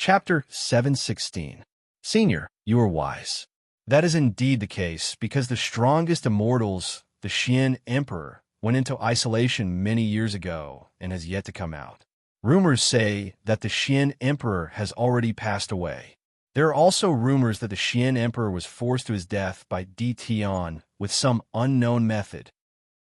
Chapter 716. Senior, you are wise. That is indeed the case, because the strongest immortals, the Qian Emperor, went into isolation many years ago and has yet to come out. Rumors say that the Qian Emperor has already passed away. There are also rumors that the Qian Emperor was forced to his death by Tian with some unknown method.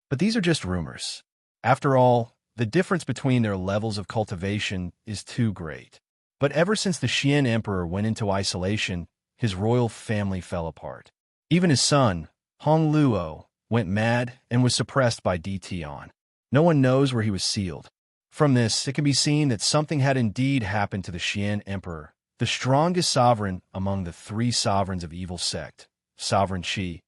But these are just rumors. After all, the difference between their levels of cultivation is too great. But ever since the Qian Emperor went into isolation, his royal family fell apart. Even his son, Hong Luo, went mad and was suppressed by Tian. No one knows where he was sealed. From this, it can be seen that something had indeed happened to the Qian Emperor, the strongest sovereign among the three sovereigns of evil sect. Sovereign Qi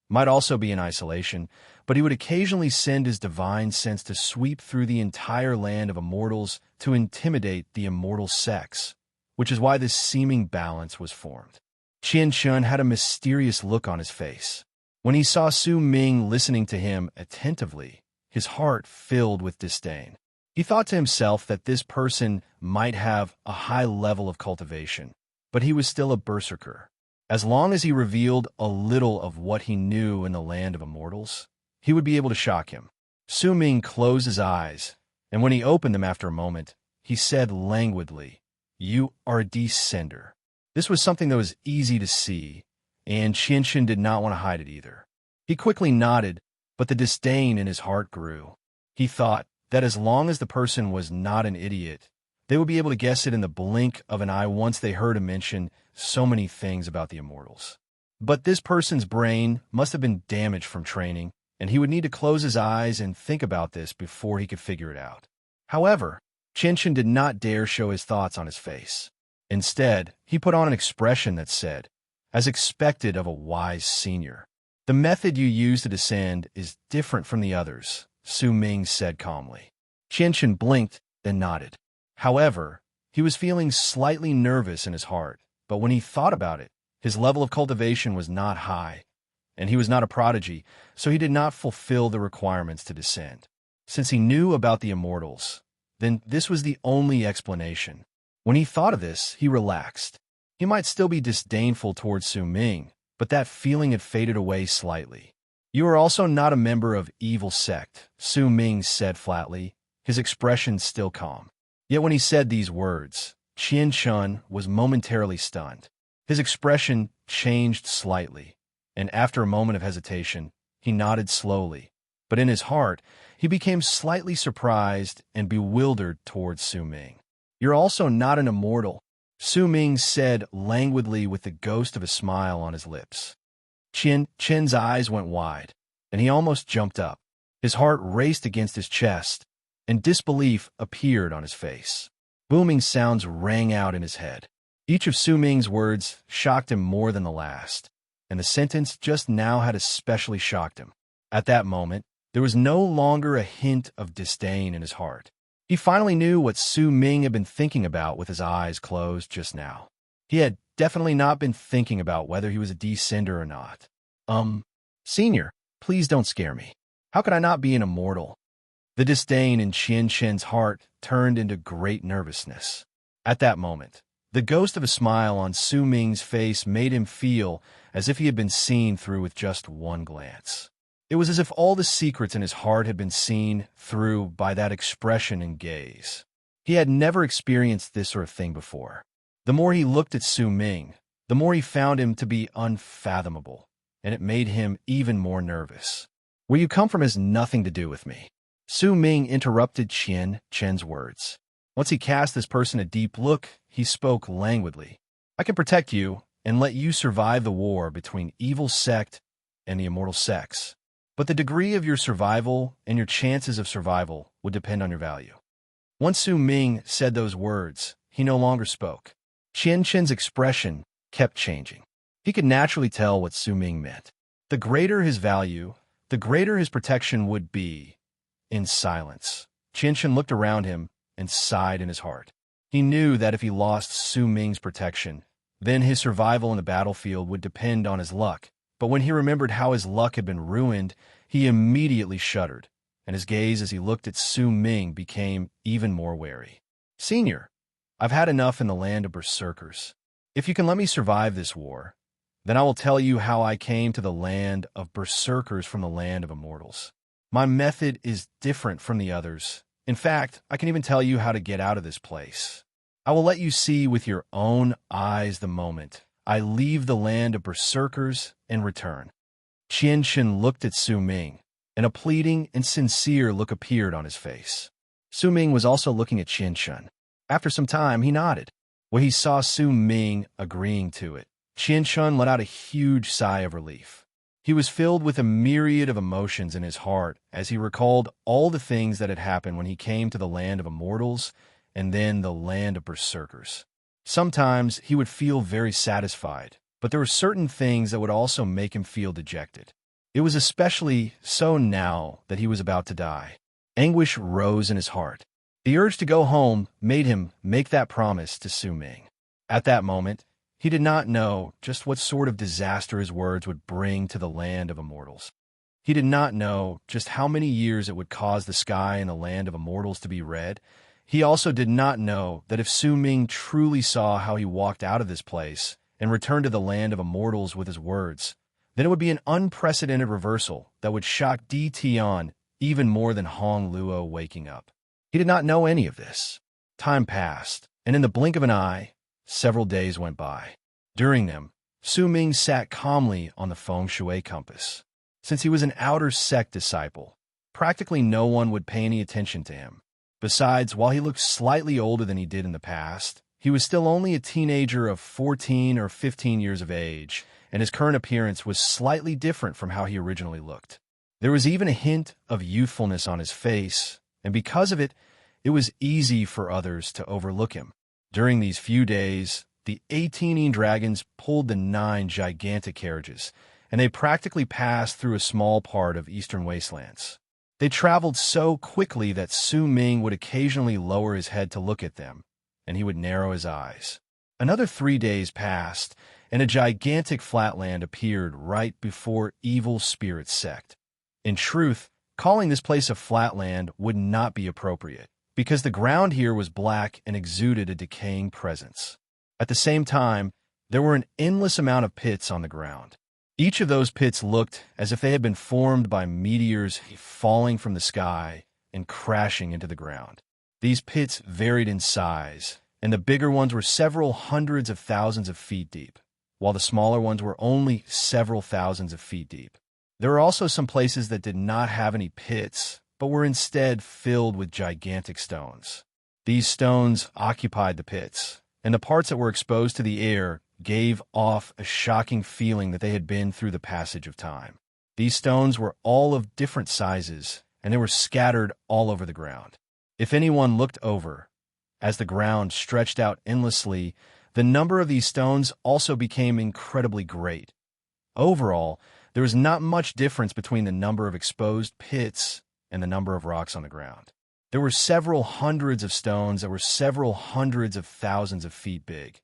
might also be in isolation, but he would occasionally send his divine sense to sweep through the entire land of immortals to intimidate the immortal sects, which is why this seeming balance was formed. Qian Shun had a mysterious look on his face. When he saw Su Ming listening to him attentively, his heart filled with disdain. He thought to himself that this person might have a high level of cultivation, but he was still a berserker. As long as he revealed a little of what he knew in the land of immortals, he would be able to shock him. Su Ming closed his eyes, and when he opened them after a moment, he said languidly, "You are a descender." This was something that was easy to see, and Qianxin did not want to hide it either. He quickly nodded, but the disdain in his heart grew. He thought that as long as the person was not an idiot, they would be able to guess it in the blink of an eye once they heard him mention so many things about the immortals. But this person's brain must have been damaged from training, and he would need to close his eyes and think about this before he could figure it out. However, Qianxin did not dare show his thoughts on his face. Instead, he put on an expression that said, as expected of a wise senior, "The method you use to descend is different from the others," Su Ming said calmly. Qianxin blinked, then nodded. However, he was feeling slightly nervous in his heart, but when he thought about it, his level of cultivation was not high, and he was not a prodigy, so he did not fulfill the requirements to descend. Since he knew about the immortals, then this was the only explanation. When he thought of this, he relaxed. He might still be disdainful towards Su Ming, but that feeling had faded away slightly. "You are also not a member of evil sect," Su Ming said flatly, his expression still calm. Yet when he said these words, Qian Shun was momentarily stunned. His expression changed slightly, and after a moment of hesitation, he nodded slowly. But in his heart, he became slightly surprised and bewildered towards Su Ming. "You're also not an immortal," Su Ming said languidly with the ghost of a smile on his lips. Chen's eyes went wide, and he almost jumped up. His heart raced against his chest, and disbelief appeared on his face. Booming sounds rang out in his head. Each of Su Ming's words shocked him more than the last, and the sentence just now had especially shocked him. At that moment, there was no longer a hint of disdain in his heart. He finally knew what Su Ming had been thinking about with his eyes closed just now. He had definitely not been thinking about whether he was a descender or not. Senior, please don't scare me. How could I not be an immortal?" The disdain in Qianxin's heart turned into great nervousness. At that moment, the ghost of a smile on Su Ming's face made him feel as if he had been seen through with just one glance. It was as if all the secrets in his heart had been seen through by that expression and gaze. He had never experienced this sort of thing before. The more he looked at Su Ming, the more he found him to be unfathomable, and it made him even more nervous. "Where you come from has nothing to do with me," Su Ming interrupted Qian's words. Once he cast this person a deep look, he spoke languidly. "I can protect you and let you survive the war between evil sect and the immortal sects. But the degree of your survival and your chances of survival would depend on your value." Once Su Ming said those words, he no longer spoke. Qianxin's expression kept changing. He could naturally tell what Su Ming meant. The greater his value, the greater his protection would be. In silence, Qianxin looked around him and sighed in his heart. He knew that if he lost Su Ming's protection, then his survival in the battlefield would depend on his luck. But when he remembered how his luck had been ruined, he immediately shuddered, and his gaze as he looked at Su Ming became even more wary. "Senior, I've had enough in the land of berserkers. If you can let me survive this war, then I will tell you how I came to the land of berserkers from the land of immortals. My method is different from the others. In fact, I can even tell you how to get out of this place. I will let you see with your own eyes the moment I leave the land of berserkers and return." Qian Shen looked at Su Ming, and a pleading and sincere look appeared on his face. Su Ming was also looking at Qian Shen. After some time, he nodded. When he saw Su Ming agreeing to it, Qian Shen let out a huge sigh of relief. He was filled with a myriad of emotions in his heart as he recalled all the things that had happened when he came to the land of immortals and then the land of berserkers. Sometimes he would feel very satisfied, but there were certain things that would also make him feel dejected. It was especially so now that he was about to die. Anguish rose in his heart. The urge to go home made him make that promise to Su Ming. At that moment, he did not know just what sort of disaster his words would bring to the land of immortals. He did not know just how many years it would cause the sky in the land of immortals to be red. He also did not know that if Su Ming truly saw how he walked out of this place and returned to the land of immortals with his words, then it would be an unprecedented reversal that would shock Di Tian even more than Hong Luo waking up. He did not know any of this. Time passed, and in the blink of an eye, several days went by. During them, Su Ming sat calmly on the feng shui compass. Since he was an outer sect disciple, practically no one would pay any attention to him. Besides, while he looked slightly older than he did in the past, he was still only a teenager of 14 or 15 years of age, and his current appearance was slightly different from how he originally looked. There was even a hint of youthfulness on his face, and because of it, it was easy for others to overlook him. During these few days, the 18 dragons pulled the 9 gigantic carriages, and they practically passed through a small part of eastern wastelands. They traveled so quickly that Su Ming would occasionally lower his head to look at them, and he would narrow his eyes. Another 3 days passed, and a gigantic flatland appeared right before Evil Spirit Sect. In truth, calling this place a flatland would not be appropriate, because the ground here was black and exuded a decaying presence. At the same time, there were an endless amount of pits on the ground. Each of those pits looked as if they had been formed by meteors falling from the sky and crashing into the ground. These pits varied in size, and the bigger ones were several hundreds of thousands of feet deep, while the smaller ones were only several thousands of feet deep. There were also some places that did not have any pits, but were instead filled with gigantic stones. These stones occupied the pits, and the parts that were exposed to the air gave off a shocking feeling that they had been through the passage of time. These stones were all of different sizes, and they were scattered all over the ground. If anyone looked over, as the ground stretched out endlessly, the number of these stones also became incredibly great. Overall, there was not much difference between the number of exposed pits and the number of rocks on the ground. There were several hundreds of stones that were several hundreds of thousands of feet big,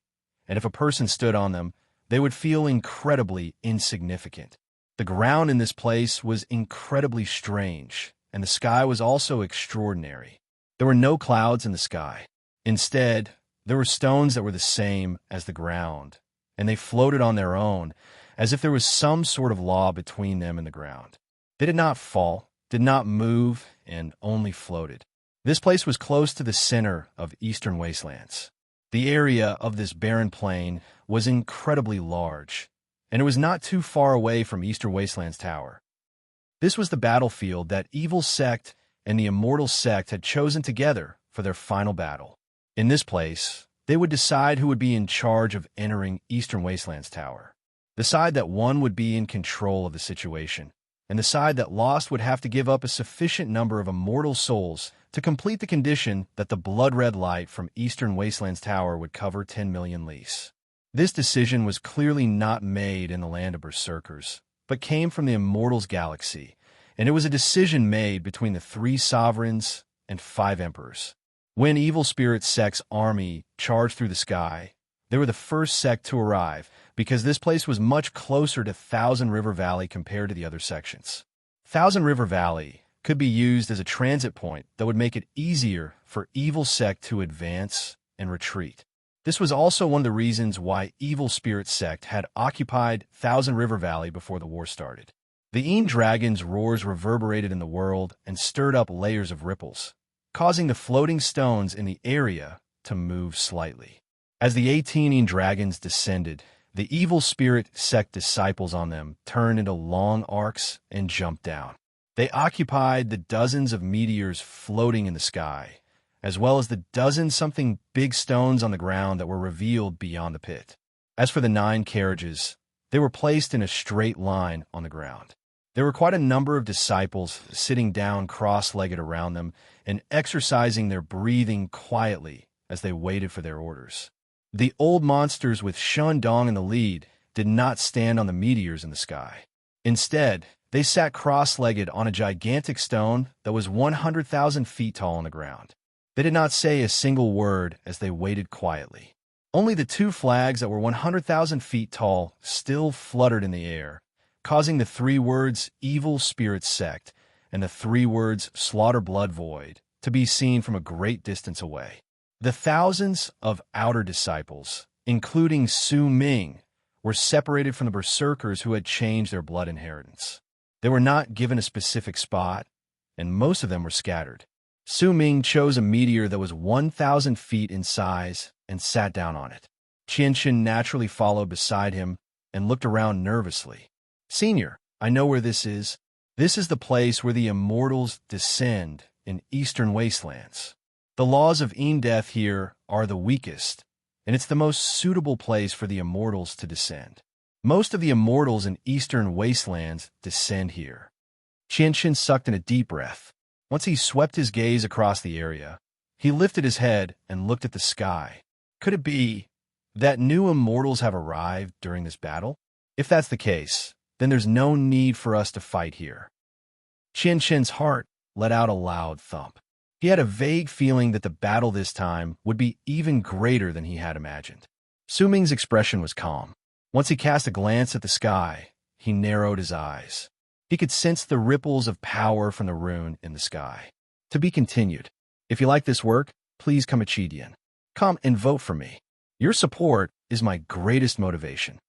and if a person stood on them, they would feel incredibly insignificant. The ground in this place was incredibly strange, and the sky was also extraordinary. There were no clouds in the sky. Instead, there were stones that were the same as the ground, and they floated on their own, as if there was some sort of law between them and the ground. They did not fall, did not move, and only floated. This place was close to the center of eastern wastelands. The area of this barren plain was incredibly large, and it was not too far away from Eastern Wastelands Tower. This was the battlefield that Evil Sect and the Immortal Sect had chosen together for their final battle. In this place, they would decide who would be in charge of entering Eastern Wastelands Tower. The side that won would be in control of the situation, and the side that lost would have to give up a sufficient number of immortal souls to complete the condition that the blood-red light from Eastern Wastelands Tower would cover 10 million lease. This decision was clearly not made in the land of berserkers, but came from the Immortals Galaxy, and it was a decision made between the 3 sovereigns and 5 emperors. When Evil Spirit Sect's army charged through the sky, they were the first sect to arrive, because this place was much closer to Thousand River Valley compared to the other sections. Thousand River Valley could be used as a transit point that would make it easier for Evil Sect to advance and retreat. This was also one of the reasons why Evil Spirit Sect had occupied Thousand River Valley before the war started. The dragon's roars reverberated in the world and stirred up layers of ripples, causing the floating stones in the area to move slightly. As the 18 dragons descended, the Evil Spirit Sect disciples on them turned into long arcs and jumped down. They occupied the dozens of meteors floating in the sky, as well as the dozen-something big stones on the ground that were revealed beyond the pit. As for the 9 carriages, they were placed in a straight line on the ground. There were quite a number of disciples sitting down cross-legged around them and exercising their breathing quietly as they waited for their orders. The old monsters with Shun Dong in the lead did not stand on the meteors in the sky. Instead, they sat cross-legged on a gigantic stone that was 100,000 feet tall on the ground. They did not say a single word as they waited quietly. Only the 2 flags that were 100,000 feet tall still fluttered in the air, causing the 3 words Evil Spirit Sect and the 3 words Slaughter Blood Void to be seen from a great distance away. The thousands of outer disciples, including Su Ming, were separated from the berserkers who had changed their blood inheritance. They were not given a specific spot, and most of them were scattered. Su Ming chose a meteor that was 1,000 feet in size and sat down on it. Qianxin naturally followed beside him and looked around nervously. "Senior, I know where this is. This is the place where the immortals descend in Eastern Wastelands. The laws of death here are the weakest, and it's the most suitable place for the immortals to descend. Most of the immortals in Eastern Wastelands descend here." Qianxin sucked in a deep breath. Once he swept his gaze across the area, he lifted his head and looked at the sky. Could it be that new immortals have arrived during this battle? If that's the case, then there's no need for us to fight here. Qianxin's heart let out a loud thump. He had a vague feeling that the battle this time would be even greater than he had imagined. Su Ming's expression was calm. Once he cast a glance at the sky, he narrowed his eyes. He could sense the ripples of power from the rune in the sky. To be continued. If you like this work, please come at Chidian. Come and vote for me. Your support is my greatest motivation.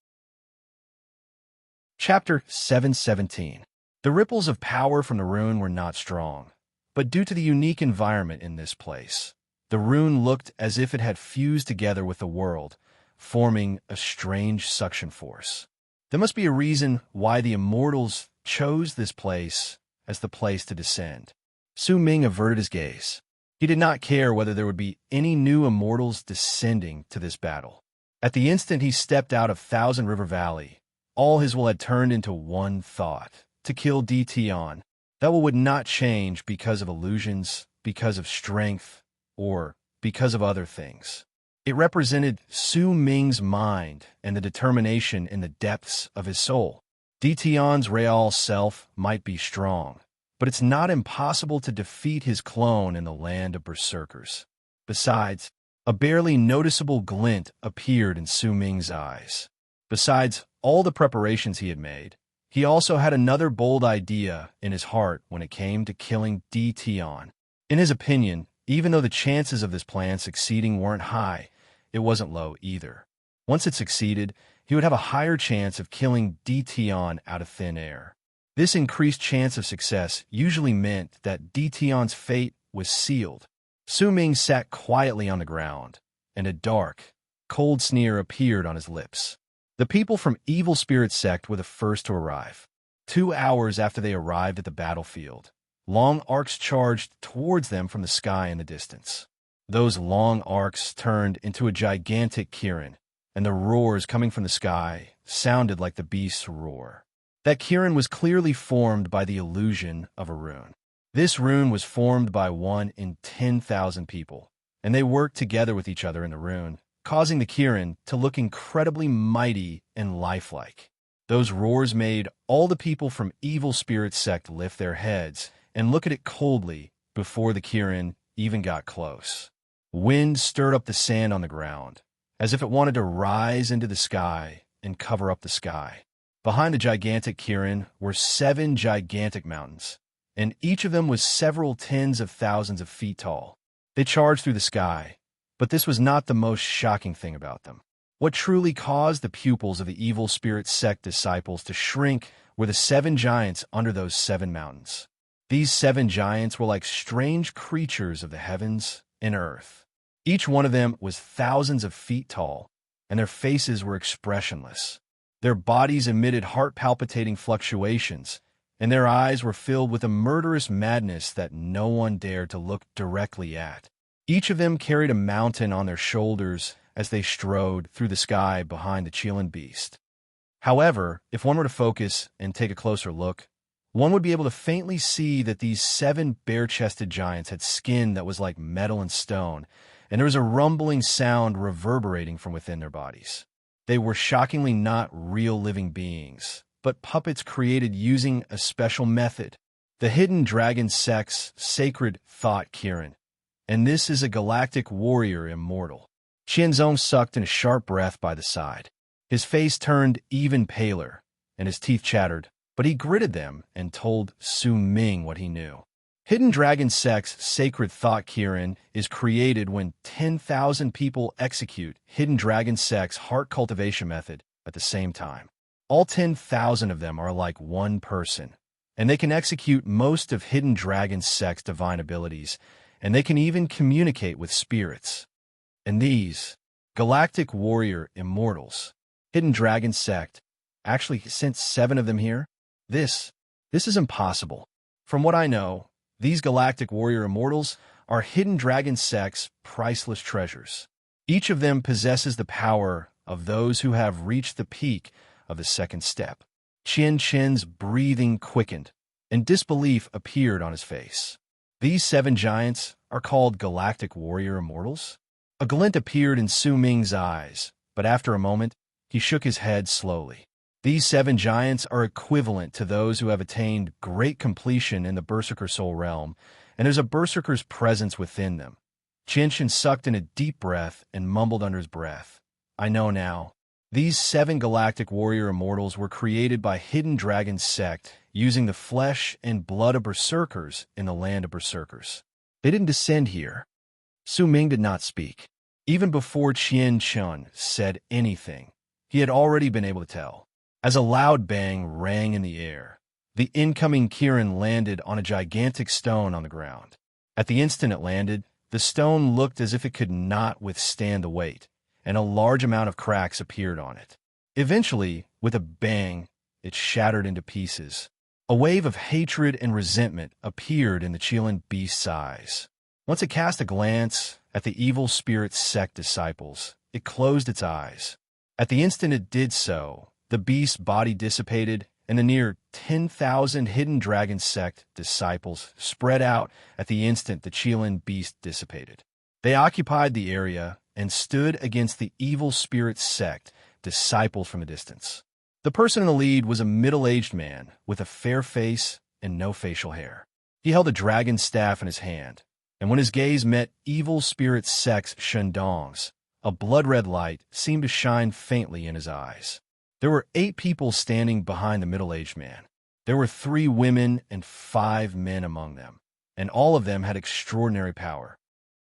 Chapter 717. The ripples of power from the rune were not strong, but due to the unique environment in this place, the rune looked as if it had fused together with the world, forming a strange suction force. There must be a reason why the immortals chose this place as the place to descend. Su Ming averted his gaze. He did not care whether there would be any new immortals descending to this battle. At the instant he stepped out of Thousand River Valley, all his will had turned into one thought: to kill Tion. That will would not change because of illusions, because of strength, or because of other things. It represented Su Ming's mind and the determination in the depths of his soul. Tion's real self might be strong, but it's not impossible to defeat his clone in the land of berserkers. Besides, a barely noticeable glint appeared in Su Ming's eyes. Besides all the preparations he had made, he also had another bold idea in his heart when it came to killing Tion. In his opinion, even though the chances of this plan succeeding weren't high, it wasn't low either. Once it succeeded, he would have a higher chance of killing Tion out of thin air. This increased chance of success usually meant that Tion's fate was sealed. Su Ming sat quietly on the ground, and a dark, cold sneer appeared on his lips. The people from Evil Spirit Sect were the first to arrive. 2 hours after they arrived at the battlefield, long arcs charged towards them from the sky in the distance. Those long arcs turned into a gigantic Kirin, and the roars coming from the sky sounded like the beast's roar. That Kirin was clearly formed by the illusion of a rune. This rune was formed by 1 in 10,000 people, and they worked together with each other in the rune, causing the Kirin to look incredibly mighty and lifelike. Those roars made all the people from Evil Spirit Sect lift their heads and look at it coldly before the Kirin even got close. Wind stirred up the sand on the ground, as if it wanted to rise into the sky and cover up the sky. Behind the gigantic Kirin were 7 gigantic mountains, and each of them was several tens of thousands of feet tall. They charged through the sky, But this was not the most shocking thing about them. What truly caused the pupils of the evil spirit sect disciples to shrink were the 7 giants under those 7 mountains. These 7 giants were like strange creatures of the heavens and earth. Each one of them was thousands of feet tall, and their faces were expressionless. Their bodies emitted heart-palpitating fluctuations, and their eyes were filled with a murderous madness that no one dared to look directly at. Each of them carried a mountain on their shoulders as they strode through the sky behind the Chilean beast. However, if one were to focus and take a closer look, one would be able to faintly see that these 7 bare-chested giants had skin that was like metal and stone, and there was a rumbling sound reverberating from within their bodies. They were shockingly not real living beings, but puppets created using a special method, the hidden dragon sect's sacred thought Kirin. And this is a galactic warrior immortal. Qianzong sucked in a sharp breath by the side. His face turned even paler, and his teeth chattered, but he gritted them and told Su Ming what he knew. Hidden Dragon Sect's sacred thought Kirin is created when 10,000 people execute Hidden Dragon Sect's heart cultivation method at the same time. All 10,000 of them are like one person, and they can execute most of Hidden Dragon Sect's divine abilities, and they can even communicate with spirits. And these galactic warrior immortals, Hidden Dragon Sect, actually sent 7 of them here? This is impossible. From what I know, these galactic warrior immortals are Hidden Dragon Sect's priceless treasures. Each of them possesses the power of those who have reached the peak of the second step. Chen's breathing quickened, and disbelief appeared on his face. These 7 giants are called galactic warrior immortals? A glint appeared in Su Ming's eyes, but after a moment, he shook his head slowly. These 7 giants are equivalent to those who have attained great completion in the Berserker Soul realm, and there's a Berserker's presence within them. Qianchen sucked in a deep breath and mumbled under his breath. I know now. These 7 galactic warrior immortals were created by Hidden Dragon Sect using the flesh and blood of Berserkers in the land of Berserkers. They didn't descend here. Su Ming did not speak. Even before Qian Chun said anything, he had already been able to tell. As a loud bang rang in the air, the incoming Kirin landed on a gigantic stone on the ground. At the instant it landed, the stone looked as if it could not withstand the weight, and a large amount of cracks appeared on it. Eventually, with a bang, it shattered into pieces. A wave of hatred and resentment appeared in the Chilean beast's eyes. Once it cast a glance at the evil spirit sect disciples, it closed its eyes. At the instant it did so, the beast's body dissipated, and the near 10,000 Hidden Dragon Sect disciples spread out at the instant the Chilean beast dissipated. They occupied the area and stood against the evil spirit sect disciples from a distance. The person in the lead was a middle-aged man with a fair face and no facial hair. He held a dragon staff in his hand, and when his gaze met evil spirit sect's Shendong's, a blood-red light seemed to shine faintly in his eyes. There were 8 people standing behind the middle-aged man. There were 3 women and 5 men among them, and all of them had extraordinary power.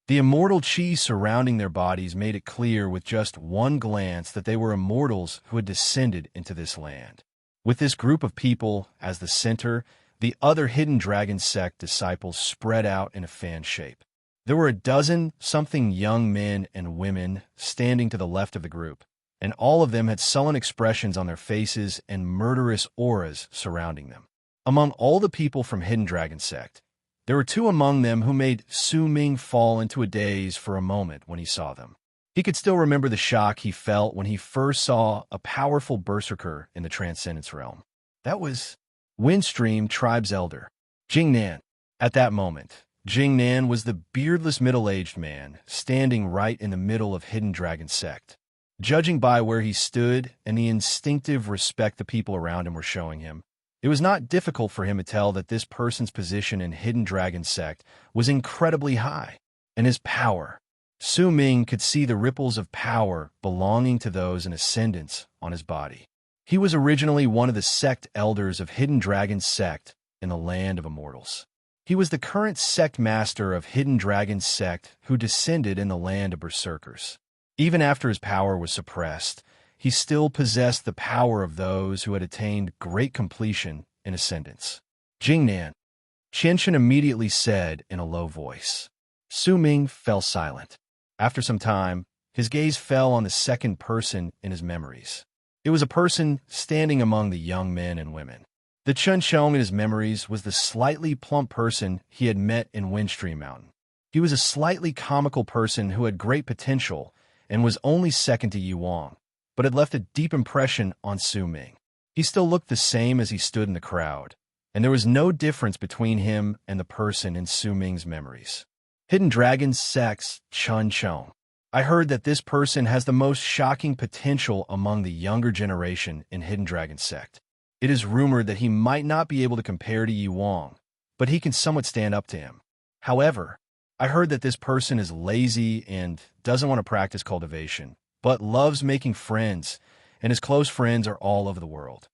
The immortal chi surrounding their bodies made it clear with just one glance that they were immortals who had descended into this land. With this group of people as the center, the other Hidden Dragon Sect disciples spread out in a fan shape. There were a dozen-something young men and women standing to the left of the group, and all of them had sullen expressions on their faces and murderous auras surrounding them. Among all the people from Hidden Dragon Sect, there were 2 among them who made Su Ming fall into a daze for a moment when he saw them. He could still remember the shock he felt when he first saw a powerful berserker in the Transcendence realm. That was Windstream Tribe's Elder, Jingnan. At that moment, Jingnan was the beardless middle-aged man standing right in the middle of Hidden Dragon Sect. Judging by where he stood and the instinctive respect the people around him were showing him, it was not difficult for him to tell that this person's position in Hidden Dragon Sect was incredibly high, and his power. Su Ming could see the ripples of power belonging to those in ascendance on his body. He was originally one of the sect elders of Hidden Dragon Sect in the land of immortals. He was the current sect master of Hidden Dragon's sect who descended in the land of berserkers. Even after his power was suppressed, he still possessed the power of those who had attained great completion and ascendance. Jingnan, Qianchen immediately said in a low voice. Su Ming fell silent. After some time, his gaze fell on the second person in his memories. It was a person standing among the young men and women. The Chun Chong in his memories was the slightly plump person he had met in Windstream Mountain. He was a slightly comical person who had great potential and was only second to Yu Wang, but had left a deep impression on Su Ming. He still looked the same as he stood in the crowd, and there was no difference between him and the person in Su Ming's memories. Hidden Dragon's sect's Chun Chong. I heard that this person has the most shocking potential among the younger generation in Hidden Dragon's sect. It is rumored that he might not be able to compare to Yu Wang, but he can somewhat stand up to him. However, I heard that this person is lazy and doesn't want to practice cultivation, but loves making friends, and his close friends are all over the world.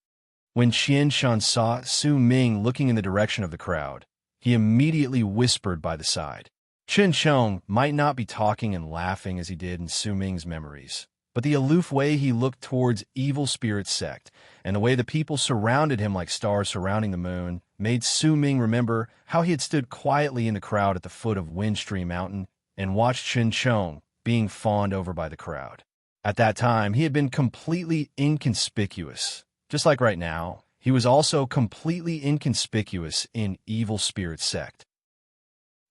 When Qian Shan saw Su Ming looking in the direction of the crowd, he immediately whispered by the side. Chen Chong might not be talking and laughing as he did in Su Ming's memories, but the aloof way he looked towards Evil Spirit Sect and the way the people surrounded him like stars surrounding the moon made Su Ming remember how he had stood quietly in the crowd at the foot of Windstream Mountain and watched Chen Chong being fawned over by the crowd. At that time, he had been completely inconspicuous. Just like right now, he was also completely inconspicuous in Evil Spirit Sect.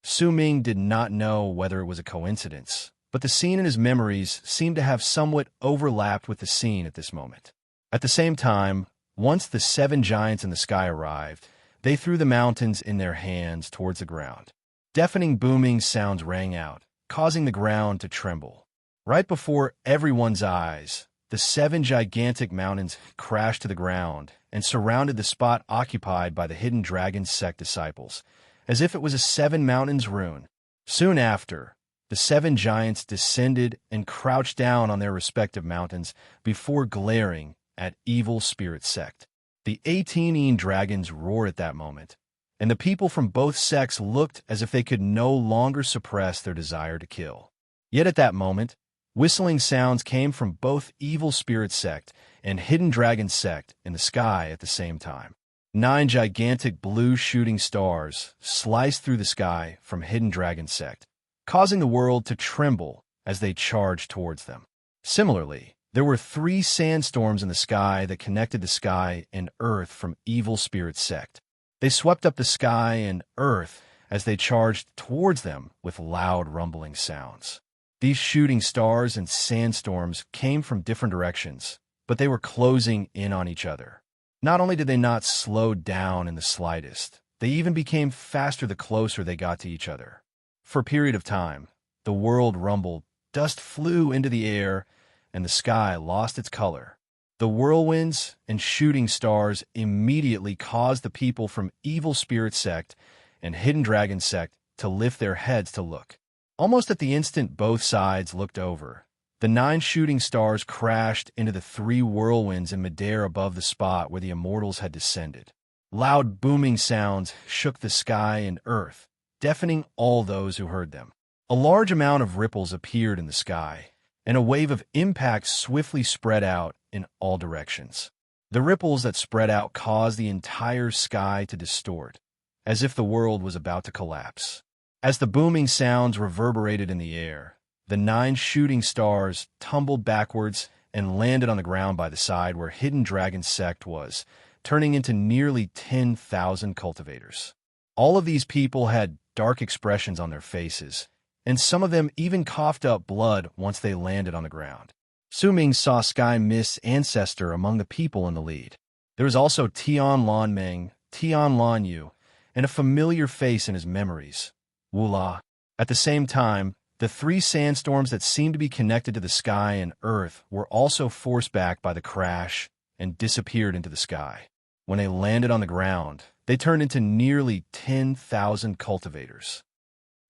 Su Ming did not know whether it was a coincidence, but the scene in his memories seemed to have somewhat overlapped with the scene at this moment. At the same time, once the 7 giants in the sky arrived, they threw the mountains in their hands towards the ground. Deafening booming sounds rang out, causing the ground to tremble. Right before everyone's eyes, the 7 gigantic mountains crashed to the ground and surrounded the spot occupied by the Hidden Dragon sect disciples, as if it was a 7 mountains rune. Soon after, the 7 giants descended and crouched down on their respective mountains before glaring at Evil Spirit Sect. The 18 dragons roared at that moment, and the people from both sects looked as if they could no longer suppress their desire to kill. Yet at that moment, whistling sounds came from both Evil Spirit Sect and Hidden Dragon Sect in the sky at the same time. 9 gigantic blue shooting stars sliced through the sky from Hidden Dragon Sect, causing the world to tremble as they charged towards them. Similarly, there were 3 sandstorms in the sky that connected the sky and earth from Evil Spirit Sect. They swept up the sky and earth as they charged towards them with loud rumbling sounds. These shooting stars and sandstorms came from different directions, but they were closing in on each other. Not only did they not slow down in the slightest, they even became faster the closer they got to each other. For a period of time, the world rumbled, dust flew into the air, and the sky lost its color. The whirlwinds and shooting stars immediately caused the people from Evil Spirit Sect and Hidden Dragon Sect to lift their heads to look. Almost at the instant both sides looked over, the 9 shooting stars crashed into the 3 whirlwinds in midair above the spot where the immortals had descended. Loud booming sounds shook the sky and earth, deafening all those who heard them. A large amount of ripples appeared in the sky, and a wave of impact swiftly spread out in all directions. The ripples that spread out caused the entire sky to distort, as if the world was about to collapse. As the booming sounds reverberated in the air, the 9 shooting stars tumbled backwards and landed on the ground by the side where Hidden Dragon Sect was, turning into nearly 10,000 cultivators. All of these people had dark expressions on their faces, and some of them even coughed up blood once they landed on the ground. Su Ming saw Sky Mist's ancestor among the people in the lead. There was also Tian Lan Meng, Tian Lan Yu, and a familiar face in his memories, Wu La. At the same time, the 3 sandstorms that seemed to be connected to the sky and earth were also forced back by the crash and disappeared into the sky. When they landed on the ground, they turned into nearly 10,000 cultivators.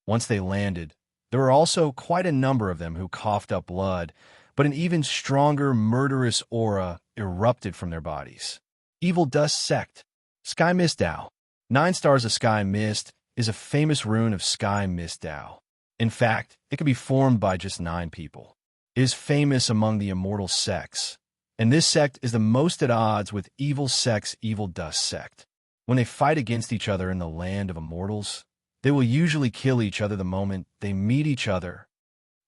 Once they landed, there were also quite a number of them who coughed up blood, but an even stronger murderous aura erupted from their bodies. Evil Dust Sect, Sky Mist Dao. 9 stars of Sky Mist is a famous rune of sky mist Dao. In fact, it can be formed by just 9 people. It is famous among the immortal sects, and this sect is the most at odds with evil sect's evil dust sect. When they fight against each other in the land of immortals, they will usually kill each other the moment they meet each other.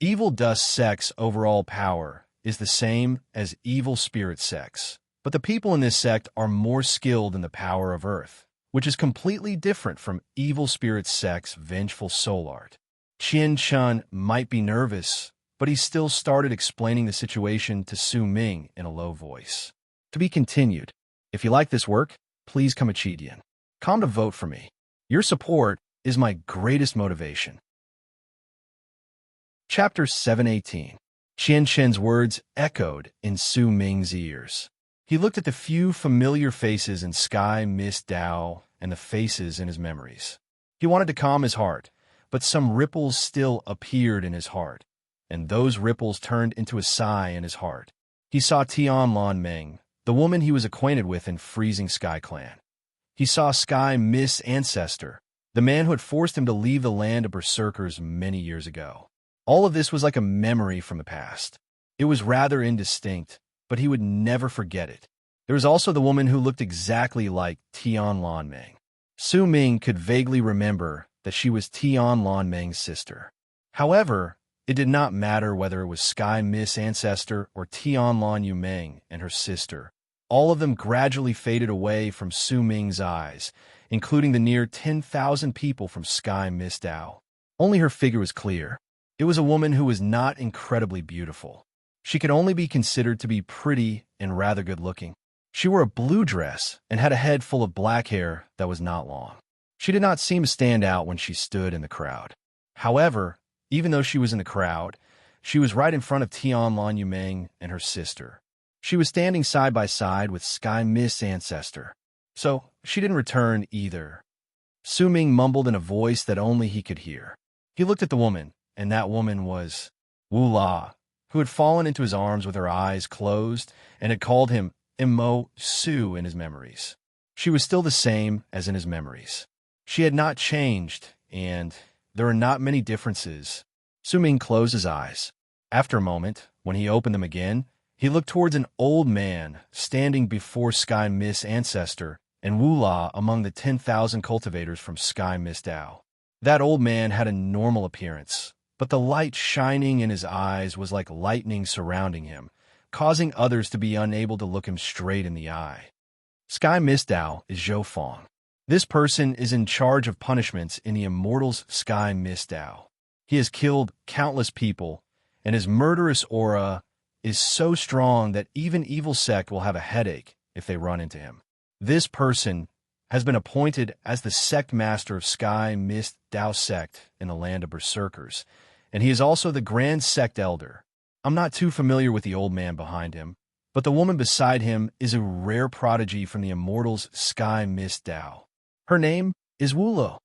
Evil dust sect's overall power is the same as evil spirit sects, but the people in this sect are more skilled in the power of earth, which is completely different from evil spirit sect's vengeful soul art. Qian Chun might be nervous, but he still started explaining the situation to Su Ming in a low voice. To be continued. If you like this work, please come a Chidian. Come to vote for me. Your support is my greatest motivation. Chapter 718. Qian Chen's words echoed in Su Ming's ears. He looked at the few familiar faces in Sky Mist Dao and the faces in his memories. He wanted to calm his heart, but some ripples still appeared in his heart, and those ripples turned into a sigh in his heart. He saw Tian Lan Meng, the woman he was acquainted with in Freezing Sky Clan. He saw Sky Mist's ancestor, the man who had forced him to leave the land of berserkers many years ago. All of this was like a memory from the past. It was rather indistinct, but he would never forget it. There was also the woman who looked exactly like Tian Lan Meng. Su Ming could vaguely remember that she was Tian Lan Meng's sister. However, it did not matter whether it was Sky Mist's ancestor or Tian Lan Yu Meng and her sister. All of them gradually faded away from Su Ming's eyes, including the near 10,000 people from Sky Mist Dao. Only her figure was clear. It was a woman who was not incredibly beautiful. She could only be considered to be pretty and rather good-looking. She wore a blue dress and had a head full of black hair that was not long. She did not seem to stand out when she stood in the crowd. However, even though she was in the crowd, she was right in front of Tian Lan Yu Meng and her sister. She was standing side by side with Sky Mist's ancestor, so she didn't return either. Su Ming mumbled in a voice that only he could hear. He looked at the woman, and that woman was Wu La, who had fallen into his arms with her eyes closed and had called him Mo Su in his memories. She was still the same as in his memories. She had not changed, and there are not many differences. Su Ming closed his eyes. After a moment, when he opened them again, he looked towards an old man standing before Sky Mist's ancestor and Wu La among the 10,000 cultivators from Sky Mist Dao. That old man had a normal appearance, but the light shining in his eyes was like lightning surrounding him, causing others to be unable to look him straight in the eye. Sky Mist Dao is Zhou Fong. This person is in charge of punishments in the Immortals' Sky Mist Dao. He has killed countless people, and his murderous aura is so strong that even evil sect will have a headache if they run into him. This person has been appointed as the sect master of Sky Mist Dao sect in the land of berserkers, and he is also the grand sect elder. I'm not too familiar with the old man behind him, but the woman beside him is a rare prodigy from the Immortals' Sky Mist Dao. Her name is Wu Lo.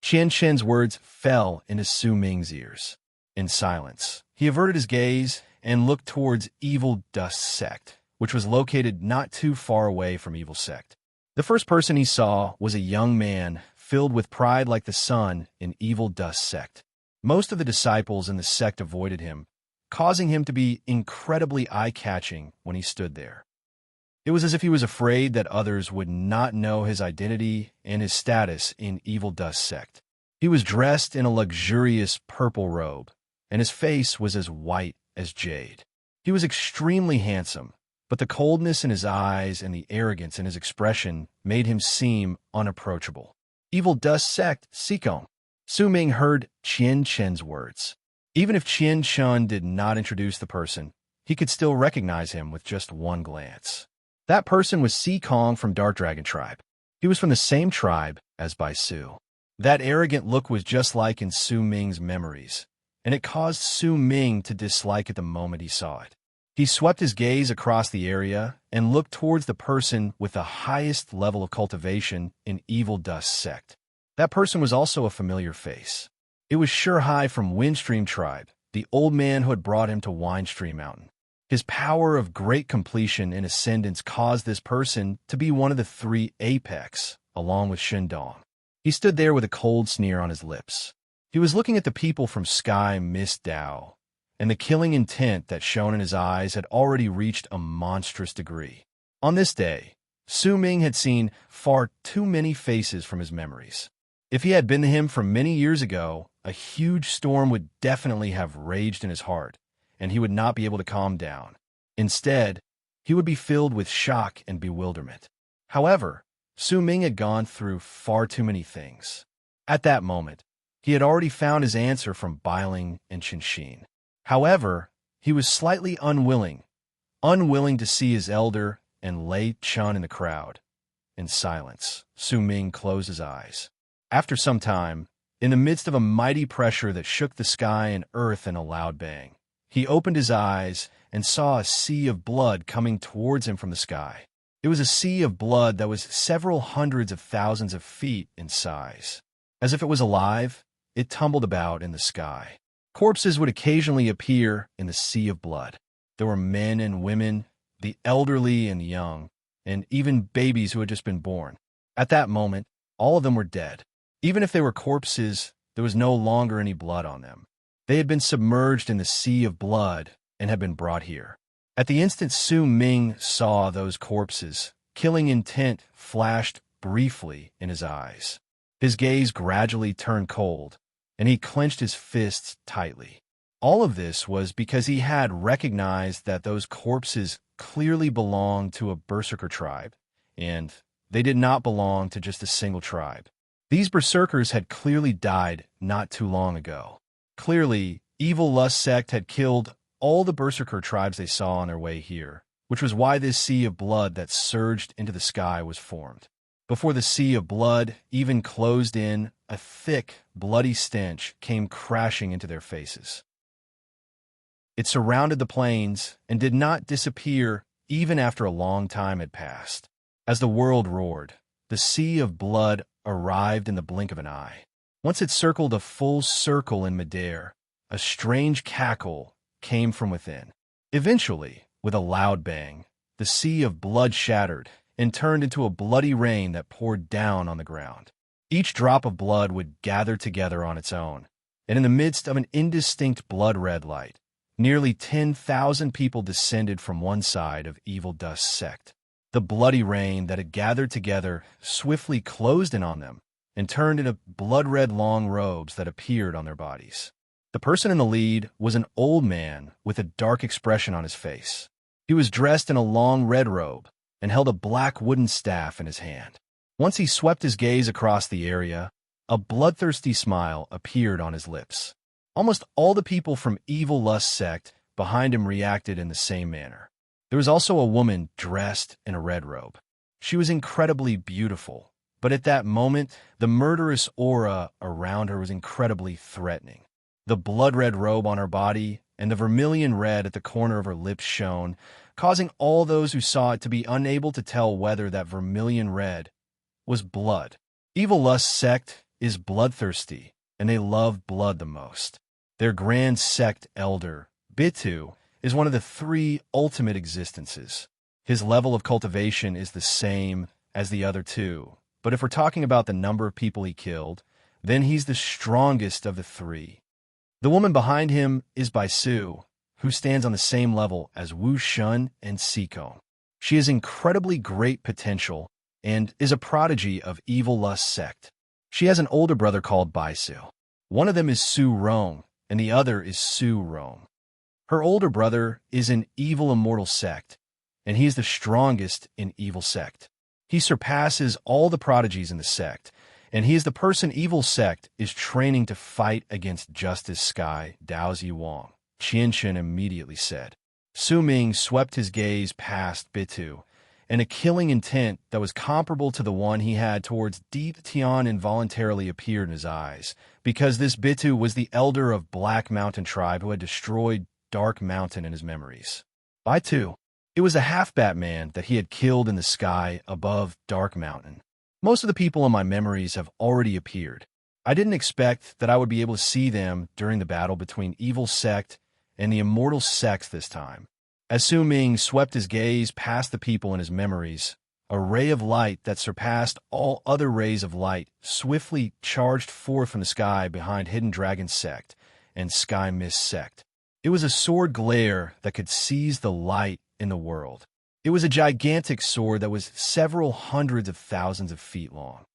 Qian Chen's words fell into Su Ming's ears. In silence, he averted his gaze and looked towards Evil Dust Sect, which was located not too far away from Evil Sect. The first person he saw was a young man filled with pride like the sun in Evil Dust Sect. Most of the disciples in the sect avoided him, causing him to be incredibly eye-catching when he stood there. It was as if he was afraid that others would not know his identity and his status in Evil Dust Sect. He was dressed in a luxurious purple robe, and his face was as white as jade. He was extremely handsome, but the coldness in his eyes and the arrogance in his expression made him seem unapproachable. Evil Dust Sect, Sikong. Su Ming heard Qian Chen's words. Even if Qian Chen did not introduce the person, he could still recognize him with just one glance. That person was Sikong from Dark Dragon Tribe. He was from the same tribe as Bai Su. That arrogant look was just like in Su Ming's memories, and it caused Su Ming to dislike it the moment he saw it. He swept his gaze across the area and looked towards the person with the highest level of cultivation in Evil Dust Sect. That person was also a familiar face. It was Shurhai from Windstream Tribe, the old man who had brought him to Windstream Mountain. His power of great completion and ascendance caused this person to be one of the 3 apex, along with Shindong. He stood there with a cold sneer on his lips. He was looking at the people from Sky Mist Dao, and the killing intent that shone in his eyes had already reached a monstrous degree. On this day, Su Ming had seen far too many faces from his memories. If he had been to him from many years ago, a huge storm would definitely have raged in his heart, and he would not be able to calm down. Instead, he would be filled with shock and bewilderment. However, Su Ming had gone through far too many things. At that moment, he had already found his answer from Bailing and Qinshin. However, he was slightly unwilling to see his elder and Lei Chun in the crowd. In silence, Su Ming closed his eyes. After some time, in the midst of a mighty pressure that shook the sky and earth in a loud bang, he opened his eyes and saw a sea of blood coming towards him from the sky. It was a sea of blood that was several hundreds of thousands of feet in size. As if it was alive, it tumbled about in the sky. Corpses would occasionally appear in the sea of blood. There were men and women, the elderly and young, and even babies who had just been born. At that moment, all of them were dead. Even if they were corpses, there was no longer any blood on them. They had been submerged in the sea of blood and had been brought here. At the instant Su Ming saw those corpses, killing intent flashed briefly in his eyes. His gaze gradually turned cold, and he clenched his fists tightly. All of this was because he had recognized that those corpses clearly belonged to a berserker tribe, and they did not belong to just a single tribe. These berserkers had clearly died not too long ago. Clearly, Evil Lust sect had killed all the berserker tribes they saw on their way here, which was why this sea of blood that surged into the sky was formed. Before the sea of blood even closed in, a thick, bloody stench came crashing into their faces. It surrounded the plains and did not disappear even after a long time had passed. As the world roared, the sea of blood arrived in the blink of an eye. Once it circled a full circle in midair, a strange cackle came from within. Eventually, with a loud bang, the sea of blood shattered and turned into a bloody rain that poured down on the ground. Each drop of blood would gather together on its own, and in the midst of an indistinct blood-red light, nearly 10,000 people descended from one side of Evil Dust sect. The bloody rain that had gathered together swiftly closed in on them and turned into blood-red long robes that appeared on their bodies. The person in the lead was an old man with a dark expression on his face. He was dressed in a long red robe and held a black wooden staff in his hand. Once he swept his gaze across the area, a bloodthirsty smile appeared on his lips. Almost all the people from Evil Lust sect behind him reacted in the same manner. There was also a woman dressed in a red robe. She was incredibly beautiful, but at that moment, the murderous aura around her was incredibly threatening. The blood-red robe on her body and the vermilion red at the corner of her lips shone, causing all those who saw it to be unable to tell whether that vermilion red was blood. Evil Lust sect is bloodthirsty, and they love blood the most. Their grand sect elder, Bitu, is one of the 3 ultimate existences. His level of cultivation is the same as the other 2, but if we're talking about the number of people he killed, then he's the strongest of the 3. The woman behind him is Baisu, who stands on the same level as Wu Shun and Sikon. She has incredibly great potential and is a prodigy of Evil Lust sect. She has an older brother called Baisu. One of them is Su Rong, and the other is Su Rong. Her older brother is an evil immortal sect, and he is the strongest in evil sect. He surpasses all the prodigies in the sect, and he is the person Evil Sect is training to fight against Justice Sky, Daozi Wang, Qianshan immediately said. Su Ming swept his gaze past Bitu, and a killing intent that was comparable to the one he had towards Deep Tian involuntarily appeared in his eyes, because this Bitu was the elder of Black Mountain tribe who had destroyed Dark Mountain in his memories. Bitu. It was a half-bat man that he had killed in the sky above Dark Mountain. Most of the people in my memories have already appeared. I didn't expect that I would be able to see them during the battle between Evil Sect and the Immortal Sects this time. As Su Ming swept his gaze past the people in his memories, a ray of light that surpassed all other rays of light, swiftly charged forth from the sky behind Hidden Dragon Sect and Sky Mist Sect. It was a sword glare that could seize the light in the world. It was a gigantic sword that was several hundreds of thousands of feet long.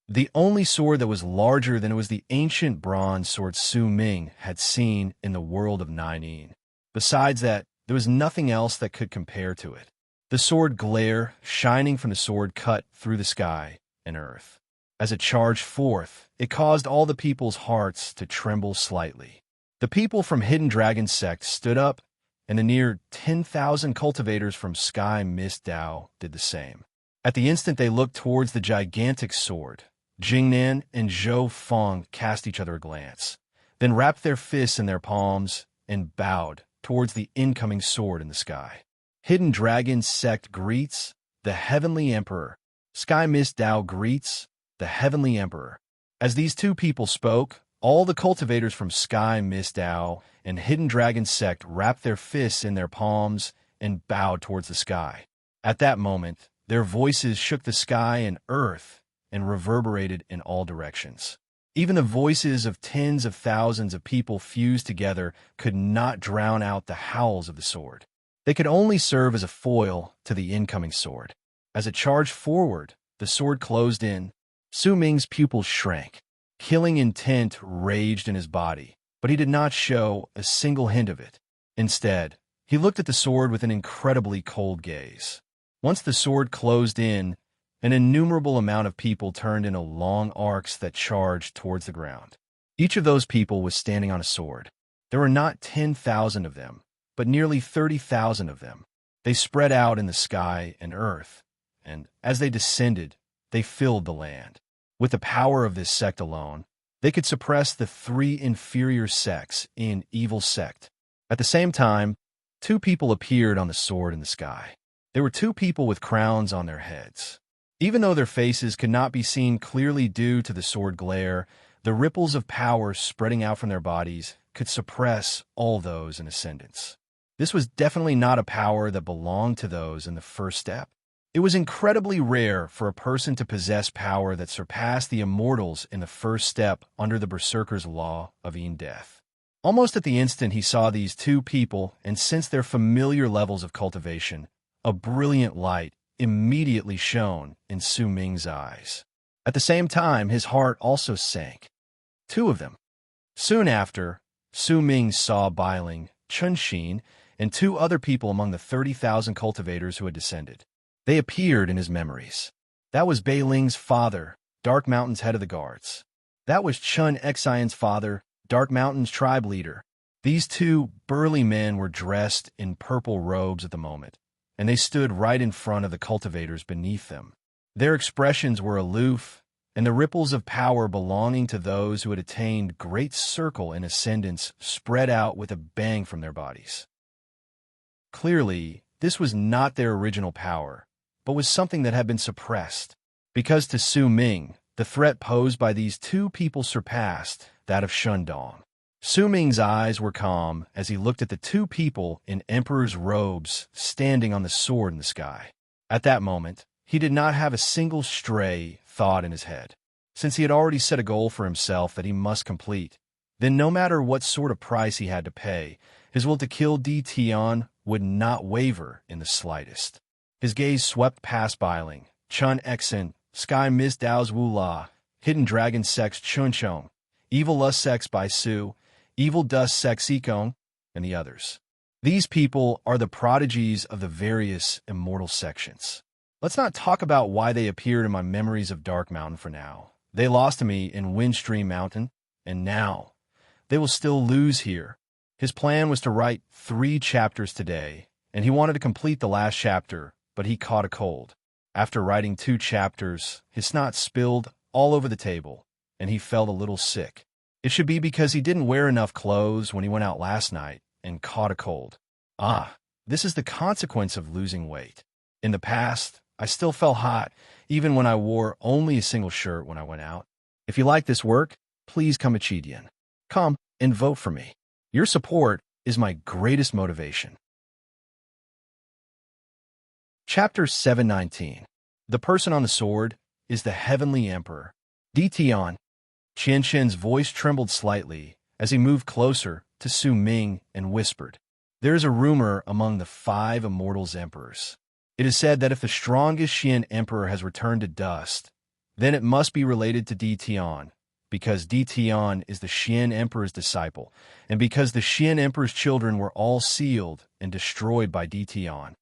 The only sword that was larger than it was the ancient bronze sword Su Ming had seen in the world of Nainin. Besides that, there was nothing else that could compare to it. The sword glare, shining from the sword, cut through the sky and earth. As it charged forth, it caused all the people's hearts to tremble slightly. The people from Hidden Dragon Sect stood up, and the near 10,000 cultivators from Sky Mist Dao did the same. At the instant they looked towards the gigantic sword, Jingnan and Zhou Feng cast each other a glance, then wrapped their fists in their palms and bowed towards the incoming sword in the sky. Hidden Dragon Sect greets the Heavenly Emperor. Sky Mist Dao greets the Heavenly Emperor. As these two people spoke, all the cultivators from Sky Mist Dao and Hidden Dragon Sect wrapped their fists in their palms and bowed towards the sky. At that moment, their voices shook the sky and earth and reverberated in all directions. Even the voices of tens of thousands of people fused together could not drown out the howls of the sword. They could only serve as a foil to the incoming sword. As it charged forward, the sword closed in. Su Ming's pupils shrank. Killing intent raged in his body, but he did not show a single hint of it. Instead, he looked at the sword with an incredibly cold gaze. Once the sword closed in, an innumerable amount of people turned in long arcs that charged towards the ground. Each of those people was standing on a sword. There were not 10,000 of them, but nearly 30,000 of them. They spread out in the sky and earth, and as they descended, they filled the land. With the power of this sect alone, they could suppress the three inferior sects in Evil Sect. At the same time, two people appeared on the sword in the sky. They were two people with crowns on their heads. Even though their faces could not be seen clearly due to the sword glare, the ripples of power spreading out from their bodies could suppress all those in ascendance. This was definitely not a power that belonged to those in the first step. It was incredibly rare for a person to possess power that surpassed the immortals in the first step under the Berserker's law of death. Almost at the instant he saw these two people and sensed their familiar levels of cultivation, a brilliant light immediately shone in Su Ming's eyes. At the same time, his heart also sank. Two of them. Soon after, Su Ming saw Bailing, Chunxin, and two other people among the 30,000 cultivators who had descended. They appeared in his memories. That was Bailing's father, Dark Mountain's head of the guards. That was Chun Xian's father, Dark Mountain's tribe leader. These two burly men were dressed in purple robes at the moment, and they stood right in front of the cultivators beneath them. Their expressions were aloof, and the ripples of power belonging to those who had attained great circle and ascendance spread out with a bang from their bodies. Clearly, this was not their original power, but was something that had been suppressed, because to Su Ming, the threat posed by these two people surpassed that of Shundong. Su Ming's eyes were calm as he looked at the two people in emperor's robes standing on the sword in the sky. At that moment, he did not have a single stray thought in his head. Since he had already set a goal for himself that he must complete, then no matter what sort of price he had to pay, his will to kill Di Tian would not waver in the slightest. His gaze swept past Bailing, Chun Exin, Sky Mist Dao's Wu La, Hidden Dragon Sect's Chunchong, Evil Lust Sect's Bai Su, Evil Dust Sect's Ikong, and the others. These people are the prodigies of the various immortal sections. Let's not talk about why they appeared in my memories of Dark Mountain for now. They lost to me in Windstream Mountain, and now they will still lose here. His plan was to write 3 chapters today, and he wanted to complete the last chapter, but he caught a cold. After writing 2 chapters, his snot spilled all over the table, and he felt a little sick. It should be because he didn't wear enough clothes when he went out last night and caught a cold. This is the consequence of losing weight. In the past, I still felt hot, even when I wore only a single shirt when I went out. If you like this work, please come Chidian. Come and vote for me. Your support is my greatest motivation. Chapter 719. The person on the sword is the heavenly emperor. Tian. Qian voice trembled slightly as he moved closer to Su Ming and whispered, "There is a rumor among the 5 immortals emperors. It is said that if the strongest Qian emperor has returned to dust, then it must be related to Tian, because Tian is the Qian emperor's disciple, and because the Qian emperor's children were all sealed and destroyed by Tian."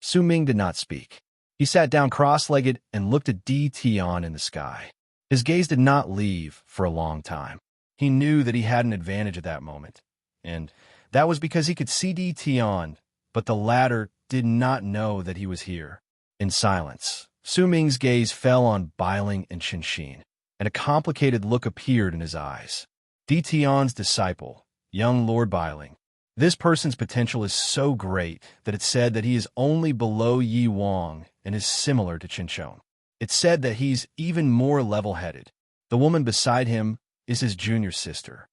Su Ming did not speak. He sat down cross-legged and looked at Tian in the sky. His gaze did not leave for a long time. He knew that he had an advantage at that moment, and that was because he could see Tian, but the latter did not know that he was here. In silence, Su Ming's gaze fell on Bailing and Qinshin, and a complicated look appeared in his eyes. Tian's disciple, young Lord Bailing. This person's potential is so great that it's said that he is only below Yi Wang and is similar to Qinshin. It's said that he's even more level-headed. The woman beside him is his junior sister.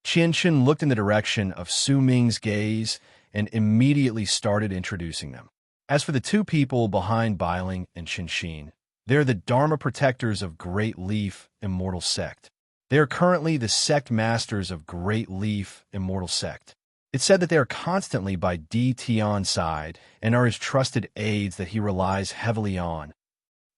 Qinshin looked in the direction of Su Ming's gaze and immediately started introducing them. As for the 2 people behind Bailing and Qinshin, they're the Dharma protectors of Great Leaf Immortal Sect. They are currently the sect masters of Great Leaf Immortal Sect. It's said that they are constantly by Tian's side and are his trusted aides that he relies heavily on.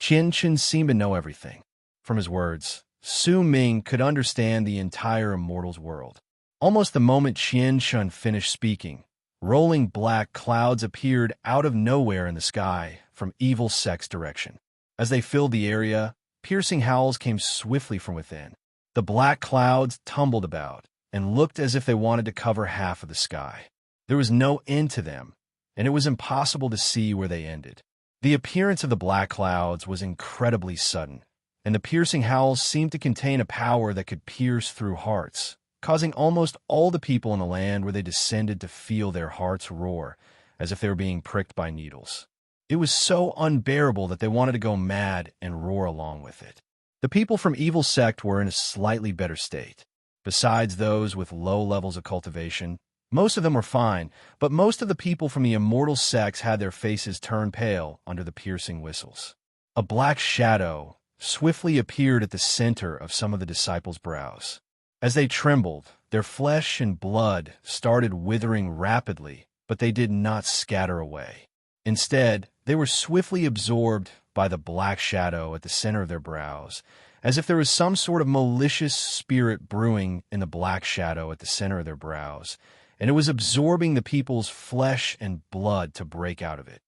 Qinshin seemed to know everything. From his words, Su Ming could understand the entire immortals world. Almost the moment Qinshin finished speaking, rolling black clouds appeared out of nowhere in the sky from Evil Sect's direction. As they filled the area, piercing howls came swiftly from within. The black clouds tumbled about and looked as if they wanted to cover half of the sky. There was no end to them, and it was impossible to see where they ended. The appearance of the black clouds was incredibly sudden, and the piercing howls seemed to contain a power that could pierce through hearts, causing almost all the people in the land where they descended to feel their hearts roar, as if they were being pricked by needles. It was so unbearable that they wanted to go mad and roar along with it. The people from Evil Sect were in a slightly better state. Besides those with low levels of cultivation, most of them were fine, but most of the people from the immortal sects had their faces turn pale under the piercing whistles. A black shadow swiftly appeared at the center of some of the disciples' brows. As they trembled, their flesh and blood started withering rapidly, but they did not scatter away. Instead, they were swiftly absorbed by the black shadow at the center of their brows, as if there was some sort of malicious spirit brewing in the black shadow at the center of their brows, and it was absorbing the people's flesh and blood to break out of it.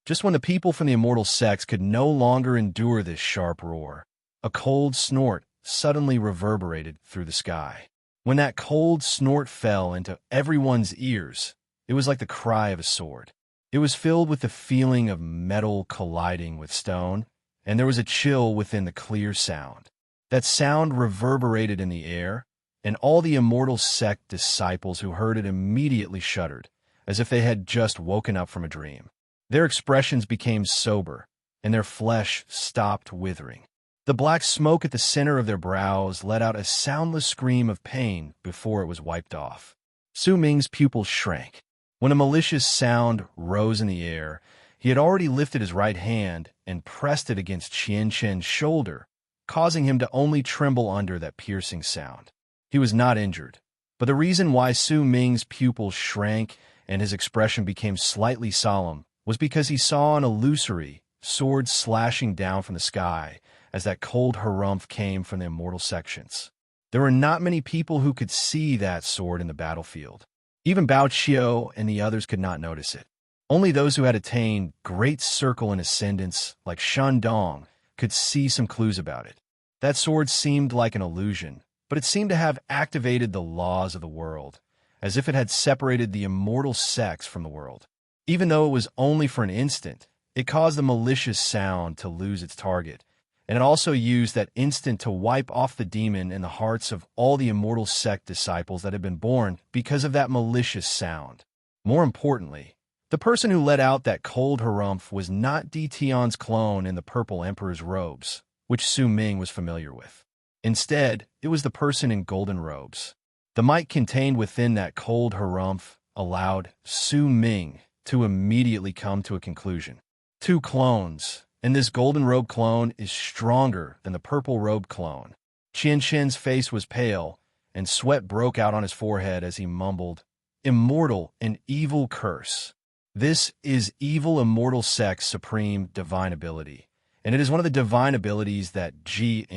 Just when the people from the immortal sects could no longer endure this sharp roar, a cold snort suddenly reverberated through the sky. When that cold snort fell into everyone's ears, it was like the cry of a sword. It was filled with the feeling of metal colliding with stone, and there was a chill within the clear sound. That sound reverberated in the air, and all the immortal sect disciples who heard it immediately shuddered, as if they had just woken up from a dream. Their expressions became sober, and their flesh stopped withering. The black smoke at the center of their brows let out a soundless scream of pain before it was wiped off. Su Ming's pupils shrank. When a malicious sound rose in the air, he had already lifted his right hand and pressed it against Qinshin's shoulder, causing him to only tremble under that piercing sound. He was not injured, but the reason why Su Ming's pupils shrank and his expression became slightly solemn was because he saw an illusory sword slashing down from the sky as that cold harumph came from the immortal sections. There were not many people who could see that sword in the battlefield. Even Bao Qiu and the others could not notice it. Only those who had attained great circle and ascendance, like Shan Dong, could see some clues about it. That sword seemed like an illusion, but it seemed to have activated the laws of the world, as if it had separated the immortal sects from the world. Even though it was only for an instant, it caused the malicious sound to lose its target, and it also used that instant to wipe off the demon in the hearts of all the immortal sect disciples that had been born because of that malicious sound. More importantly, the person who let out that cold harumph was not Tian's clone in the purple emperor's robes, which Su Ming was familiar with. Instead, it was the person in golden robes. The might contained within that cold harumph allowed Su Ming to immediately come to a conclusion. Two clones, and this golden robe clone is stronger than the purple robe clone. Qian face was pale, and sweat broke out on his forehead as he mumbled, "Immortal and evil curse. This is evil immortal sex supreme divine ability, and it is one of the divine abilities that Ji,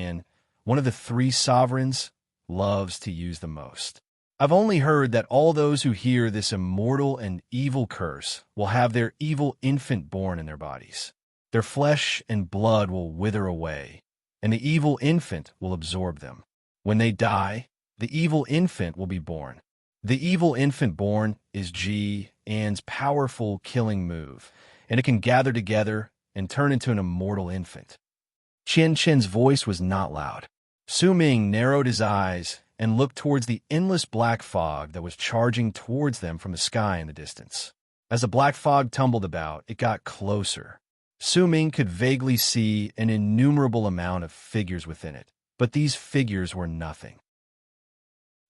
one of the three sovereigns, loves to use the most. I've only heard that all those who hear this immortal and evil curse will have their evil infant born in their bodies. Their flesh and blood will wither away, and the evil infant will absorb them. When they die, the evil infant will be born. The evil infant born is Ji-An's powerful killing move, and it can gather together and turn into an immortal infant." Qian's voice was not loud. Su Ming narrowed his eyes and looked towards the endless black fog that was charging towards them from the sky in the distance. As the black fog tumbled about, it got closer. Su Ming could vaguely see an innumerable amount of figures within it, but these figures were nothing.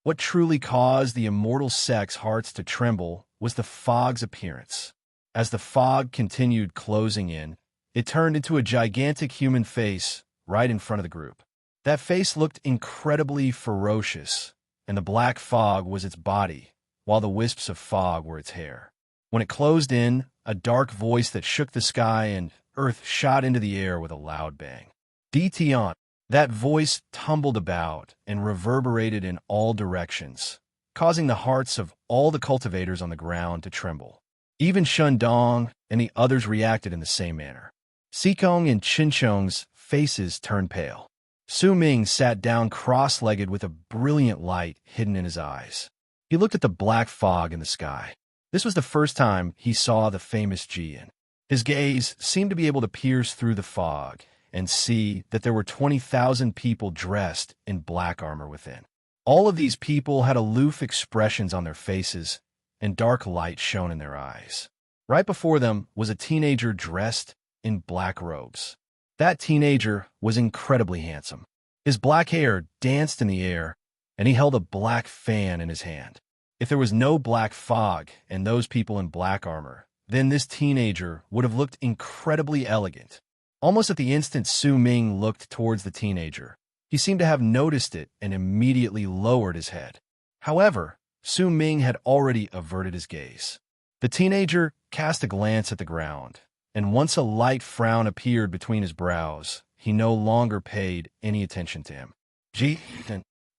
What truly caused the immortal sect's hearts to tremble was the fog's appearance. As the fog continued closing in, it turned into a gigantic human face right in front of the group. That face looked incredibly ferocious, and the black fog was its body, while the wisps of fog were its hair. When it closed in, a dark voice that shook the sky and earth shot into the air with a loud bang. "Dition." That voice tumbled about and reverberated in all directions, causing the hearts of all the cultivators on the ground to tremble. Even Shundong and the others reacted in the same manner. Sikong and Chinchong's faces turned pale. Su Ming sat down cross-legged with a brilliant light hidden in his eyes. He looked at the black fog in the sky. This was the first time he saw the famous Jian. His gaze seemed to be able to pierce through the fog and see that there were 20,000 people dressed in black armor within. All of these people had aloof expressions on their faces, and dark light shone in their eyes. Right before them was a teenager dressed in black robes. That teenager was incredibly handsome. His black hair danced in the air, and he held a black fan in his hand. If there was no black fog and those people in black armor, then this teenager would have looked incredibly elegant. Almost at the instant Su Ming looked towards the teenager, he seemed to have noticed it and immediately lowered his head. However, Su Ming had already averted his gaze. The teenager cast a glance at the ground, and once a light frown appeared between his brows, he no longer paid any attention to him.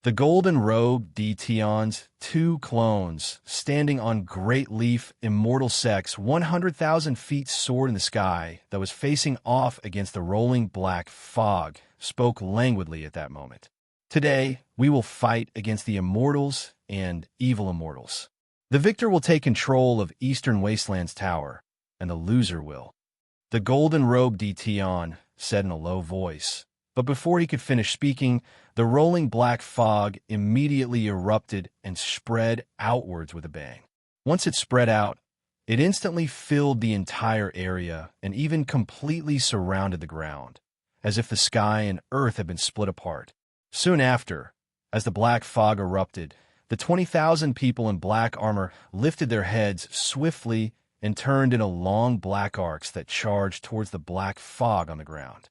The golden-robed Dition's two clones, standing on Great Leaf Immortal Sect's 100,000 feet soared in the sky that was facing off against the rolling black fog, spoke languidly at that moment. "Today, we will fight against the immortals and evil immortals. The victor will take control of Eastern Wasteland's tower, and the loser will." The golden-robed Dition said in a low voice, but before he could finish speaking, the rolling black fog immediately erupted and spread outwards with a bang. Once it spread out, it instantly filled the entire area and even completely surrounded the ground, as if the sky and earth had been split apart. Soon after, as the black fog erupted, the 20,000 people in black armor lifted their heads swiftly and turned in a long black arcs that charged towards the black fog on the ground.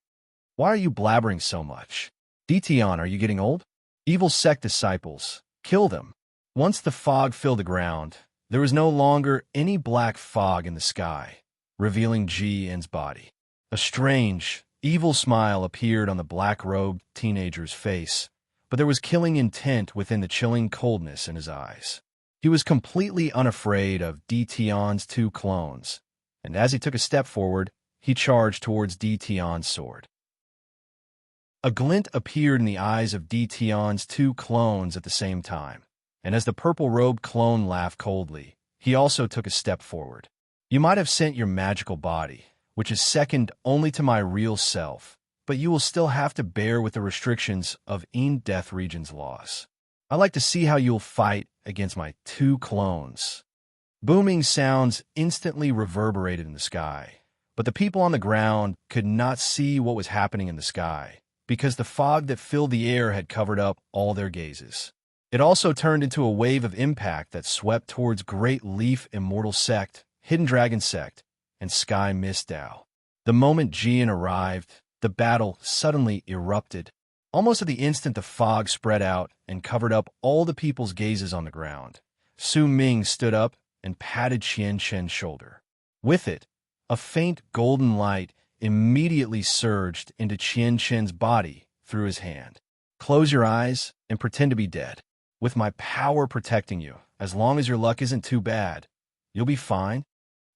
"Why are you blabbering so much? Dition, are you getting old? Evil sect disciples, kill them." Once the fog filled the ground, there was no longer any black fog in the sky, revealing Ji-En's body. A strange, evil smile appeared on the black-robed teenager's face, but there was killing intent within the chilling coldness in his eyes. He was completely unafraid of Dition's two clones, and as he took a step forward, he charged towards Dition's sword. A glint appeared in the eyes of Dition's two clones at the same time, and as the purple-robed clone laughed coldly, he also took a step forward. "You might have sent your magical body, which is second only to my real self, but you will still have to bear with the restrictions of Death Region's laws. I'd like to see how you'll fight against my two clones." Booming sounds instantly reverberated in the sky, but the people on the ground could not see what was happening in the sky, because the fog that filled the air had covered up all their gazes. It also turned into a wave of impact that swept towards Great Leaf Immortal Sect, Hidden Dragon Sect, and Sky Mist Dao. The moment Jian arrived, the battle suddenly erupted. Almost at the instant the fog spread out and covered up all the people's gazes on the ground, Su Ming stood up and patted Qian Shen's shoulder. With it, a faint golden light immediately surged into Qian Shen's body through his hand. Close your eyes and pretend to be dead. With my power protecting you, as long as your luck isn't too bad, you'll be fine.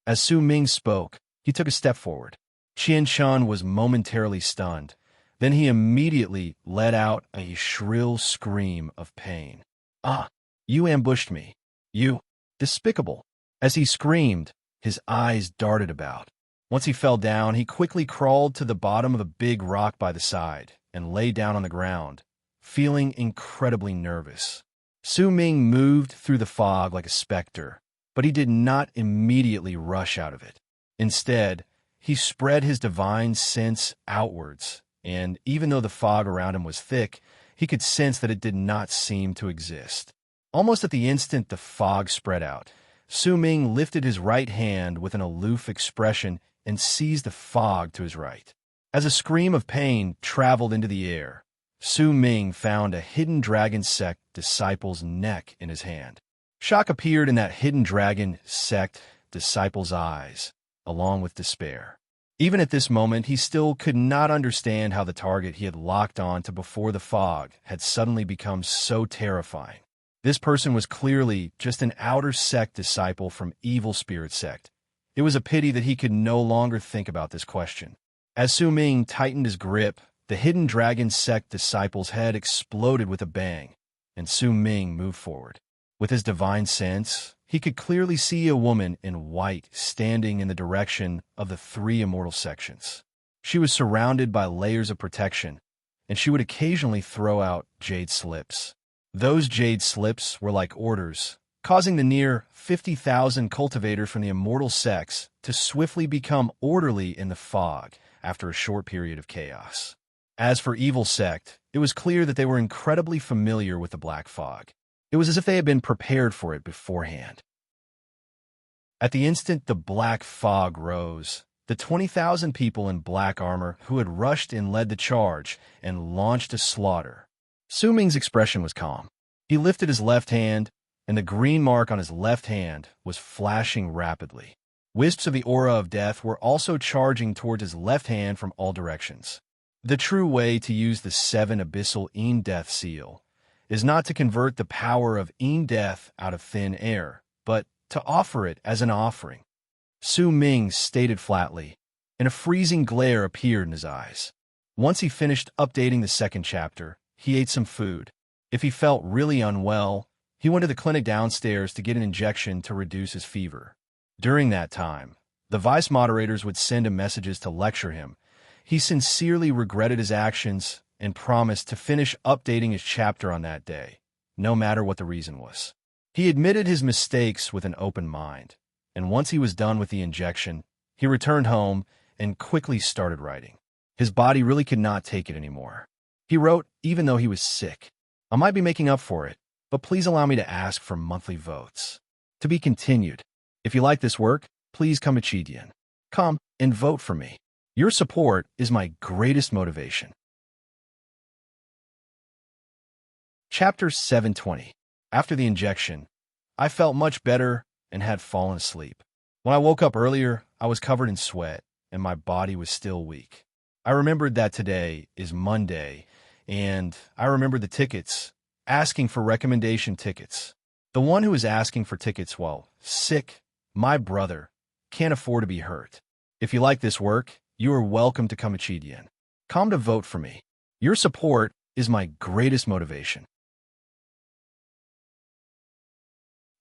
As Su Ming spoke, he took a step forward. Qian Shen was momentarily stunned. Then he immediately let out a shrill scream of pain. "Ah, you ambushed me. You, despicable." As he screamed, his eyes darted about. Once he fell down, he quickly crawled to the bottom of a big rock by the side and lay down on the ground, feeling incredibly nervous. Su Ming moved through the fog like a specter, but he did not immediately rush out of it. Instead, he spread his divine sense outwards, and even though the fog around him was thick, he could sense that it did not seem to exist. Almost at the instant the fog spread out, Su Ming lifted his right hand with an aloof expression and seized the fog to his right. As a scream of pain traveled into the air, Su Ming found a Hidden Dragon Sect disciple's neck in his hand. Shock appeared in that Hidden Dragon Sect disciple's eyes, along with despair. Even at this moment, he still could not understand how the target he had locked on to before the fog had suddenly become so terrifying. This person was clearly just an outer sect disciple from Evil Spirit Sect. It was a pity that he could no longer think about this question. As Su Ming tightened his grip, the Hidden Dragon Sect disciple's head exploded with a bang, and Su Ming moved forward. With his divine sense, he could clearly see a woman in white standing in the direction of the three immortal sections. She was surrounded by layers of protection, and she would occasionally throw out jade slips. Those jade slips were like orders, causing the near 50,000 cultivators from the immortal sects to swiftly become orderly in the fog after a short period of chaos. As for Evil Sect, it was clear that they were incredibly familiar with the black fog. It was as if they had been prepared for it beforehand. At the instant the black fog rose, the 20,000 people in black armor who had rushed and led the charge and launched a slaughter. Su Ming's expression was calm. He lifted his left hand, and the green mark on his left hand was flashing rapidly. Wisps of the aura of death were also charging towards his left hand from all directions. The true way to use the 7 Abyssal Een Death seal is not to convert the power of Een Death out of thin air, but to offer it as an offering. Su Ming stated flatly, and a freezing glare appeared in his eyes. Once he finished updating the second chapter, he ate some food. If he felt really unwell, he went to the clinic downstairs to get an injection to reduce his fever. During that time, the vice moderators would send him messages to lecture him. He sincerely regretted his actions and promised to finish updating his chapter on that day, no matter what the reason was. He admitted his mistakes with an open mind, and once he was done with the injection, he returned home and quickly started writing. His body really could not take it anymore. He wrote even though he was sick. "I might be making up for it, but please allow me to ask for monthly votes. To be continued. If you like this work, please come to Chidian. Come and vote for me. Your support is my greatest motivation." Chapter 720. After the injection, I felt much better and had fallen asleep. When I woke up earlier, I was covered in sweat, and my body was still weak. I remembered that today is Monday, and I remembered the tickets, asking for recommendation tickets. The one who is asking for tickets while sick, my brother, can't afford to be hurt. If you like this work, you are welcome to come to Chidian. Come to vote for me. Your support is my greatest motivation.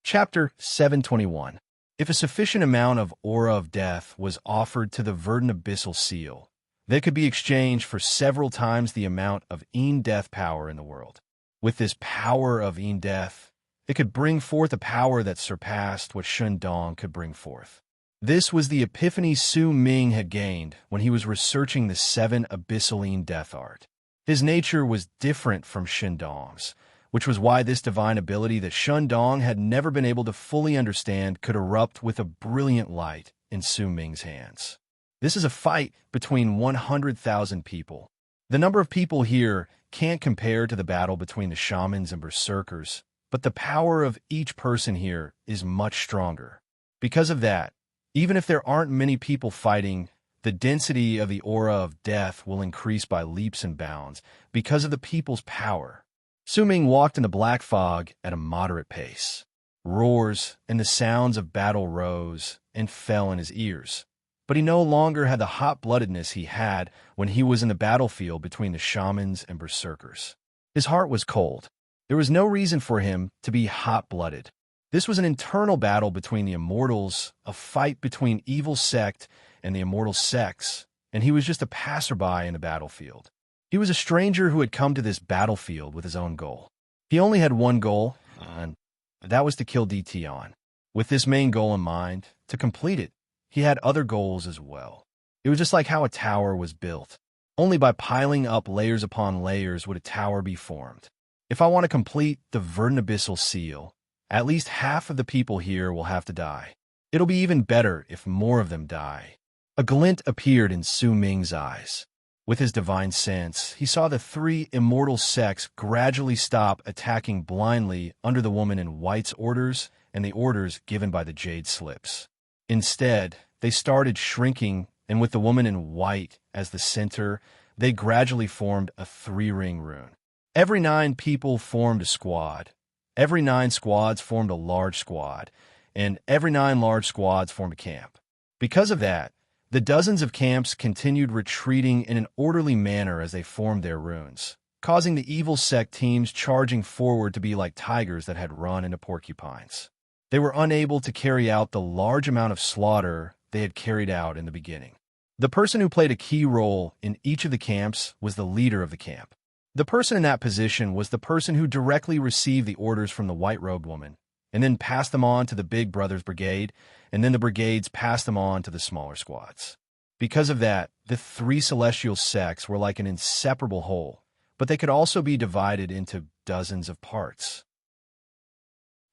Chapter 721. If a sufficient amount of Aura of Death was offered to the Verdant Abyssal Seal, they could be exchanged for several times the amount of Een Death power in the world. With this power of Een Death, it could bring forth a power that surpassed what Shun Dong could bring forth. This was the epiphany Su Ming had gained when he was researching the 7 Abyssal Een Death art. His nature was different from Shun Dong's, which was why this divine ability that Shundong had never been able to fully understand could erupt with a brilliant light in Su Ming's hands. This is a fight between 100,000 people. The number of people here can't compare to the battle between the shamans and berserkers, but the power of each person here is much stronger. Because of that, even if there aren't many people fighting, the density of the aura of death will increase by leaps and bounds because of the people's power. Su Ming walked in the black fog at a moderate pace. Roars and the sounds of battle rose and fell in his ears. But he no longer had the hot-bloodedness he had when he was in the battlefield between the shamans and berserkers. His heart was cold. There was no reason for him to be hot-blooded. This was an internal battle between the immortals, a fight between evil sect and the immortal sects, and he was just a passerby in the battlefield. He was a stranger who had come to this battlefield with his own goal. He only had one goal, and that was to kill Tion. With this main goal in mind, to complete it, he had other goals as well. It was just like how a tower was built. Only by piling up layers upon layers would a tower be formed. If I want to complete the verdant abyssal seal, at least half of the people here will have to die. It'll be even better if more of them die. A glint appeared in Su Ming's eyes. With his divine sense, he saw the three immortal sects gradually stop attacking blindly under the woman in white's orders and the orders given by the jade slips. Instead, they started shrinking, and with the woman in white as the center, they gradually formed a three-ring rune. Every 9 people formed a squad. Every 9 squads formed a large squad, and every 9 large squads formed a camp. Because of that, the dozens of camps continued retreating in an orderly manner as they formed their runes, causing the evil sect teams charging forward to be like tigers that had run into porcupines. They were unable to carry out the large amount of slaughter they had carried out in the beginning. The person who played a key role in each of the camps was the leader of the camp. The person in that position was the person who directly received the orders from the white-robed woman, and then passed them on to the Big Brothers Brigade, and then the brigades passed them on to the smaller squads. Because of that, the 3 celestial sects were like an inseparable whole, but they could also be divided into dozens of parts.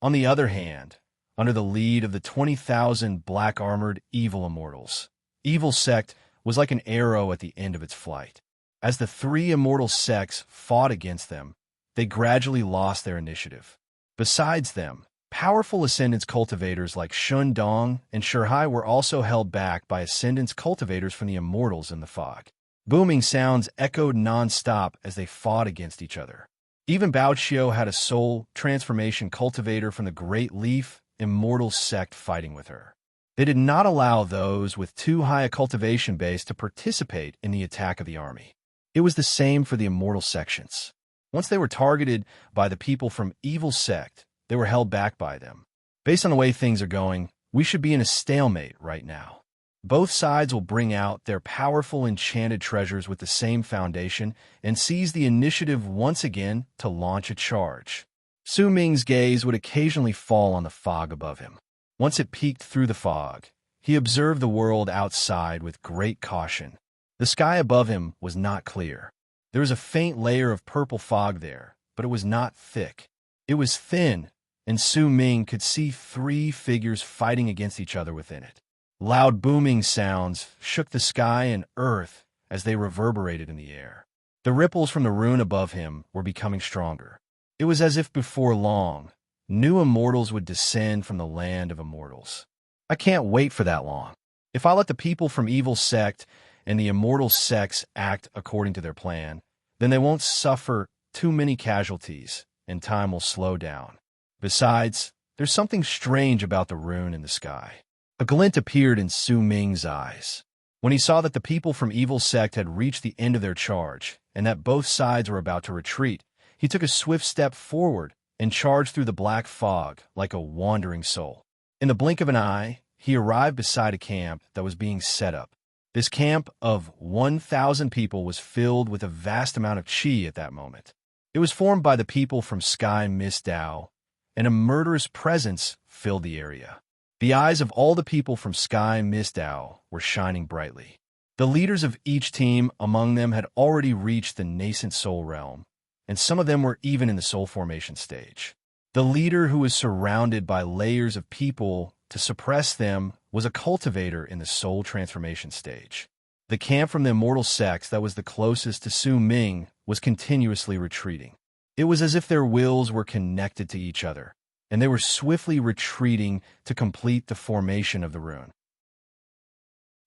On the other hand, under the lead of the 20,000 black-armored evil immortals, evil sect was like an arrow at the end of its flight. As the 3 immortal sects fought against them, they gradually lost their initiative. Besides them, powerful Ascendance cultivators like Shundong and Shihai were also held back by Ascendance cultivators from the Immortals in the fog. Booming sounds echoed non-stop as they fought against each other. Even Baoqiu had a soul transformation cultivator from the Great Leaf Immortal sect fighting with her. They did not allow those with too high a cultivation base to participate in the attack of the army. It was the same for the Immortal sections. Once they were targeted by the people from Evil Sect, they were held back by them. Based on the way things are going, we should be in a stalemate right now. Both sides will bring out their powerful enchanted treasures with the same foundation and seize the initiative once again to launch a charge. Su Ming's gaze would occasionally fall on the fog above him. Once it peeked through the fog, he observed the world outside with great caution. The sky above him was not clear. There was a faint layer of purple fog there, but it was not thick. It was thin, and Su Ming could see 3 figures fighting against each other within it. Loud booming sounds shook the sky and earth as they reverberated in the air. The ripples from the rune above him were becoming stronger. It was as if before long, new immortals would descend from the land of immortals. I can't wait for that long. If I let the people from Evil Sect and the immortal sects act according to their plan, then they won't suffer too many casualties, and time will slow down. Besides, there's something strange about the rune in the sky. A glint appeared in Su Ming's eyes. When he saw that the people from Evil Sect had reached the end of their charge, and that both sides were about to retreat, he took a swift step forward and charged through the black fog like a wandering soul. In the blink of an eye, he arrived beside a camp that was being set up. This camp of 1,000 people was filled with a vast amount of qi at that moment. It was formed by the people from Sky Mist Dao, and a murderous presence filled the area. The eyes of all the people from Sky Mist Dao were shining brightly. The leaders of each team among them had already reached the nascent soul realm, and some of them were even in the soul formation stage. The leader, who was surrounded by layers of people to suppress them, was a cultivator in the soul transformation stage. The camp from the immortal sects that was the closest to Su Ming was continuously retreating. It was as if their wills were connected to each other, and they were swiftly retreating to complete the formation of the rune.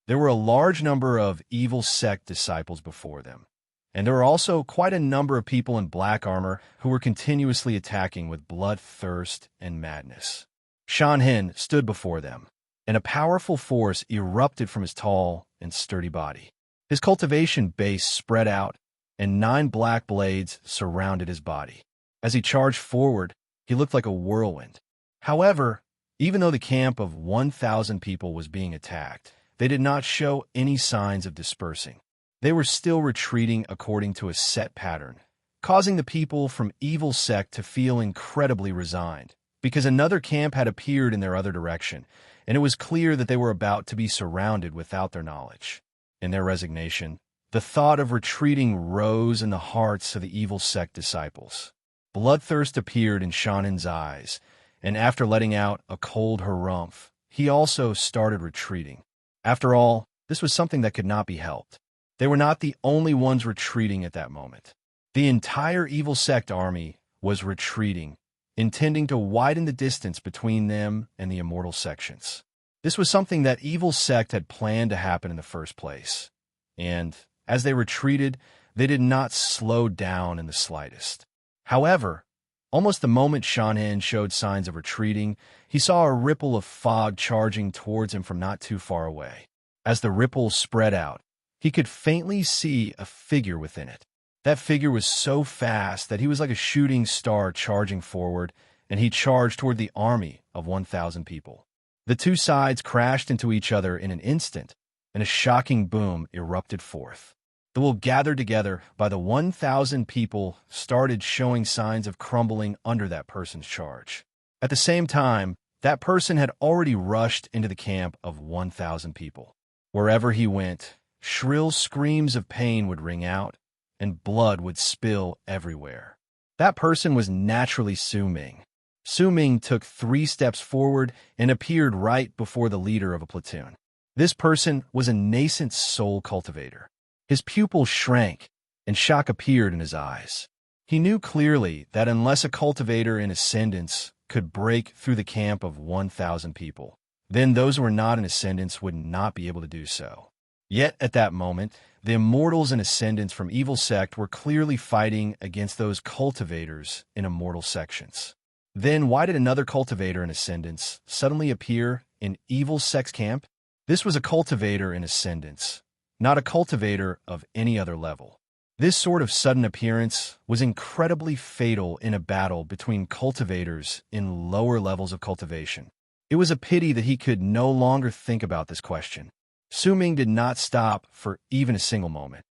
There were a large number of evil sect disciples before them, and there were also quite a number of people in black armor who were continuously attacking with bloodthirst and madness. Shan Hen stood before them, and a powerful force erupted from his tall and sturdy body. His cultivation base spread out, and 9 black blades surrounded his body. As he charged forward, he looked like a whirlwind. However, even though the camp of 1,000 people was being attacked, they did not show any signs of dispersing. They were still retreating according to a set pattern, causing the people from evil sect to feel incredibly resigned, because another camp had appeared in their other direction, and it was clear that they were about to be surrounded without their knowledge. In their resignation, the thought of retreating rose in the hearts of the evil sect disciples. Bloodthirst appeared in Shannon's eyes, and after letting out a cold harumph, he also started retreating. After all, this was something that could not be helped. They were not the only ones retreating at that moment. The entire evil sect army was retreating, intending to widen the distance between them and the immortal sections. This was something that evil sect had planned to happen in the first place, and as they retreated, they did not slow down in the slightest. However, almost the moment Shan Hen showed signs of retreating, he saw a ripple of fog charging towards him from not too far away. As the ripple spread out, he could faintly see a figure within it. That figure was so fast that he was like a shooting star charging forward, and he charged toward the army of 1,000 people. The two sides crashed into each other in an instant, and a shocking boom erupted forth. The wool gathered together by the 1,000 people started showing signs of crumbling under that person's charge. At the same time, that person had already rushed into the camp of 1,000 people. Wherever he went, shrill screams of pain would ring out, and blood would spill everywhere. That person was naturally Su Ming. Su Ming took 3 steps forward and appeared right before the leader of a platoon. This person was a nascent soul cultivator. His pupils shrank, and shock appeared in his eyes. He knew clearly that unless a cultivator in ascendance could break through the camp of 1,000 people, then those who were not in ascendance would not be able to do so. Yet at that moment, the immortals in ascendance from evil sect were clearly fighting against those cultivators in immortal sections. Then why did another cultivator in ascendance suddenly appear in evil sect's camp? This was a cultivator in ascendance, not a cultivator of any other level. This sort of sudden appearance was incredibly fatal in a battle between cultivators in lower levels of cultivation. It was a pity that he could no longer think about this question. Su Ming did not stop for even a single moment.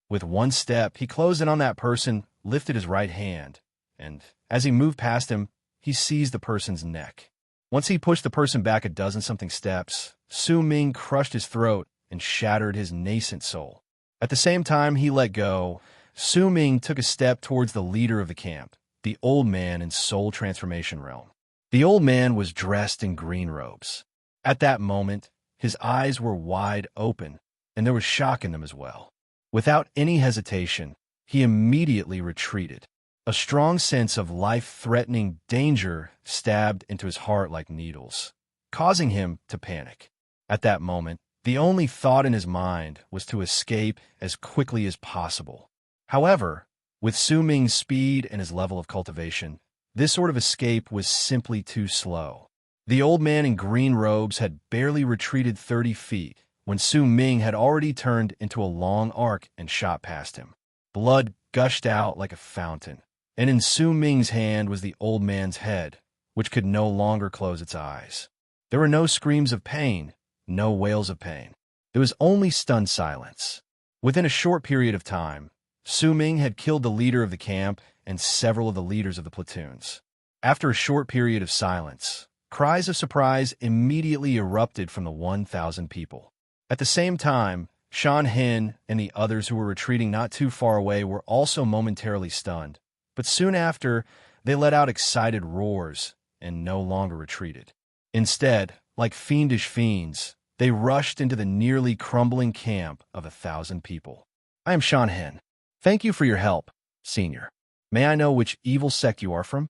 With one step, he closed in on that person, lifted his right hand, and as he moved past him, he seized the person's neck. Once he pushed the person back a dozen-something steps, Su Ming crushed his throat and shattered his nascent soul. At the same time he let go, Su Ming took a step towards the leader of the camp, the old man in soul transformation realm. The old man was dressed in green robes. At that moment, his eyes were wide open, and there was shock in them as well. Without any hesitation, he immediately retreated. A strong sense of life-threatening danger stabbed into his heart like needles, causing him to panic. At that moment, the only thought in his mind was to escape as quickly as possible. However, with Su Ming's speed and his level of cultivation, this sort of escape was simply too slow. The old man in green robes had barely retreated 30 feet when Su Ming had already turned into a long arc and shot past him. Blood gushed out like a fountain, and in Su Ming's hand was the old man's head, which could no longer close its eyes. There were no screams of pain, no wails of pain. There was only stunned silence. Within a short period of time, Su Ming had killed the leader of the camp and several of the leaders of the platoons. After a short period of silence, cries of surprise immediately erupted from the 1,000 people. At the same time, Shan Hen and the others who were retreating not too far away were also momentarily stunned, but soon after, they let out excited roars and no longer retreated. Instead, like fiendish fiends, they rushed into the nearly crumbling camp of 1,000 people. I am Shan Hen. Thank you for your help, Senior. May I know which evil sect you are from?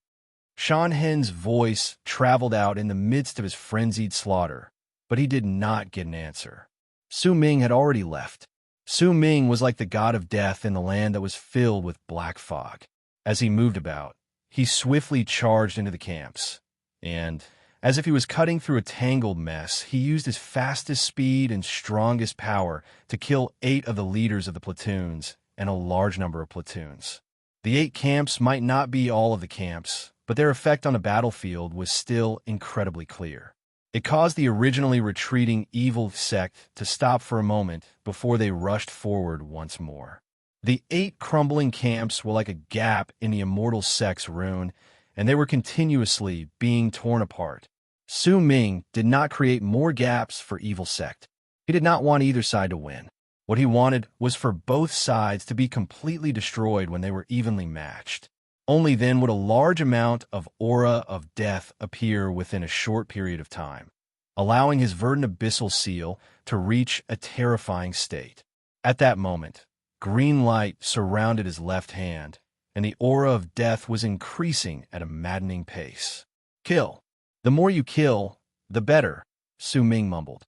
Shan Hen's voice traveled out in the midst of his frenzied slaughter, but he did not get an answer. Su Ming had already left. Su Ming was like the god of death in the land that was filled with black fog. As he moved about, he swiftly charged into the camps, and, as if he was cutting through a tangled mess, he used his fastest speed and strongest power to kill 8 of the leaders of the platoons and a large number of platoons. The 8 camps might not be all of the camps, but their effect on the battlefield was still incredibly clear. It caused the originally retreating evil sect to stop for a moment before they rushed forward once more. The 8 crumbling camps were like a gap in the immortal sect's rune, and they were continuously being torn apart. Su Ming did not create more gaps for evil sect. He did not want either side to win. What he wanted was for both sides to be completely destroyed when they were evenly matched. Only then would a large amount of aura of death appear within a short period of time, allowing his verdant abyssal seal to reach a terrifying state. At that moment, green light surrounded his left hand, and the aura of death was increasing at a maddening pace. Kill. The more you kill, the better, Su Ming mumbled.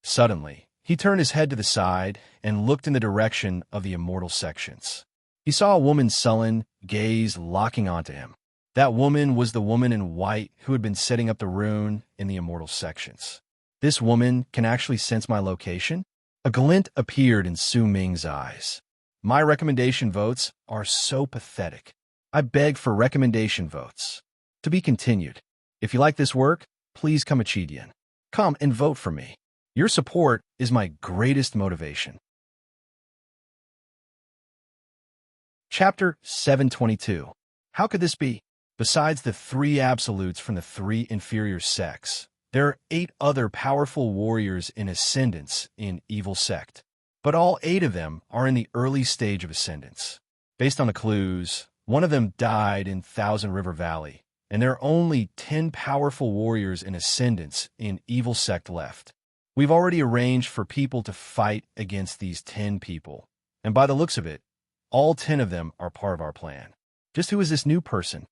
Suddenly, he turned his head to the side and looked in the direction of the immortal sections. He saw a woman's sullen gaze locking onto him. That woman was the woman in white who had been setting up the rune in the immortal sections. This woman can actually sense my location? A glint appeared in Su Ming's eyes. My recommendation votes are so pathetic. I beg for recommendation votes. To be continued. If you like this work, please come a Chidian. Come and vote for me. Your support is my greatest motivation. Chapter 722. How could this be? Besides the 3 absolutes from the 3 inferior sects, there are 8 other powerful warriors in ascendance in evil sect. But all 8 of them are in the early stage of ascendance. Based on the clues, one of them died in Thousand River Valley, and there are only 10 powerful warriors in ascendance in evil sect left. We've already arranged for people to fight against these 10 people, and by the looks of it, all 10 of them are part of our plan. Just who is this new person?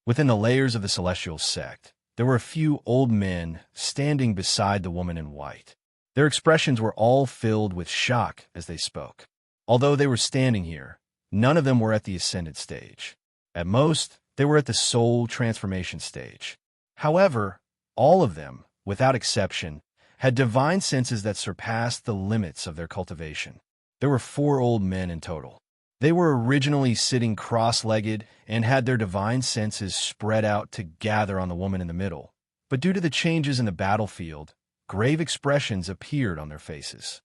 Within the layers of the celestial sect, there were a few old men standing beside the woman in white. Their expressions were all filled with shock as they spoke. Although they were standing here, none of them were at the ascended stage. At most, they were at the soul transformation stage. However, all of them, without exception, had divine senses that surpassed the limits of their cultivation. There were 4 old men in total. They were originally sitting cross-legged and had their divine senses spread out to gather on the woman in the middle. But due to the changes in the battlefield, grave expressions appeared on their faces.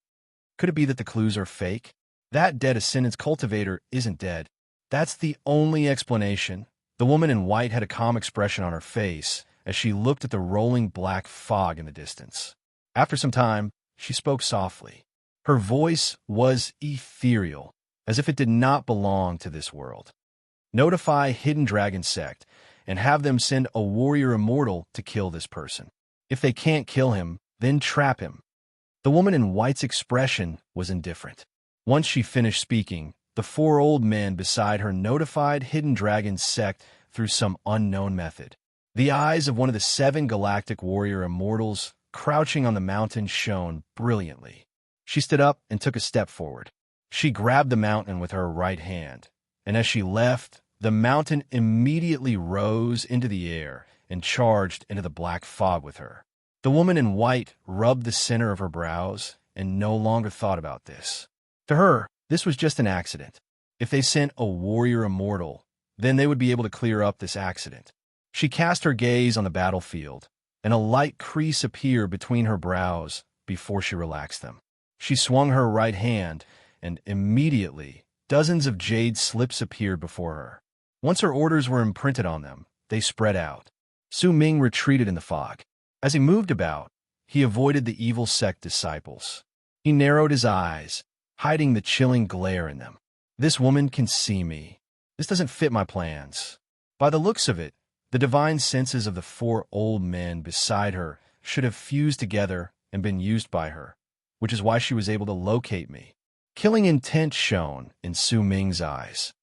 Could it be that the clues are fake? That dead ascendance cultivator isn't dead. That's the only explanation. The woman in white had a calm expression on her face as she looked at the rolling black fog in the distance. After some time, she spoke softly. Her voice was ethereal, as if it did not belong to this world. Notify Hidden Dragon Sect and have them send a warrior immortal to kill this person. If they can't kill him, then trap him. The woman in white's expression was indifferent. Once she finished speaking, the 4 old men beside her notified Hidden Dragon Sect through some unknown method. The eyes of one of the 7 galactic warrior immortals crouching on the mountain shone brilliantly. She stood up and took a step forward. She grabbed the mountain with her right hand, and as she left, the mountain immediately rose into the air and charged into the black fog with her. The woman in white rubbed the center of her brows and no longer thought about this. To her, this was just an accident. If they sent a warrior immortal, then they would be able to clear up this accident. She cast her gaze on the battlefield, and a light crease appeared between her brows before she relaxed them. She swung her right hand, and immediately, dozens of jade slips appeared before her. Once her orders were imprinted on them, they spread out. Su Ming retreated in the fog. As he moved about, he avoided the evil sect disciples. He narrowed his eyes, hiding the chilling glare in them. This woman can see me. This doesn't fit my plans. By the looks of it, the divine senses of the four old men beside her should have fused together and been used by her, which is why she was able to locate me. Killing intent shone in Su Ming's eyes.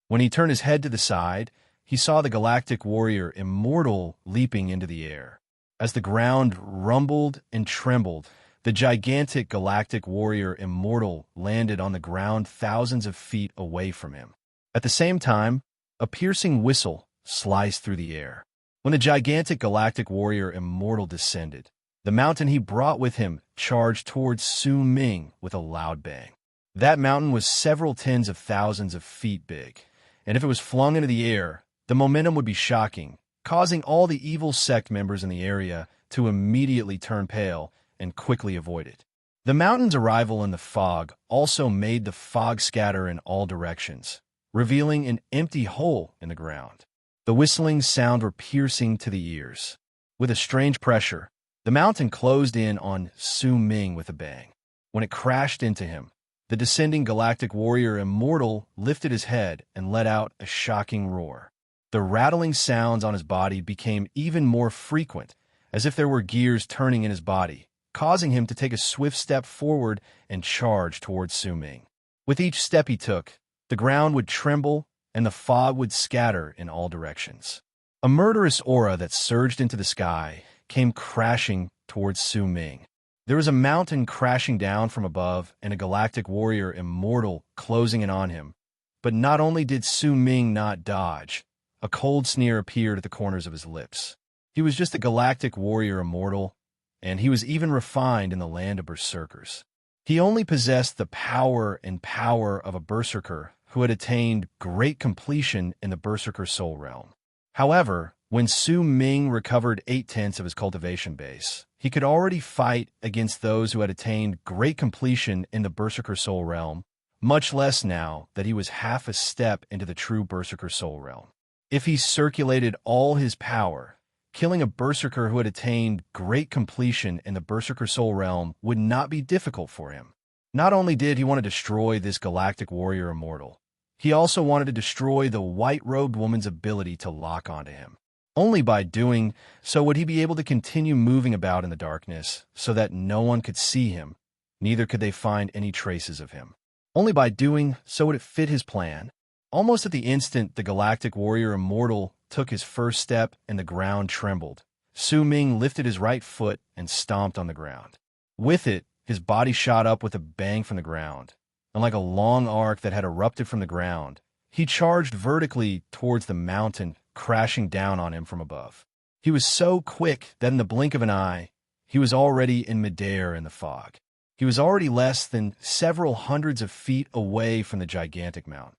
When he turned his head to the side, he saw the galactic warrior immortal leaping into the air. As the ground rumbled and trembled, the gigantic galactic warrior immortal landed on the ground thousands of feet away from him. At the same time, a piercing whistle sliced through the air. When the gigantic galactic warrior immortal descended, the mountain he brought with him charged towards Su Ming with a loud bang. That mountain was several tens of thousands of feet big, and if it was flung into the air, the momentum would be shocking, causing all the evil sect members in the area to immediately turn pale and quickly avoid it. The mountain's arrival in the fog also made the fog scatter in all directions, revealing an empty hole in the ground. The whistling sound were piercing to the ears. With a strange pressure, the mountain closed in on Su Ming with a bang. When it crashed into him, the descending galactic warrior immortal lifted his head and let out a shocking roar. The rattling sounds on his body became even more frequent, as if there were gears turning in his body, causing him to take a swift step forward and charge towards Su Ming. With each step he took, the ground would tremble and the fog would scatter in all directions. A murderous aura that surged into the sky came crashing towards Su Ming. There was a mountain crashing down from above and a galactic warrior immortal closing in on him. But not only did Su Ming not dodge, a cold sneer appeared at the corners of his lips. He was just a galactic warrior immortal, and he was even refined in the land of berserkers. He only possessed the power of a berserker who had attained great completion in the berserker soul realm. However, when Su Ming recovered 8/10 of his cultivation base, he could already fight against those who had attained great completion in the berserker soul realm, much less now that he was half a step into the true berserker soul realm. If he circulated all his power, killing a berserker who had attained great completion in the berserker soul realm would not be difficult for him. Not only did he want to destroy this galactic warrior immortal, he also wanted to destroy the white-robed woman's ability to lock onto him. Only by doing so would he be able to continue moving about in the darkness so that no one could see him, neither could they find any traces of him. Only by doing so would it fit his plan. Almost at the instant the galactic warrior immortal took his first step and the ground trembled, Su Ming lifted his right foot and stomped on the ground. With it, his body shot up with a bang from the ground, and like a long arc that had erupted from the ground, he charged vertically towards the mountain, crashing down on him from above. He was so quick that in the blink of an eye, he was already in midair in the fog. He was already less than several hundreds of feet away from the gigantic mountain.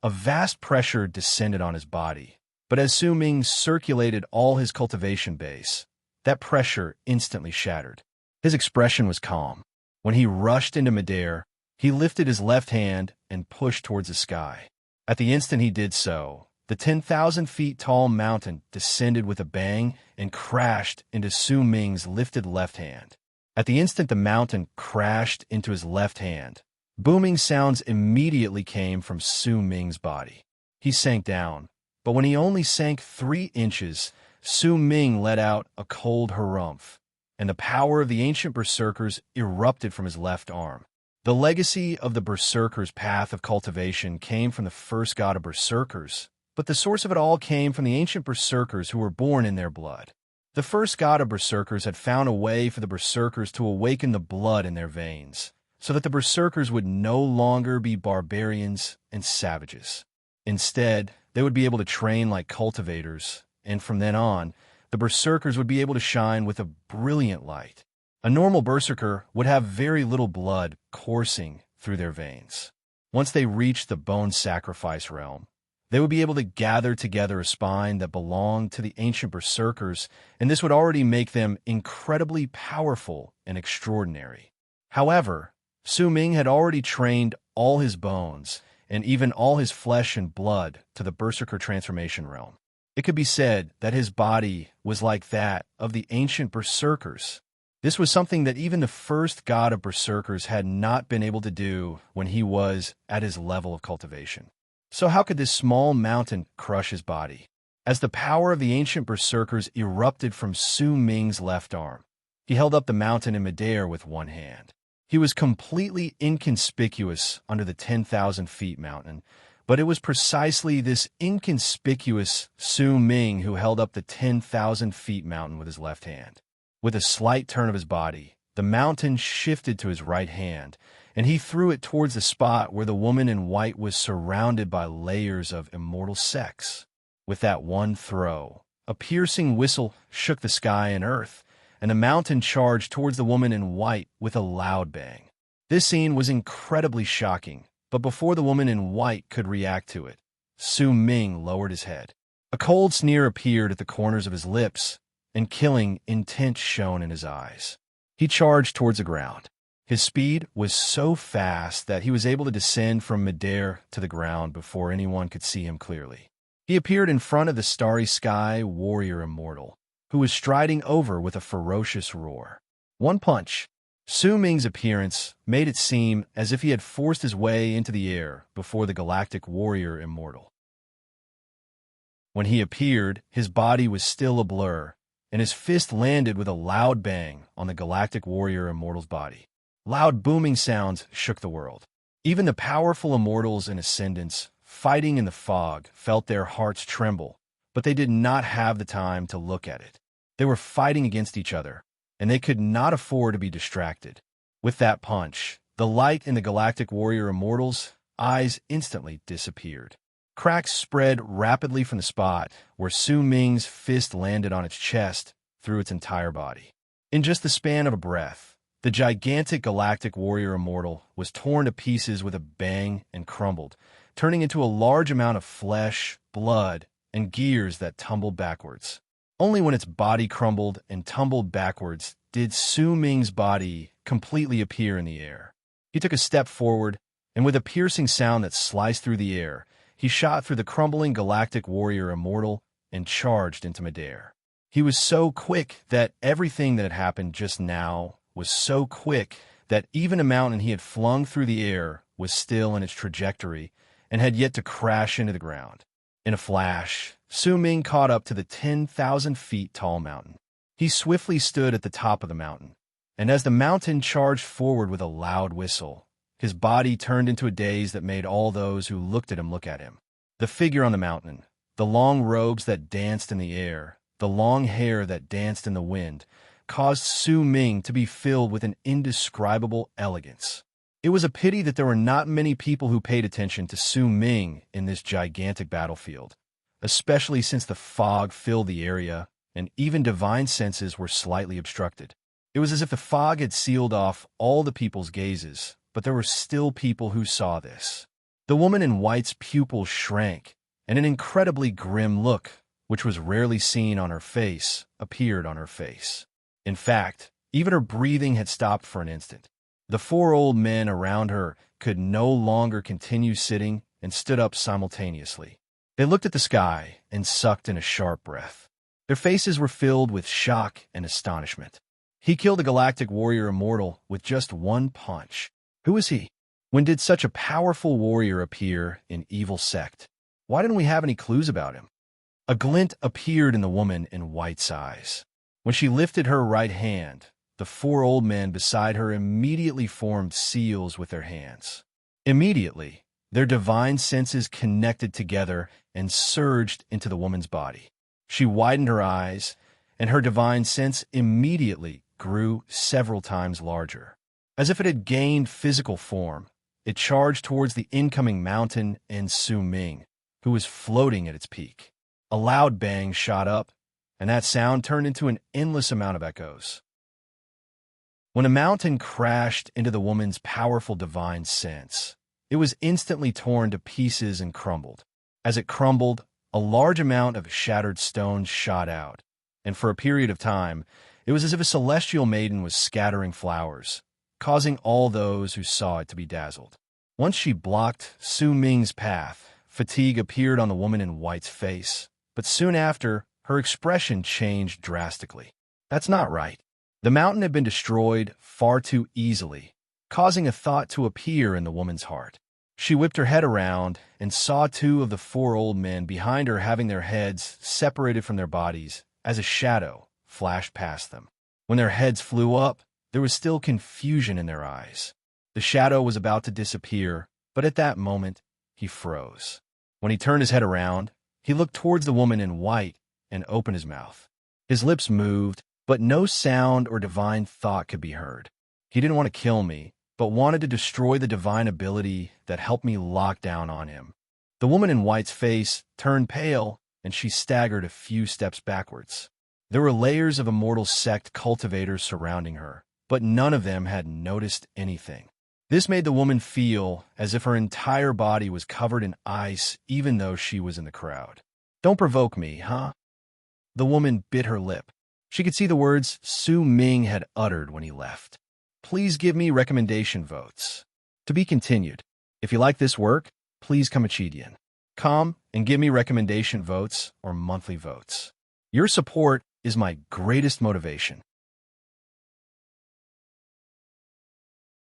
A vast pressure descended on his body, but as Su Ming circulated all his cultivation base, that pressure instantly shattered. His expression was calm. When he rushed into midair, he lifted his left hand and pushed towards the sky. At the instant he did so, the 10,000 feet tall mountain descended with a bang and crashed into Su Ming's lifted left hand. At the instant the mountain crashed into his left hand, booming sounds immediately came from Su Ming's body. He sank down, but when he only sank 3 inches, Su Ming let out a cold harumph, and the power of the ancient berserkers erupted from his left arm. The legacy of the berserkers' path of cultivation came from the first god of berserkers, but the source of it all came from the ancient berserkers who were born in their blood. The first god of berserkers had found a way for the berserkers to awaken the blood in their veins, so that the berserkers would no longer be barbarians and savages. Instead, they would be able to train like cultivators, and from then on, the berserkers would be able to shine with a brilliant light. A normal berserker would have very little blood coursing through their veins. Once they reached the bone sacrifice realm, they would be able to gather together a spine that belonged to the ancient berserkers, and this would already make them incredibly powerful and extraordinary. However, Su Ming had already trained all his bones, and even all his flesh and blood, to the berserker transformation realm. It could be said that his body was like that of the ancient berserkers. This was something that even the first god of berserkers had not been able to do when he was at his level of cultivation. So how could this small mountain crush his body? As the power of the ancient berserkers erupted from Su Ming's left arm, he held up the mountain in midair with one hand. He was completely inconspicuous under the 10,000 feet mountain, but it was precisely this inconspicuous Su Ming who held up the 10,000 feet mountain with his left hand. With a slight turn of his body, the mountain shifted to his right hand, and he threw it towards the spot where the woman in white was surrounded by layers of immortal sex. With that one throw, a piercing whistle shook the sky and earth, and the mountain charged towards the woman in white with a loud bang. This scene was incredibly shocking, but before the woman in white could react to it, Su Ming lowered his head. A cold sneer appeared at the corners of his lips, and killing intent shone in his eyes. He charged towards the ground. His speed was so fast that he was able to descend from midair to the ground before anyone could see him clearly. He appeared in front of the starry sky warrior immortal, who was striding over with a ferocious roar. One punch. Su Ming's appearance made it seem as if he had forced his way into the air before the galactic warrior immortal. When he appeared, his body was still a blur, and his fist landed with a loud bang on the galactic warrior immortal's body. Loud booming sounds shook the world. Even the powerful immortals and ascendants fighting in the fog felt their hearts tremble, but they did not have the time to look at it. They were fighting against each other, and they could not afford to be distracted. With that punch, the light in the galactic warrior immortal's eyes instantly disappeared. Cracks spread rapidly from the spot where Su Ming's fist landed on its chest through its entire body. In just the span of a breath, the gigantic galactic warrior immortal was torn to pieces with a bang and crumbled, turning into a large amount of flesh, blood, and gears that tumbled backwards. Only when its body crumbled and tumbled backwards did Su Ming's body completely appear in the air. He took a step forward, and with a piercing sound that sliced through the air, he shot through the crumbling galactic warrior immortal and charged into midair. He was so quick that everything that had happened just now was so quick that even a mountain he had flung through the air was still in its trajectory and had yet to crash into the ground. In a flash, Su Ming caught up to the 10,000 feet tall mountain. He swiftly stood at the top of the mountain, and as the mountain charged forward with a loud whistle, his body turned into a daze that made all those who looked at him look at him. The figure on the mountain, the long robes that danced in the air, the long hair that danced in the wind, caused Su Ming to be filled with an indescribable elegance. It was a pity that there were not many people who paid attention to Su Ming in this gigantic battlefield, especially since the fog filled the area and even divine senses were slightly obstructed. It was as if the fog had sealed off all the people's gazes, but there were still people who saw this. The woman in white's pupils shrank, and an incredibly grim look, which was rarely seen on her face, appeared on her face. In fact, even her breathing had stopped for an instant. The four old men around her could no longer continue sitting and stood up simultaneously. They looked at the sky and sucked in a sharp breath. Their faces were filled with shock and astonishment. He killed the galactic warrior immortal with just one punch. Who is he? When did such a powerful warrior appear in Evil Sect? Why didn't we have any clues about him? A glint appeared in the woman in white's eyes. When she lifted her right hand, the four old men beside her immediately formed seals with their hands. Immediately, their divine senses connected together and surged into the woman's body. She widened her eyes, and her divine sense immediately grew several times larger. As if it had gained physical form, it charged towards the incoming mountain and Su Ming, who was floating at its peak. A loud bang shot up, and that sound turned into an endless amount of echoes. When a mountain crashed into the woman's powerful divine sense, it was instantly torn to pieces and crumbled. As it crumbled, a large amount of shattered stones shot out, and for a period of time, it was as if a celestial maiden was scattering flowers, causing all those who saw it to be dazzled. Once she blocked Su Ming's path, fatigue appeared on the woman in white's face, but soon after, her expression changed drastically. That's not right. The mountain had been destroyed far too easily, causing a thought to appear in the woman's heart. She whipped her head around and saw two of the four old men behind her having their heads separated from their bodies as a shadow flashed past them. When their heads flew up, there was still confusion in their eyes. The shadow was about to disappear, but at that moment, he froze. When he turned his head around, he looked towards the woman in white and opened his mouth. His lips moved, but no sound or divine thought could be heard. He didn't want to kill me, but wanted to destroy the divine ability that helped me lock down on him. The woman in white's face turned pale, and she staggered a few steps backwards. There were layers of immortal sect cultivators surrounding her, but none of them had noticed anything. This made the woman feel as if her entire body was covered in ice, even though she was in the crowd. "Don't provoke me, huh?" The woman bit her lip. She could see the words Su Ming had uttered when he left. "Please give me recommendation votes. To be continued. If you like this work, please come come and give me recommendation votes or monthly votes. Your support is my greatest motivation."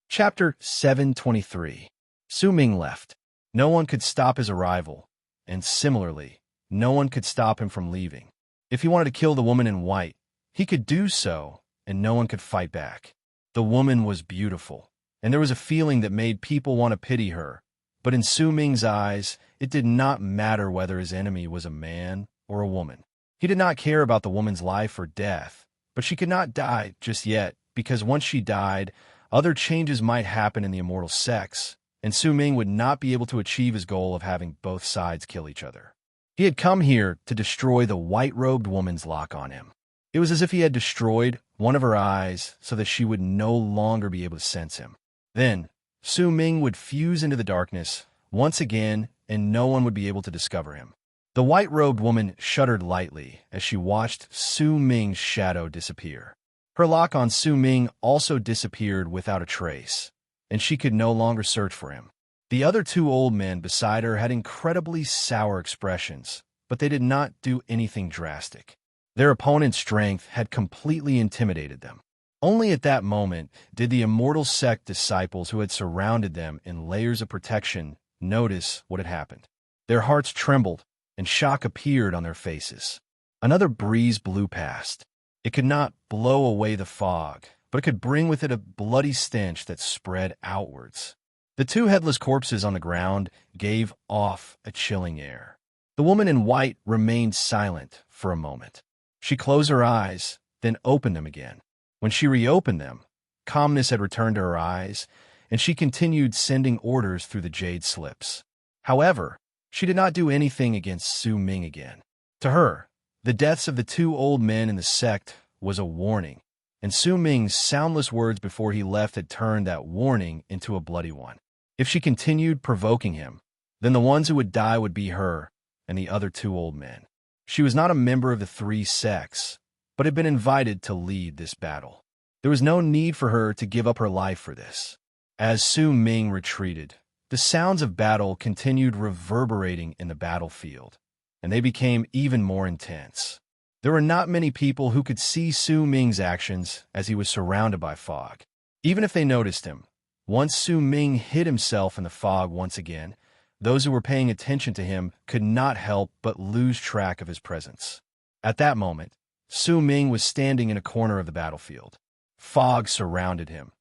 Chapter 723. Su Ming left. No one could stop his arrival, and similarly, no one could stop him from leaving. If he wanted to kill the woman in white, he could do so, and no one could fight back. The woman was beautiful, and there was a feeling that made people want to pity her. But in Su Ming's eyes, it did not matter whether his enemy was a man or a woman. He did not care about the woman's life or death, but she could not die just yet, because once she died, other changes might happen in the immortal sex, and Su Ming would not be able to achieve his goal of having both sides kill each other. He had come here to destroy the white-robed woman's lock on him. It was as if he had destroyed one of her eyes so that she would no longer be able to sense him. Then, Su Ming would fuse into the darkness once again, and no one would be able to discover him. The white-robed woman shuddered lightly as she watched Su Ming's shadow disappear. Her lock on Su Ming also disappeared without a trace, and she could no longer search for him. The other two old men beside her had incredibly sour expressions, but they did not do anything drastic. Their opponent's strength had completely intimidated them. Only at that moment did the immortal sect disciples who had surrounded them in layers of protection notice what had happened. Their hearts trembled, and shock appeared on their faces. Another breeze blew past. It could not blow away the fog, but it could bring with it a bloody stench that spread outwards. The two headless corpses on the ground gave off a chilling air. The woman in white remained silent for a moment. She closed her eyes, then opened them again. When she reopened them, calmness had returned to her eyes, and she continued sending orders through the jade slips. However, she did not do anything against Su Ming again. To her, the deaths of the two old men in the sect was a warning, and Su Ming's soundless words before he left had turned that warning into a bloody one. If she continued provoking him, then the ones who would die would be her and the other two old men. She was not a member of the three sects, but had been invited to lead this battle. There was no need for her to give up her life for this. As Su Ming retreated, the sounds of battle continued reverberating in the battlefield, and they became even more intense. There were not many people who could see Su Ming's actions as he was surrounded by fog. Even if they noticed him, once Su Ming hid himself in the fog once again, those who were paying attention to him could not help but lose track of his presence. At that moment, Su Ming was standing in a corner of the battlefield. Fog surrounded him,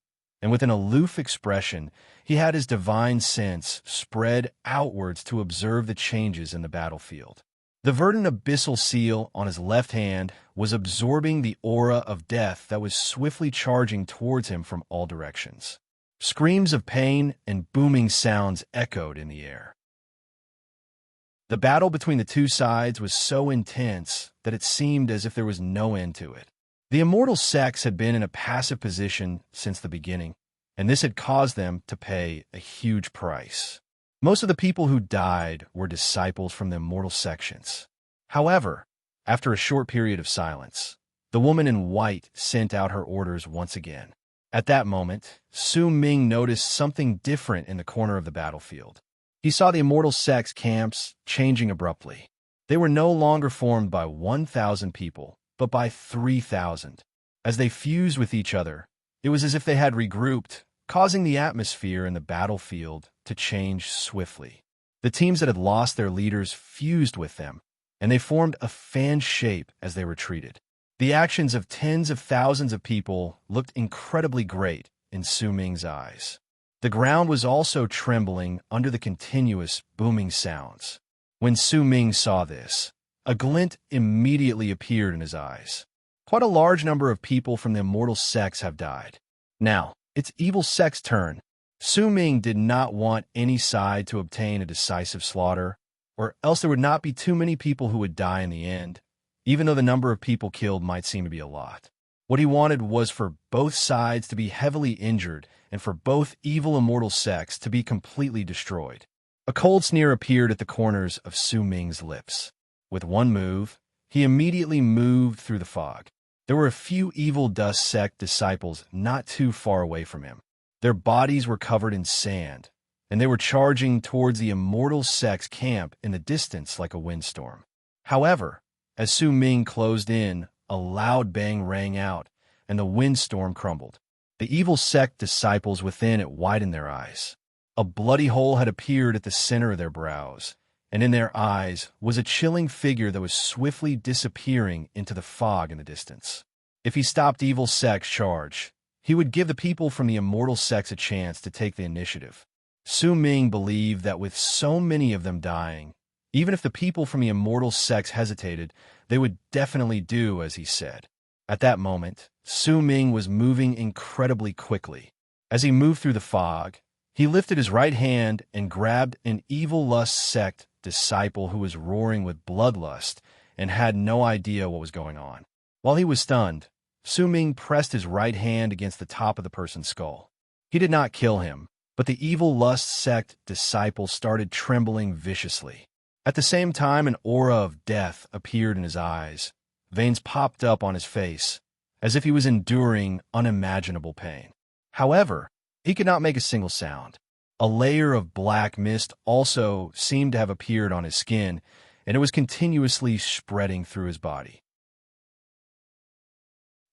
and with an aloof expression, he had his divine sense spread outwards to observe the changes in the battlefield. The verdant abyssal seal on his left hand was absorbing the aura of death that was swiftly charging towards him from all directions. Screams of pain and booming sounds echoed in the air. The battle between the two sides was so intense that it seemed as if there was no end to it. The immortal sects had been in a passive position since the beginning, and this had caused them to pay a huge price. Most of the people who died were disciples from the immortal sections. However, after a short period of silence, the woman in white sent out her orders once again. At that moment, Su Ming noticed something different in the corner of the battlefield. He saw the immortal sects camps changing abruptly. They were no longer formed by 1,000 people, but by 3,000. As they fused with each other, it was as if they had regrouped, causing the atmosphere in the battlefield to change swiftly. The teams that had lost their leaders fused with them, and they formed a fan shape as they retreated. The actions of tens of thousands of people looked incredibly great in Su Ming's eyes. The ground was also trembling under the continuous booming sounds. When Su Ming saw this, a glint immediately appeared in his eyes. Quite a large number of people from the immortal sects have died. Now, it's evil sect's turn. Su Ming did not want any side to obtain a decisive slaughter, or else there would not be too many people who would die in the end, even though the number of people killed might seem to be a lot. What he wanted was for both sides to be heavily injured and for both evil immortal sects to be completely destroyed. A cold sneer appeared at the corners of Su Ming's lips. With one move, he immediately moved through the fog. There were a few evil dust sect disciples not too far away from him. Their bodies were covered in sand, and they were charging towards the immortal sect's camp in the distance like a windstorm. However, as Su Ming closed in, a loud bang rang out, and the windstorm crumbled. The evil sect disciples within it widened their eyes. A bloody hole had appeared at the center of their brows, and in their eyes was a chilling figure that was swiftly disappearing into the fog in the distance. If he stopped evil sect's charge, he would give the people from the immortal sects a chance to take the initiative. Su Ming believed that with so many of them dying, even if the people from the immortal sects hesitated, they would definitely do as he said. At that moment, Su Ming was moving incredibly quickly. As he moved through the fog, he lifted his right hand and grabbed an evil lust sect disciple who was roaring with bloodlust and had no idea what was going on. While he was stunned, Su Ming pressed his right hand against the top of the person's skull. He did not kill him, but the evil lust sect disciple started trembling viciously. At the same time, an aura of death appeared in his eyes. Veins popped up on his face, as if he was enduring unimaginable pain. However, he could not make a single sound. A layer of black mist also seemed to have appeared on his skin, and it was continuously spreading through his body.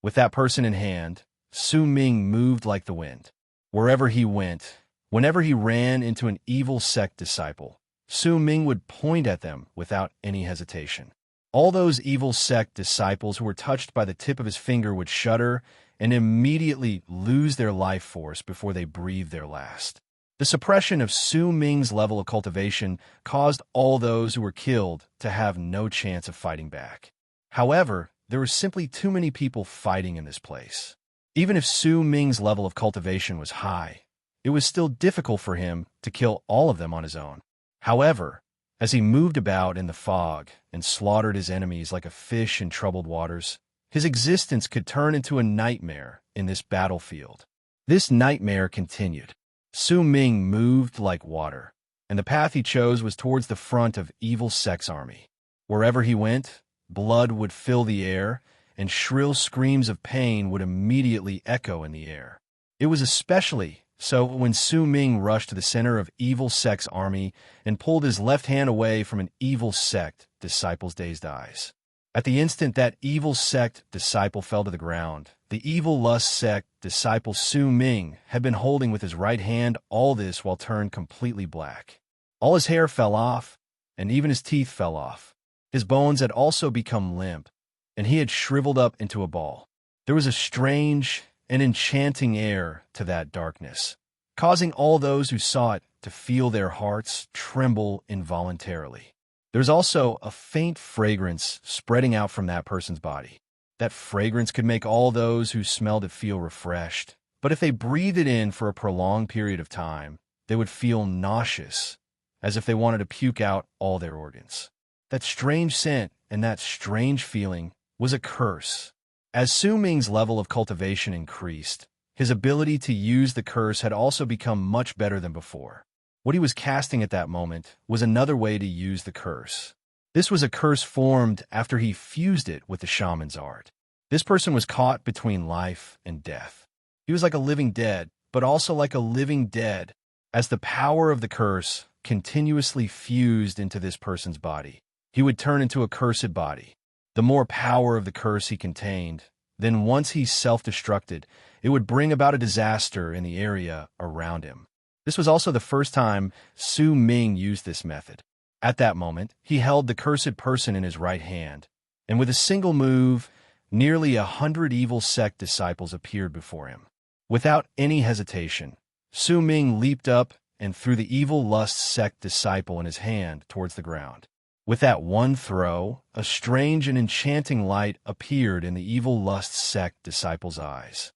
With that person in hand, Su Ming moved like the wind. Wherever he went, whenever he ran into an evil sect disciple, Su Ming would point at them without any hesitation. All those evil sect disciples who were touched by the tip of his finger would shudder and immediately lose their life force before they breathed their last. The suppression of Su Ming's level of cultivation caused all those who were killed to have no chance of fighting back. However, there were simply too many people fighting in this place. Even if Su Ming's level of cultivation was high, it was still difficult for him to kill all of them on his own. However, as he moved about in the fog and slaughtered his enemies like a fish in troubled waters, his existence could turn into a nightmare in this battlefield. This nightmare continued. Su Ming moved like water, and the path he chose was towards the front of evil sect's army. Wherever he went, blood would fill the air, and shrill screams of pain would immediately echo in the air. It was especially so when Su Ming rushed to the center of evil sect's army and pulled his left hand away from an evil sect disciple's dazed eyes. At the instant that evil sect disciple fell to the ground, the evil lust sect disciple Su Ming had been holding with his right hand all this while turned completely black. All his hair fell off, and even his teeth fell off. His bones had also become limp, and he had shriveled up into a ball. There was a strange and enchanting air to that darkness, causing all those who saw it to feel their hearts tremble involuntarily. There was also a faint fragrance spreading out from that person's body. That fragrance could make all those who smelled it feel refreshed, but if they breathed it in for a prolonged period of time, they would feel nauseous, as if they wanted to puke out all their organs. That strange scent and that strange feeling was a curse. As Su Ming's level of cultivation increased, his ability to use the curse had also become much better than before. What he was casting at that moment was another way to use the curse. This was a curse formed after he fused it with the shaman's art. This person was caught between life and death. He was like a living dead, but also like a living dead, as the power of the curse continuously fused into this person's body. He would turn into a cursed body. The more power of the curse he contained, Then once he self-destructed, it would bring about a disaster in the area around him. This was also the first time Su Ming used this method. At that moment, he held the cursed person in his right hand, and with a single move, nearly 100 evil sect disciples appeared before him. Without any hesitation, Su Ming leaped up and threw the evil lust sect disciple in his hand towards the ground. With that one throw, a strange and enchanting light appeared in the evil lust sect disciple's eyes.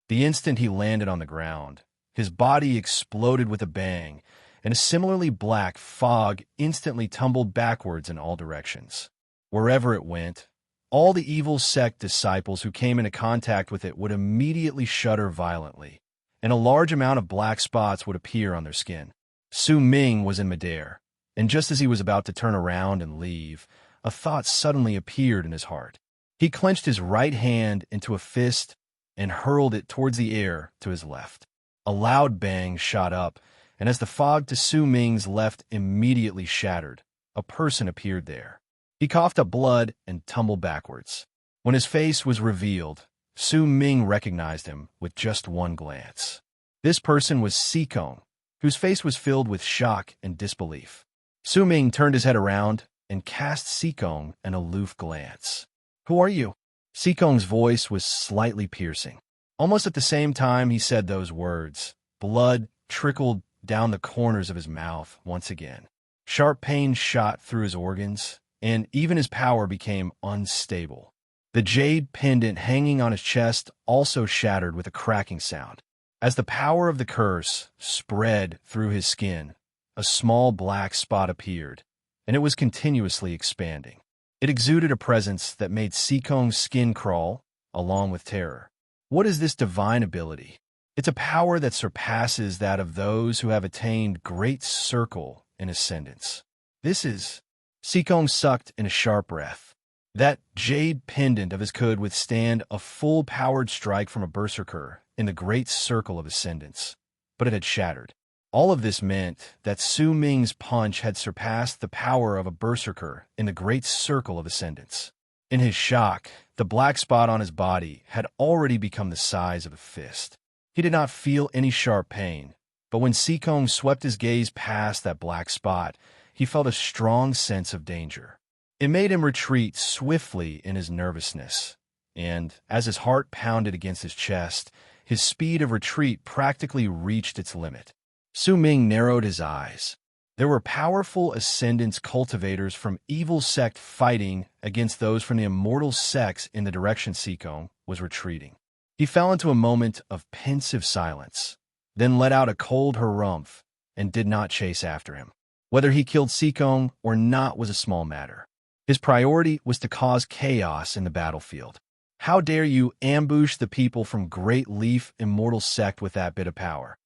The instant he landed on the ground, his body exploded with a bang, and a similarly black fog instantly tumbled backwards in all directions. Wherever it went, all the evil sect disciples who came into contact with it would immediately shudder violently, and a large amount of black spots would appear on their skin. Su Ming was in midair, and just as he was about to turn around and leave, a thought suddenly appeared in his heart. He clenched his right hand into a fist and hurled it towards the air to his left. A loud bang shot up, and as the fog to Su Ming's left immediately shattered, a person appeared there. He coughed up blood and tumbled backwards. When his face was revealed, Su Ming recognized him with just one glance. This person was Sikong, whose face was filled with shock and disbelief. Su Ming turned his head around and cast Sikong an aloof glance. "Who are you?" Sikong's voice was slightly piercing. Almost at the same time he said those words, blood trickled down the corners of his mouth once again. Sharp pain shot through his organs, and even his power became unstable. The jade pendant hanging on his chest also shattered with a cracking sound. As the power of the curse spread through his skin, a small black spot appeared, and it was continuously expanding. It exuded a presence that made Sikong's skin crawl, along with terror. What is this divine ability? It's a power that surpasses that of those who have attained great circle and ascendance. This is... Sikong sucked in a sharp breath. That jade pendant of his could withstand a full-powered strike from a berserker in the great circle of ascendance, but it had shattered. All of this meant that Su Ming's punch had surpassed the power of a berserker in the great circle of ascendance. In his shock, the black spot on his body had already become the size of a fist. He did not feel any sharp pain, but when Sikong swept his gaze past that black spot, he felt a strong sense of danger. It made him retreat swiftly in his nervousness, and as his heart pounded against his chest, his speed of retreat practically reached its limit. Su Ming narrowed his eyes. There were powerful ascendance cultivators from evil sect fighting against those from the immortal sects in the direction Sikong was retreating. He fell into a moment of pensive silence, then let out a cold harumph and did not chase after him. Whether he killed Sikong or not was a small matter. His priority was to cause chaos in the battlefield. How dare you ambush the people from Great Leaf Immortal Sect with that bit of power?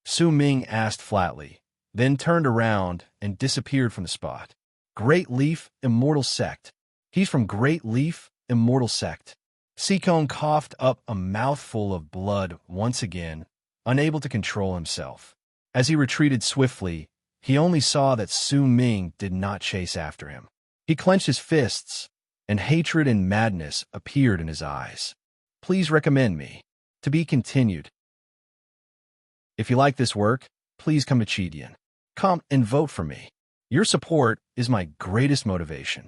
Su Ming asked flatly, then turned around and disappeared from the spot. Great Leaf Immortal Sect. He's from Great Leaf Immortal Sect. Sikong coughed up a mouthful of blood once again, unable to control himself. As he retreated swiftly, he only saw that Su Ming did not chase after him. He clenched his fists, and hatred and madness appeared in his eyes. Please recommend me. To be continued. If you like this work, please come to Chidian. Come and vote for me. Your support is my greatest motivation.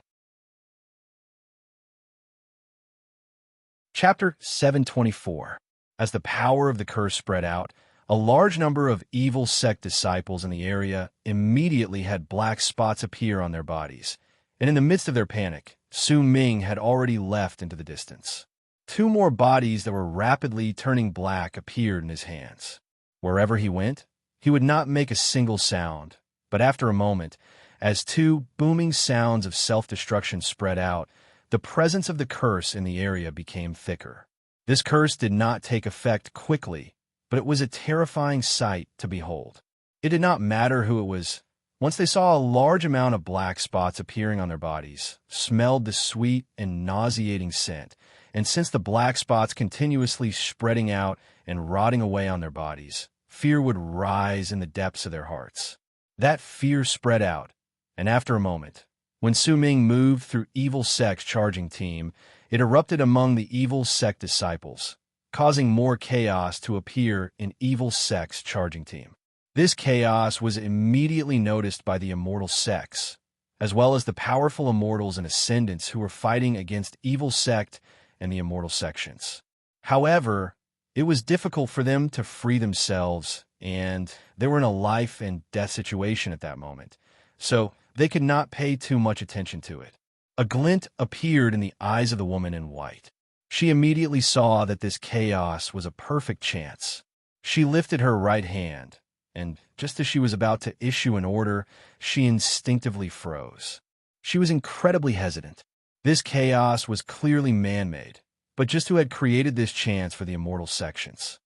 Chapter 724. As the power of the curse spread out, a large number of evil sect disciples in the area immediately had black spots appear on their bodies, and in the midst of their panic, Su Ming had already left into the distance. 2 more bodies that were rapidly turning black appeared in his hands. Wherever he went, he would not make a single sound, but after a moment, as 2 booming sounds of self-destruction spread out, the presence of the curse in the area became thicker. This curse did not take effect quickly, but it was a terrifying sight to behold. It did not matter who it was. Once they saw a large amount of black spots appearing on their bodies, smelled the sweet and nauseating scent, and since the black spots continuously spreading out and rotting away on their bodies, fear would rise in the depths of their hearts. That fear spread out, and after a moment, when Su Ming moved through Evil Sect's charging team, It erupted among the evil sect disciples, causing more chaos to appear in evil sect's charging team. This chaos was immediately noticed by the immortal sects, as well as the powerful immortals and ascendants who were fighting against evil sect and the immortal sections. However, it was difficult for them to free themselves, and they were in a life and death situation at that moment, so they could not pay too much attention to it. A glint appeared in the eyes of the woman in white. She immediately saw that this chaos was a perfect chance. She lifted her right hand, and just as she was about to issue an order, she instinctively froze. She was incredibly hesitant. This chaos was clearly man-made, but just who had created this chance for the immortal sections?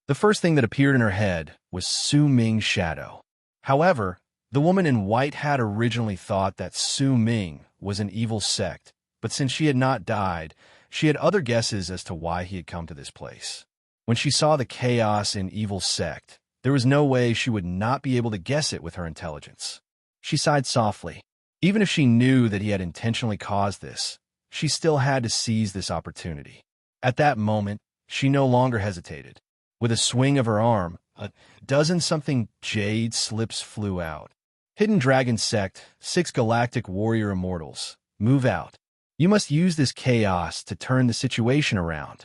The first thing that appeared in her head was Su Ming's shadow. However, the woman in white had originally thought that Su Ming was an evil sect, but since she had not died, she had other guesses as to why he had come to this place. When she saw the chaos in evil sect, there was no way she would not be able to guess it with her intelligence. She sighed softly. Even if she knew that he had intentionally caused this, she still had to seize this opportunity. At that moment, she no longer hesitated. With a swing of her arm, a dozen-something jade slips flew out. Hidden Dragon Sect, 6 Galactic Warrior Immortals, move out. You must use this chaos to turn the situation around.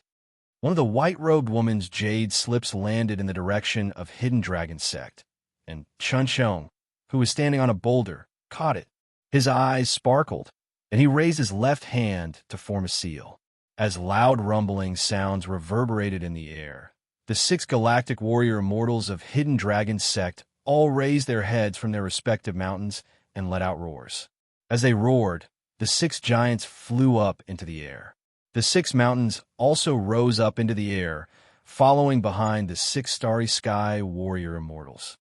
One of the white-robed woman's jade slips landed in the direction of Hidden Dragon Sect, and Chun Chong, who was standing on a boulder, caught it. His eyes sparkled, and he raised his left hand to form a seal. As loud rumbling sounds reverberated in the air, the 6 Galactic Warrior Immortals of Hidden Dragon Sect all raised their heads from their respective mountains and let out roars. As they roared, the 6 giants flew up into the air. The 6 mountains also rose up into the air, following behind the 6 Starry Sky Warrior Immortals.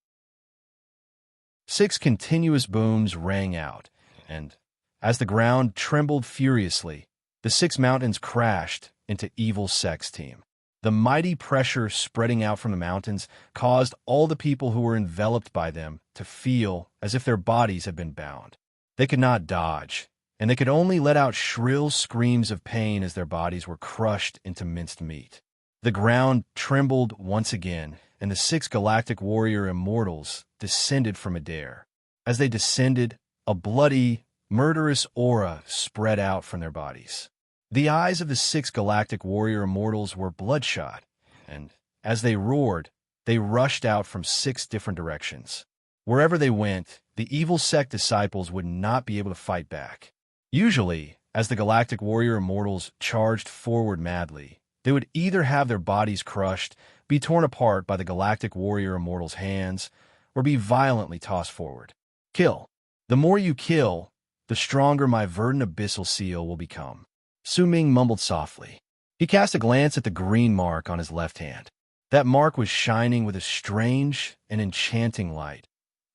6 continuous booms rang out, and as the ground trembled furiously, the 6 mountains crashed into Evil Sect's team. The mighty pressure spreading out from the mountains caused all the people who were enveloped by them to feel as if their bodies had been bound. They could not dodge, and they could only let out shrill screams of pain as their bodies were crushed into minced meat. The ground trembled once again, and the 6 Galactic Warrior Immortals descended from Adair. As they descended, a bloody, murderous aura spread out from their bodies. The eyes of the 6 Galactic Warrior Immortals were bloodshot, and as they roared, they rushed out from 6 different directions. Wherever they went, the evil sect disciples would not be able to fight back. Usually, as the Galactic Warrior Immortals charged forward madly, they would either have their bodies crushed, be torn apart by the Galactic Warrior Immortals' hands, or be violently tossed forward. Kill. The more you kill, the stronger my verdant abyssal seal will become. Su Ming mumbled softly. He cast a glance at the green mark on his left hand. That mark was shining with a strange and enchanting light,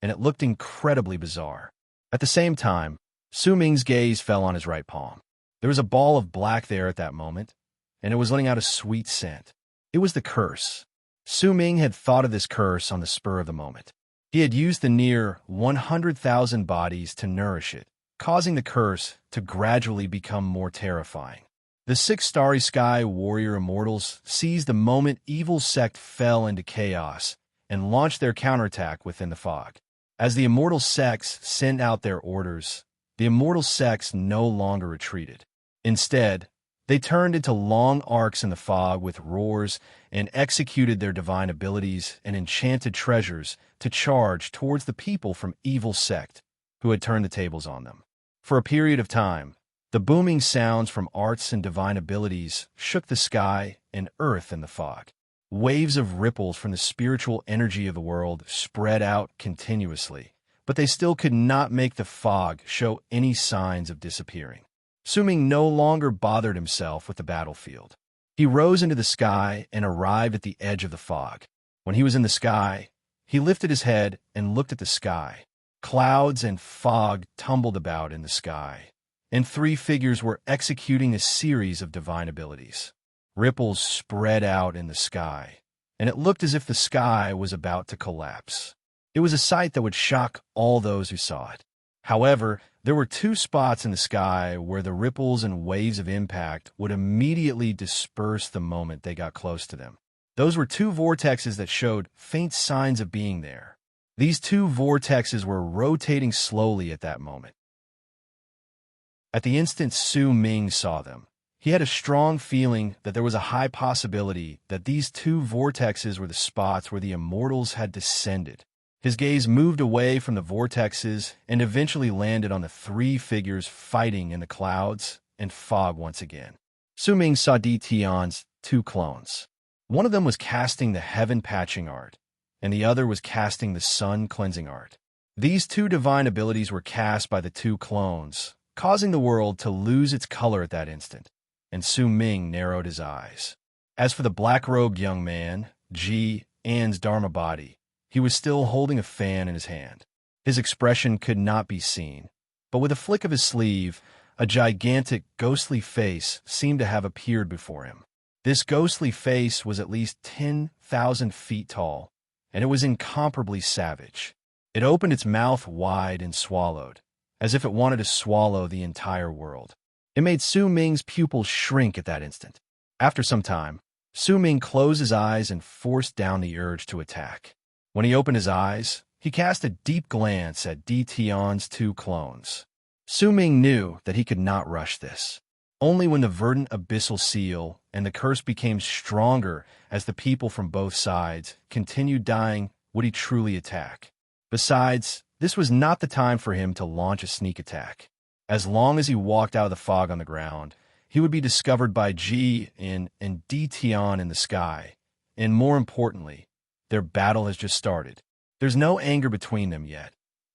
and it looked incredibly bizarre. At the same time, Su Ming's gaze fell on his right palm. There was a ball of black there at that moment, and it was letting out a sweet scent. It was the curse. Su Ming had thought of this curse on the spur of the moment. He had used the near 100,000 bodies to nourish it, causing the curse to gradually become more terrifying. The 6 Starry Sky Warrior Immortals seized the moment Evil Sect fell into chaos and launched their counterattack within the fog. As the Immortal Sects sent out their orders, the Immortal Sects no longer retreated. Instead, they turned into long arcs in the fog with roars and executed their divine abilities and enchanted treasures to charge towards the people from Evil Sect, who had turned the tables on them. For a period of time, the booming sounds from arts and divine abilities shook the sky and earth in the fog. Waves of ripples from the spiritual energy of the world spread out continuously, but they still could not make the fog show any signs of disappearing. Su Ming no longer bothered himself with the battlefield. He rose into the sky and arrived at the edge of the fog. When he was in the sky, he lifted his head and looked at the sky. Clouds and fog tumbled about in the sky, and 3 figures were executing a series of divine abilities. Ripples spread out in the sky, and it looked as if the sky was about to collapse. It was a sight that would shock all those who saw it. However, There were two spots in the sky where the ripples and waves of impact would immediately disperse the moment they got close to them. Those were two vortexes that showed faint signs of being there. These two vortexes were rotating slowly at that moment. At the instant Su Ming saw them, he had a strong feeling that there was a high possibility that these two vortexes were the spots where the immortals had descended. His gaze moved away from the vortexes and eventually landed on the three figures fighting in the clouds and fog once again. Su Ming saw Di Tian's two clones. One of them was casting the heaven patching art, and the other was casting the sun cleansing art. These two divine abilities were cast by the two clones, causing the world to lose its color at that instant, and Su Ming narrowed his eyes. As for the black-robed young man, Ji An's Dharma body, he was still holding a fan in his hand. His expression could not be seen, but with a flick of his sleeve, a gigantic, ghostly face seemed to have appeared before him. This ghostly face was at least 10,000 feet tall, and it was incomparably savage. It opened its mouth wide and swallowed, as if it wanted to swallow the entire world. It made Su Ming's pupils shrink at that instant. After some time, Su Ming closed his eyes and forced down the urge to attack. When he opened his eyes, he cast a deep glance at Di Tian's two clones. Su Ming knew that he could not rush this. Only when the verdant abyssal seal and the curse became stronger as the people from both sides continued dying would he truly attack. Besides, this was not the time for him to launch a sneak attack. As long as he walked out of the fog on the ground, he would be discovered by Ji and Di Tian in the sky. And more importantly, their battle has just started. There's no anger between them yet,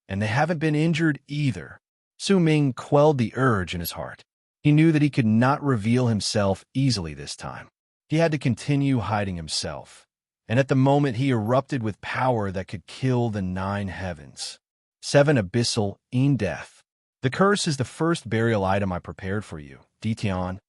and they haven't been injured either. Su Ming quelled the urge in his heart. He knew that he could not reveal himself easily this time. He had to continue hiding himself, and at the moment he erupted with power that could kill the 9 heavens. 7 abyssal in death. The curse is the first burial item I prepared for you, Di Tian.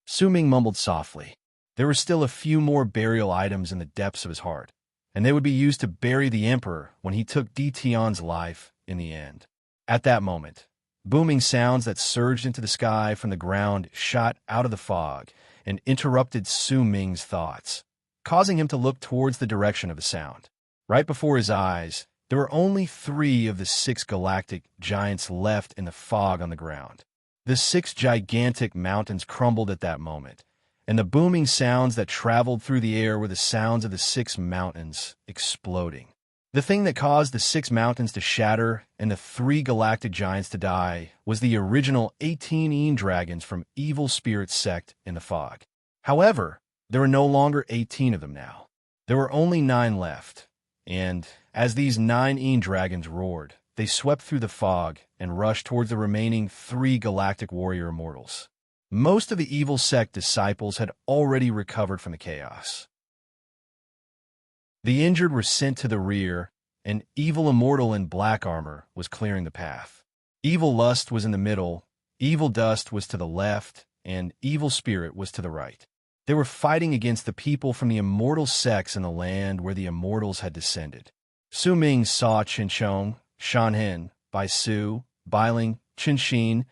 Su Ming mumbled softly. There were still a few more burial items in the depths of his heart, and they would be used to bury the emperor when he took Di Tian's life in the end. At that moment, booming sounds that surged into the sky from the ground shot out of the fog and interrupted Su Ming's thoughts, causing him to look towards the direction of the sound. Right before his eyes, there were only 3 of the 6 galactic giants left in the fog on the ground. The 6 gigantic mountains crumbled at that moment, and the booming sounds that traveled through the air were the sounds of the 6 mountains exploding. The thing that caused the 6 mountains to shatter and the 3 galactic giants to die was the original 18 Een dragons from Evil Spirit Sect in the fog. However, there were no longer 18 of them now. There were only 9 left, and as these 9 Een dragons roared, they swept through the fog and rushed towards the remaining 3 galactic warrior immortals. Most of the Evil Sect disciples had already recovered from the chaos. The injured were sent to the rear, and Evil Immortal in black armor was clearing the path. Evil Lust was in the middle, Evil Dust was to the left, and Evil Spirit was to the right. They were fighting against the people from the immortal sects in the land where the immortals had descended. Su Ming saw Chinchong, Shanhen, Baisu, Bailing, Qinshin,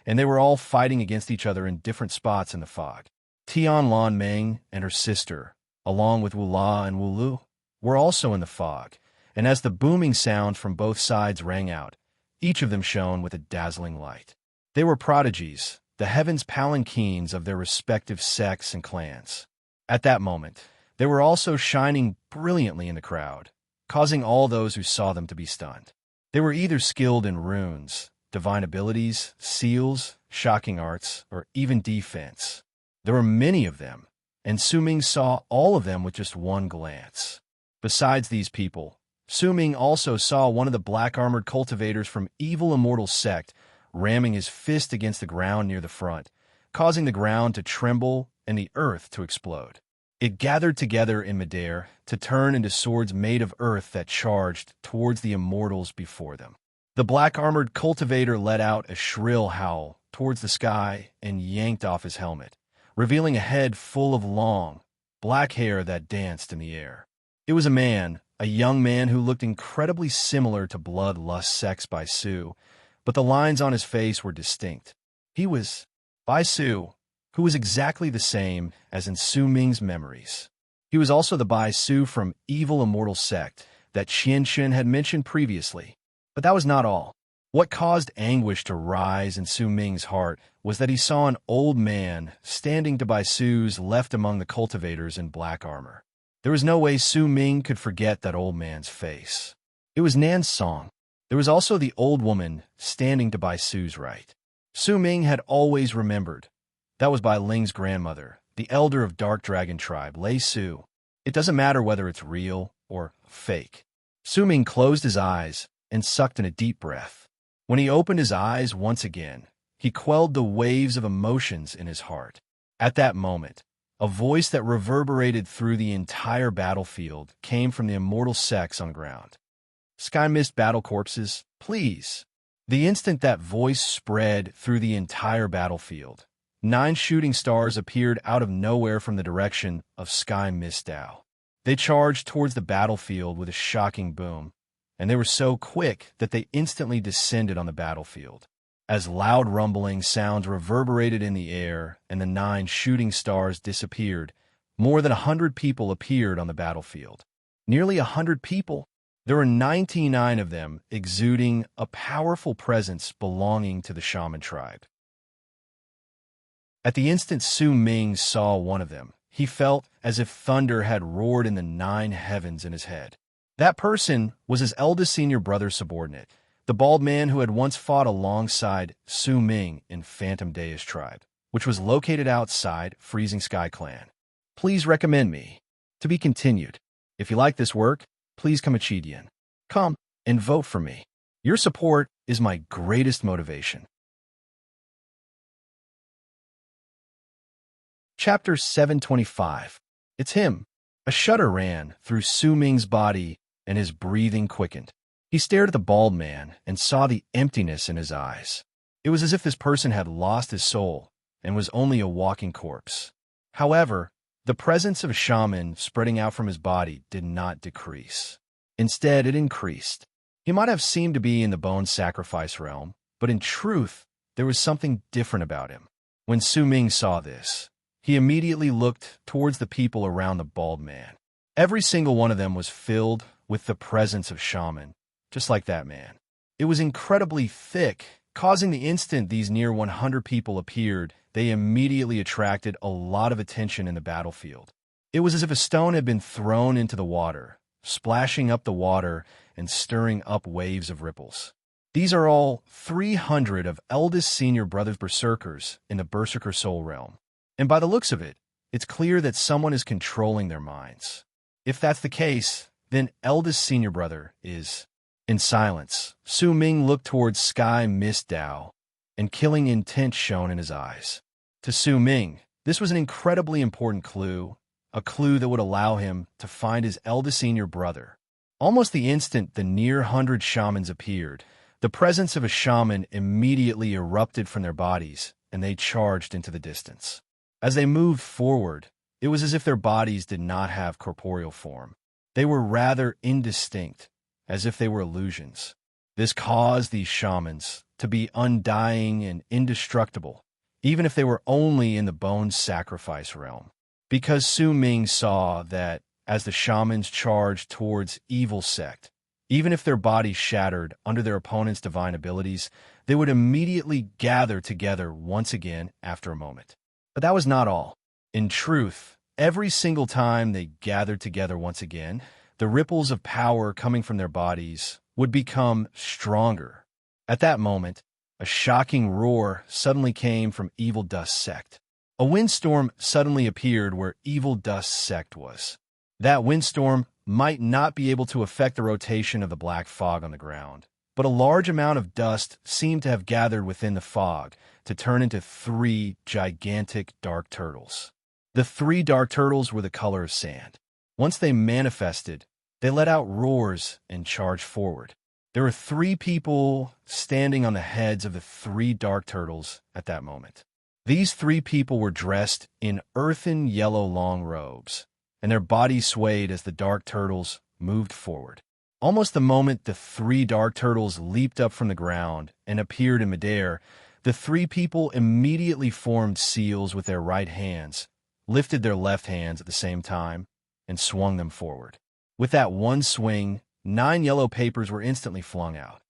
and they were all fighting against each other in different spots in the fog. Tianlan Meng and her sister, along with Wula and Wulu, were also in the fog, and as the booming sound from both sides rang out, each of them shone with a dazzling light. They were prodigies, the heavens palanquins of their respective sects and clans. At that moment, they were also shining brilliantly in the crowd, causing all those who saw them to be stunned. They were either skilled in runes, divine abilities, seals, shocking arts, or even defense. There were many of them, and Su Ming saw all of them with just one glance. Besides these people, Su Ming also saw one of the black-armored cultivators from Evil Immortal Sect ramming his fist against the ground near the front, causing the ground to tremble and the earth to explode. It gathered together in midair to turn into swords made of earth that charged towards the immortals before them. The black-armored cultivator let out a shrill howl towards the sky and yanked off his helmet, revealing a head full of long, black hair that danced in the air. It was a young man who looked incredibly similar to Bloodlust Sex by Su, but the lines on his face were distinct. He was Bai Su, who was exactly the same as in Su Ming's memories. He was also the Bai Su from evil immortal sect that Qian had mentioned previously. But that was not all. What caused anguish to rise in Su Ming's heart was that he saw an old man standing to Bai Su's left among the cultivators in black armor. There was no way Su Ming could forget that old man's face. It was Nan's song. There was also the old woman standing to Bai Su's right. Su Ming had always remembered. That was Bai Ling's grandmother, the elder of Dark Dragon tribe, Lei Su. It doesn't matter whether it's real or fake. Su Ming closed his eyes and sucked in a deep breath. When he opened his eyes once again, he quelled the waves of emotions in his heart. At that moment, a voice that reverberated through the entire battlefield came from the immortal sects on the ground. Sky Mist battle corpses, please. The instant that voice spread through the entire battlefield, 9 shooting stars appeared out of nowhere from the direction of Sky Mist Dao. They charged towards the battlefield with a shocking boom, and they were so quick that they instantly descended on the battlefield. As loud rumbling sounds reverberated in the air and the 9 shooting stars disappeared, more than 100 people appeared on the battlefield. Nearly 100 people? There were 99 of them exuding a powerful presence belonging to the shaman tribe. At the instant Su Ming saw one of them, he felt as if thunder had roared in the 9 heavens in his head. That person was his eldest senior brother's subordinate, the bald man who had once fought alongside Su Ming in Phantom Dea's tribe, which was located outside Freezing Sky Clan. Please recommend me. To be continued. If you like this work, please come Achidian. Come and vote for me. Your support is my greatest motivation. Chapter 725. It's him. A shudder ran through Su Ming's body and his breathing quickened. He stared at the bald man and saw the emptiness in his eyes. It was as if this person had lost his soul and was only a walking corpse. However, the presence of a shaman spreading out from his body did not decrease. Instead, it increased. He might have seemed to be in the bone sacrifice realm, but in truth, there was something different about him. When Su Ming saw this, he immediately looked towards the people around the bald man. Every single one of them was filled with the presence of shaman, just like that man. It was incredibly thick, causing the instant these near 100 people appeared, they immediately attracted a lot of attention in the battlefield. It was as if a stone had been thrown into the water, splashing up the water and stirring up waves of ripples. These are all 300 of eldest senior brothers berserkers in the Berserker Soul Realm. And by the looks of it, it's clear that someone is controlling their minds. If that's the case, then eldest senior brother is... In silence, Su Ming looked towards Sky Mist Dao, and killing intent shone in his eyes. To Su Ming, this was an incredibly important clue, a clue that would allow him to find his eldest senior brother. Almost the instant the near 100 shamans appeared, the presence of a shaman immediately erupted from their bodies, and they charged into the distance. As they moved forward, it was as if their bodies did not have corporeal form. They were rather indistinct, as if they were illusions. This caused these shamans to be undying and indestructible, even if they were only in the bone sacrifice realm. Because Su Ming saw that as the shamans charged towards evil sect, even if their bodies shattered under their opponent's divine abilities, they would immediately gather together once again after a moment. But that was not all. In truth, every single time they gathered together once again, the ripples of power coming from their bodies would become stronger. At that moment, a shocking roar suddenly came from Evil Dust Sect. A windstorm suddenly appeared where Evil Dust Sect was. That windstorm might not be able to affect the rotation of the black fog on the ground, but a large amount of dust seemed to have gathered within the fog to turn into 3 gigantic dark turtles. The 3 dark turtles were the color of sand. Once they manifested, they let out roars and charged forward. There were 3 people standing on the heads of the 3 dark turtles at that moment. These 3 people were dressed in earthen yellow long robes, and their bodies swayed as the dark turtles moved forward. Almost the moment the three dark turtles leaped up from the ground and appeared in midair, the three people immediately formed seals with their right hands, lifted their left hands at the same time, and swung them forward. With that one swing, 9 yellow papers were instantly flung out.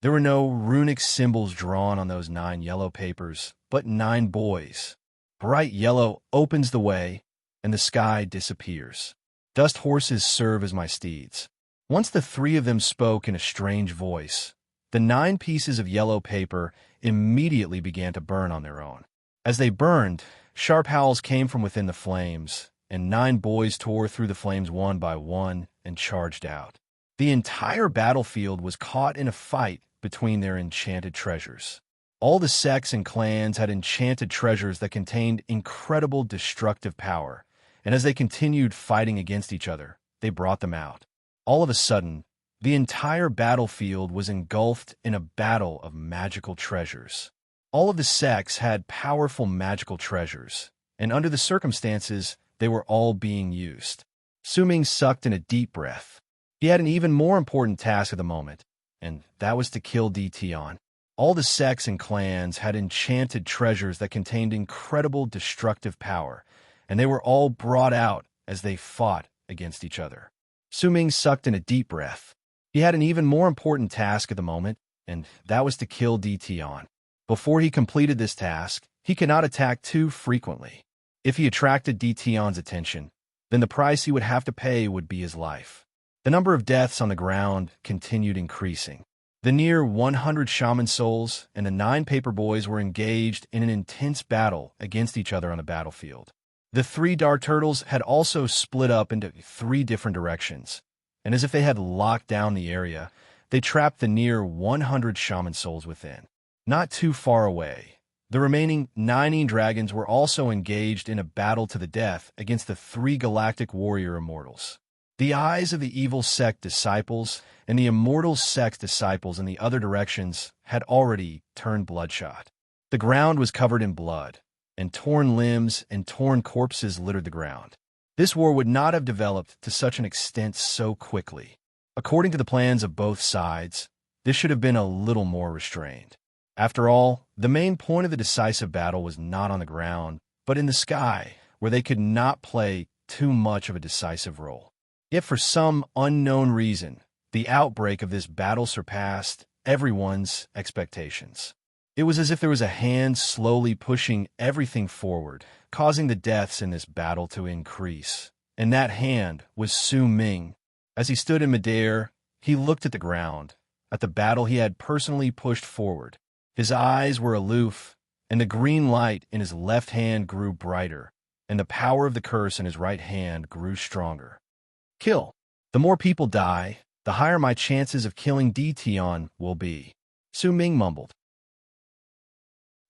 There were no runic symbols drawn on those 9 yellow papers, but 9 boys. Bright yellow opens the way, and the sky disappears. Dust horses serve as my steeds. Once the 3 of them spoke in a strange voice, the 9 pieces of yellow paper immediately began to burn on their own. As they burned, sharp howls came from within the flames, and 9 boys tore through the flames one by one and charged out. The entire battlefield was caught in a fight between their enchanted treasures. All the sects and clans had enchanted treasures that contained incredible destructive power, and as they continued fighting against each other, they brought them out. All of a sudden, the entire battlefield was engulfed in a battle of magical treasures. All of the sects had powerful magical treasures, and under the circumstances, they were all being used. Su-Ming sucked in a deep breath. He had an even more important task at the moment, and that was to kill Di-Tian. All the sects and clans had enchanted treasures that contained incredible destructive power, and they were all brought out as they fought against each other. Su-Ming sucked in a deep breath. He had an even more important task at the moment, and that was to kill Di-Tian. Before he completed this task, he could not attack too frequently. If he attracted Di-Tian's attention, then the price he would have to pay would be his life. The number of deaths on the ground continued increasing. The near 100 shaman souls and the 9 paper boys were engaged in an intense battle against each other on the battlefield. The 3 dark turtles had also split up into 3 different directions, and as if they had locked down the area, they trapped the near 100 shaman souls within. Not too far away, the remaining 9 dragons were also engaged in a battle to the death against the 3 galactic warrior immortals. The eyes of the evil sect disciples and the immortal sect disciples in the other directions had already turned bloodshot. The ground was covered in blood, and torn limbs and torn corpses littered the ground. This war would not have developed to such an extent so quickly. According to the plans of both sides, this should have been a little more restrained. After all, the main point of the decisive battle was not on the ground, but in the sky, where they could not play too much of a decisive role. Yet for some unknown reason, the outbreak of this battle surpassed everyone's expectations. It was as if there was a hand slowly pushing everything forward, causing the deaths in this battle to increase. And that hand was Su-Ming. As he stood in midair, he looked at the ground, at the battle he had personally pushed forward. His eyes were aloof, and the green light in his left hand grew brighter, and the power of the curse in his right hand grew stronger. Kill. The more people die, the higher my chances of killing Di-Tian will be, Su-Ming mumbled.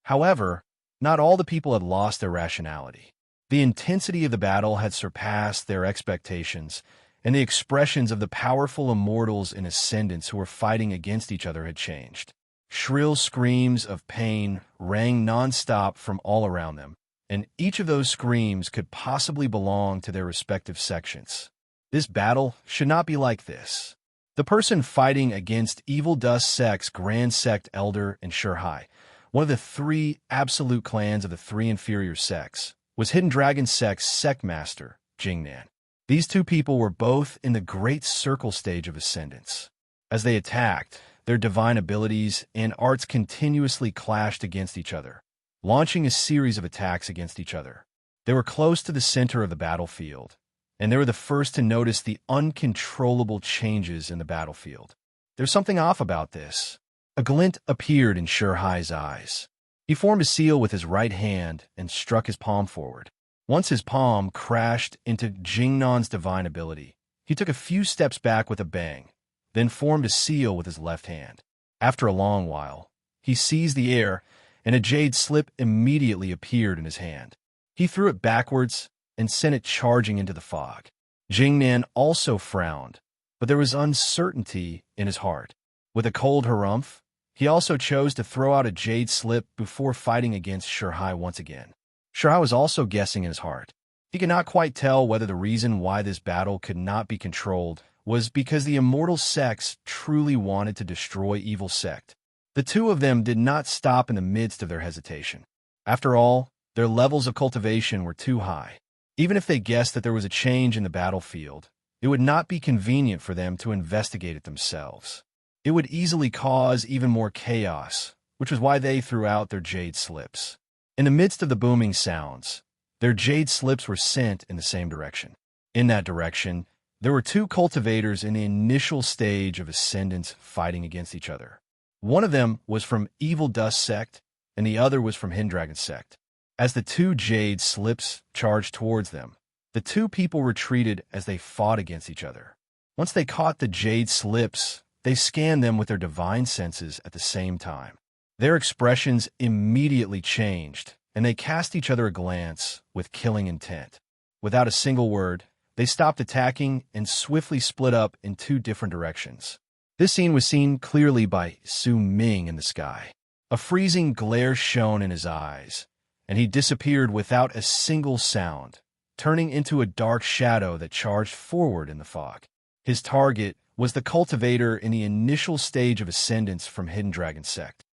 However, not all the people had lost their rationality. The intensity of the battle had surpassed their expectations, and the expressions of the powerful immortals in ascendance who were fighting against each other had changed. Shrill screams of pain rang non-stop from all around them, and each of those screams could possibly belong to their respective sections. This battle should not be like this. The person fighting against Evil Dust Sect's Grand Sect Elder and Shurhai, one of the 3 absolute clans of the 3 inferior sects, was Hidden Dragon Sect's Sect Master, Jingnan. These 2 people were both in the Great Circle stage of ascendance. As they attacked, their divine abilities and arts continuously clashed against each other, launching a series of attacks against each other. They were close to the center of the battlefield, and they were the first to notice the uncontrollable changes in the battlefield. There's something off about this. A glint appeared in Shurhai's eyes. He formed a seal with his right hand and struck his palm forward. Once his palm crashed into Jingnan's divine ability, he took a few steps back with a bang, then formed a seal with his left hand. After a long while, he seized the air, and a jade slip immediately appeared in his hand. He threw it backwards and sent it charging into the fog. Jingnan also frowned, but there was uncertainty in his heart. With a cold harumph, he also chose to throw out a jade slip before fighting against Shurhai once again. Shurhai was also guessing in his heart. He could not quite tell whether the reason why this battle could not be controlled was because the immortal sects truly wanted to destroy evil sect. The two of them did not stop in the midst of their hesitation. After all, their levels of cultivation were too high. Even if they guessed that there was a change in the battlefield, it would not be convenient for them to investigate it themselves. It would easily cause even more chaos, which was why they threw out their jade slips. In the midst of the booming sounds, their jade slips were sent in the same direction. In that direction, there were two cultivators in the initial stage of ascendance fighting against each other. One of them was from Evil Dust Sect, and the other was from Hidden Dragon Sect. As the two jade slips charged towards them, the two people retreated as they fought against each other. Once they caught the jade slips, they scanned them with their divine senses at the same time. Their expressions immediately changed, and they cast each other a glance with killing intent. Without a single word, they stopped attacking and swiftly split up in two different directions. This scene was seen clearly by Su Ming in the sky. A freezing glare shone in his eyes, and he disappeared without a single sound, turning into a dark shadow that charged forward in the fog. His target was the cultivator in the initial stage of ascendance from Hidden Dragon Sect.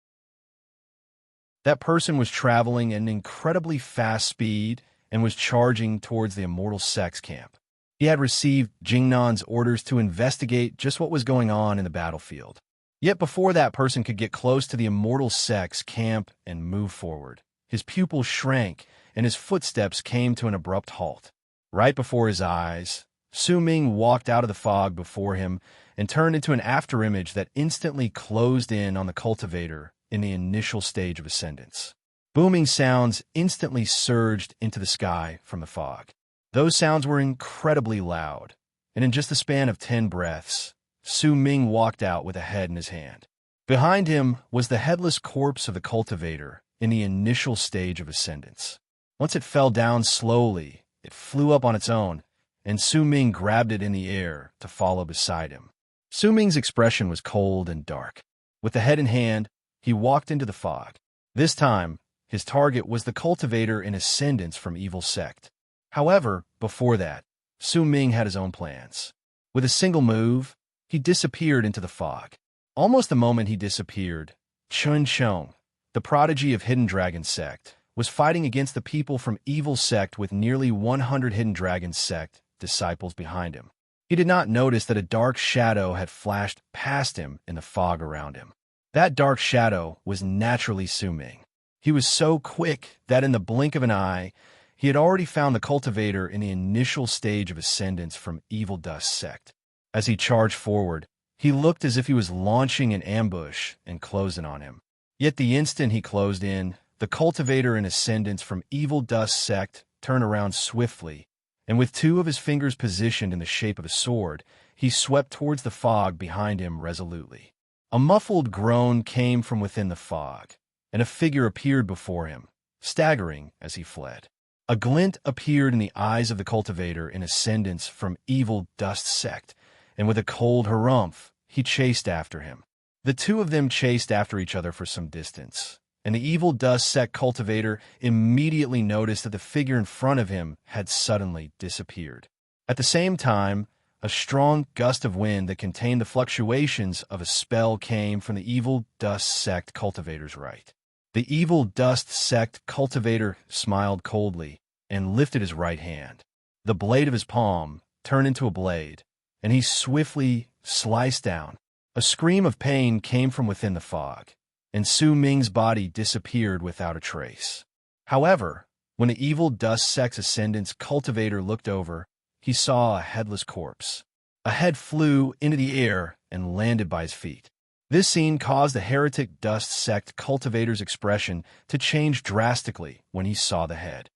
That person was traveling at an incredibly fast speed and was charging towards the Immortal Sect's camp. He had received Jingnan's orders to investigate just what was going on in the battlefield. Yet before that person could get close to the Immortal Sect's camp and move forward, his pupils shrank and his footsteps came to an abrupt halt. Right before his eyes, Su Ming walked out of the fog before him and turned into an afterimage that instantly closed in on the cultivator in the initial stage of ascendance. Booming sounds instantly surged into the sky from the fog. Those sounds were incredibly loud, and in just the span of 10 breaths, Su Ming walked out with a head in his hand. Behind him was the headless corpse of the cultivator in the initial stage of ascendance. Once it fell down slowly, it flew up on its own, and Su Ming grabbed it in the air to follow beside him. Su Ming's expression was cold and dark. With the head in hand, he walked into the fog. This time, his target was the cultivator in ascendance from Evil Sect. However, before that, Su Ming had his own plans. With a single move, he disappeared into the fog. Almost the moment he disappeared, Chun Chong, the prodigy of Hidden Dragon Sect, was fighting against the people from Evil Sect with nearly 100 Hidden Dragon Sect disciples behind him. He did not notice that a dark shadow had flashed past him in the fog around him. That dark shadow was naturally Su Ming. He was so quick that in the blink of an eye, he had already found the cultivator in the initial stage of ascendance from Evil Dust Sect. As he charged forward, he looked as if he was launching an ambush and closing on him. Yet the instant he closed in, the cultivator in ascendance from Evil Dust Sect turned around swiftly, and with two of his fingers positioned in the shape of a sword, he swept towards the fog behind him resolutely. A muffled groan came from within the fog, and a figure appeared before him, staggering as he fled. A glint appeared in the eyes of the cultivator in ascendance from Evil Dust Sect, and with a cold harumph, he chased after him. The two of them chased after each other for some distance, and the Evil Dust Sect cultivator immediately noticed that the figure in front of him had suddenly disappeared. At the same time, a strong gust of wind that contained the fluctuations of a spell came from the Evil Dust Sect cultivator's right. The Evil Dust Sect cultivator smiled coldly and lifted his right hand. The blade of his palm turned into a blade, and he swiftly sliced down. A scream of pain came from within the fog, and Su Ming's body disappeared without a trace. However, when the Evil Dust Sect's ascendant's cultivator looked over, he saw a headless corpse. A head flew into the air and landed by his feet. This scene caused the Heretic Dust Sect cultivator's expression to change drastically when he saw the head.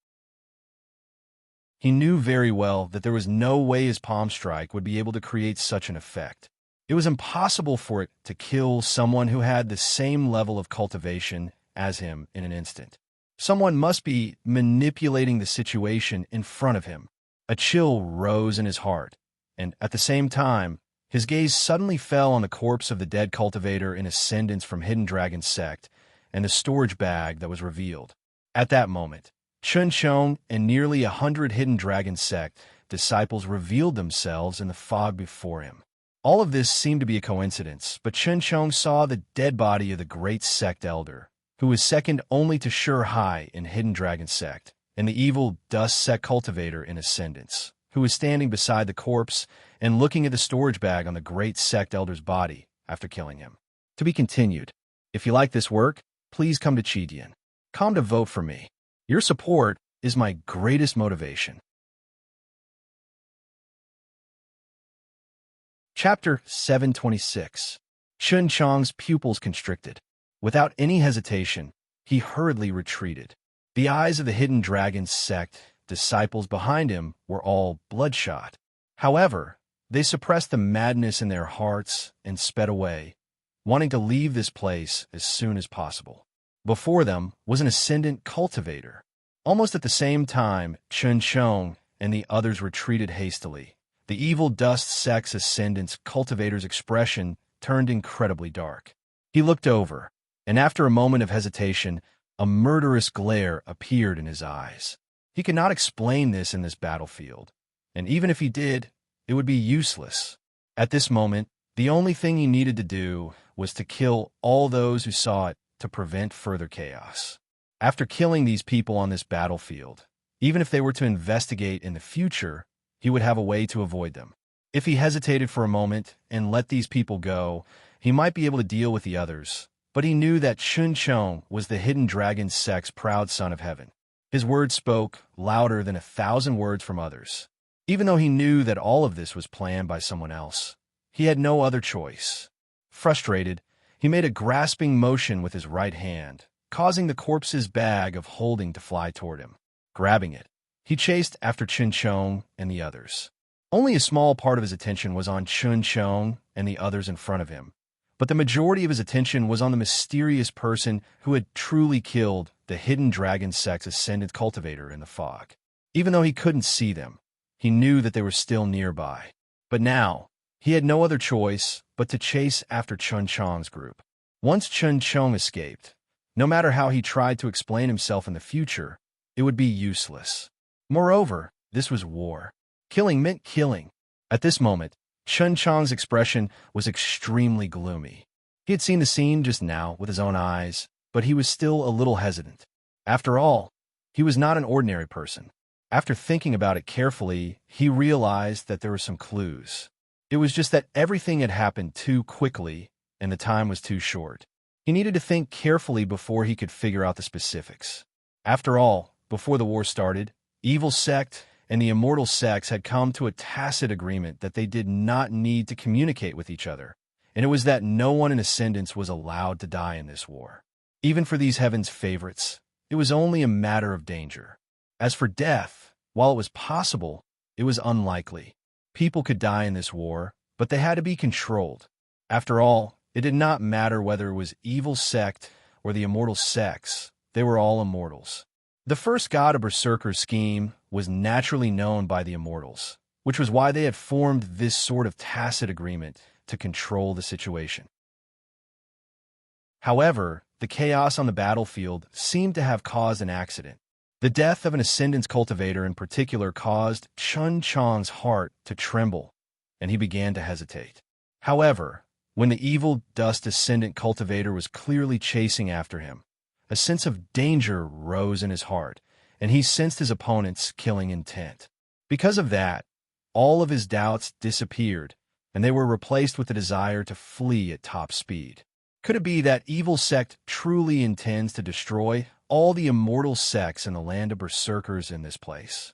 He knew very well that there was no way his palm strike would be able to create such an effect. It was impossible for it to kill someone who had the same level of cultivation as him in an instant. Someone must be manipulating the situation in front of him. A chill rose in his heart, and at the same time, his gaze suddenly fell on the corpse of the dead cultivator in ascendance from Hidden Dragon Sect and the storage bag that was revealed. At that moment, Chun Chong and nearly 100 Hidden Dragon Sect disciples revealed themselves in the fog before him. All of this seemed to be a coincidence, but Chen Chong saw the dead body of the great sect elder, who was second only to Sure Hai in Hidden Dragon sect, and the evil dust sect cultivator in Ascendance, who was standing beside the corpse and looking at the storage bag on the great sect elder's body after killing him. To be continued. If you like this work, please come to Chidian. Come to vote for me. Your support is my greatest motivation. Chapter 726. Chun Chong's pupils constricted. Without any hesitation, he hurriedly retreated. The eyes of the Hidden Dragon sect disciples behind him were all bloodshot. However, they suppressed the madness in their hearts and sped away, wanting to leave this place as soon as possible. Before them was an ascendant cultivator. Almost at the same time, Chun Chong and the others retreated hastily. The evil dust sect's ascendant's cultivator's expression turned incredibly dark. He looked over, and after a moment of hesitation, a murderous glare appeared in his eyes. He could not explain this in this battlefield, and even if he did, it would be useless. At this moment, the only thing he needed to do was to kill all those who saw it to prevent further chaos. After killing these people on this battlefield, even if they were to investigate in the future, he would have a way to avoid them. If he hesitated for a moment and let these people go, he might be able to deal with the others, but he knew that Chun Chong was the Hidden Dragon sect's proud son of heaven. His words spoke louder than 1,000 words from others. Even though he knew that all of this was planned by someone else, he had no other choice. Frustrated, he made a grasping motion with his right hand, causing the corpse's bag of holding to fly toward him. Grabbing it, he chased after Chun Chong and the others. Only a small part of his attention was on Chun Chong and the others in front of him, but the majority of his attention was on the mysterious person who had truly killed the Hidden Dragon sect's ascendant cultivator in the fog. Even though he couldn't see them, he knew that they were still nearby. But now, he had no other choice but to chase after Chun Chong's group. Once Chun Chong escaped, no matter how he tried to explain himself in the future, it would be useless. Moreover, this was war. Killing meant killing. At this moment, Chun Chong's expression was extremely gloomy. He had seen the scene just now with his own eyes, but he was still a little hesitant. After all, he was not an ordinary person. After thinking about it carefully, he realized that there were some clues. It was just that everything had happened too quickly, and the time was too short. He needed to think carefully before he could figure out the specifics. After all, before the war started, Evil Sect and the Immortal Sects had come to a tacit agreement that they did not need to communicate with each other, and it was that no one in Ascendance was allowed to die in this war. Even for these heaven's favorites, it was only a matter of danger. As for death, while it was possible, it was unlikely. People could die in this war, but they had to be controlled. After all, it did not matter whether it was Evil Sect or the Immortal Sects, they were all immortals. The first god of Berserker's scheme was naturally known by the Immortals, which was why they had formed this sort of tacit agreement to control the situation. However, the chaos on the battlefield seemed to have caused an accident. The death of an Ascendance cultivator in particular caused Chun Chong's heart to tremble, and he began to hesitate. However, when the evil dust Ascendant cultivator was clearly chasing after him, a sense of danger rose in his heart, and he sensed his opponent's killing intent. Because of that, all of his doubts disappeared, and they were replaced with the desire to flee at top speed. Could it be that Evil Sect truly intends to destroy all the immortal sects in the land of Berserkers in this place?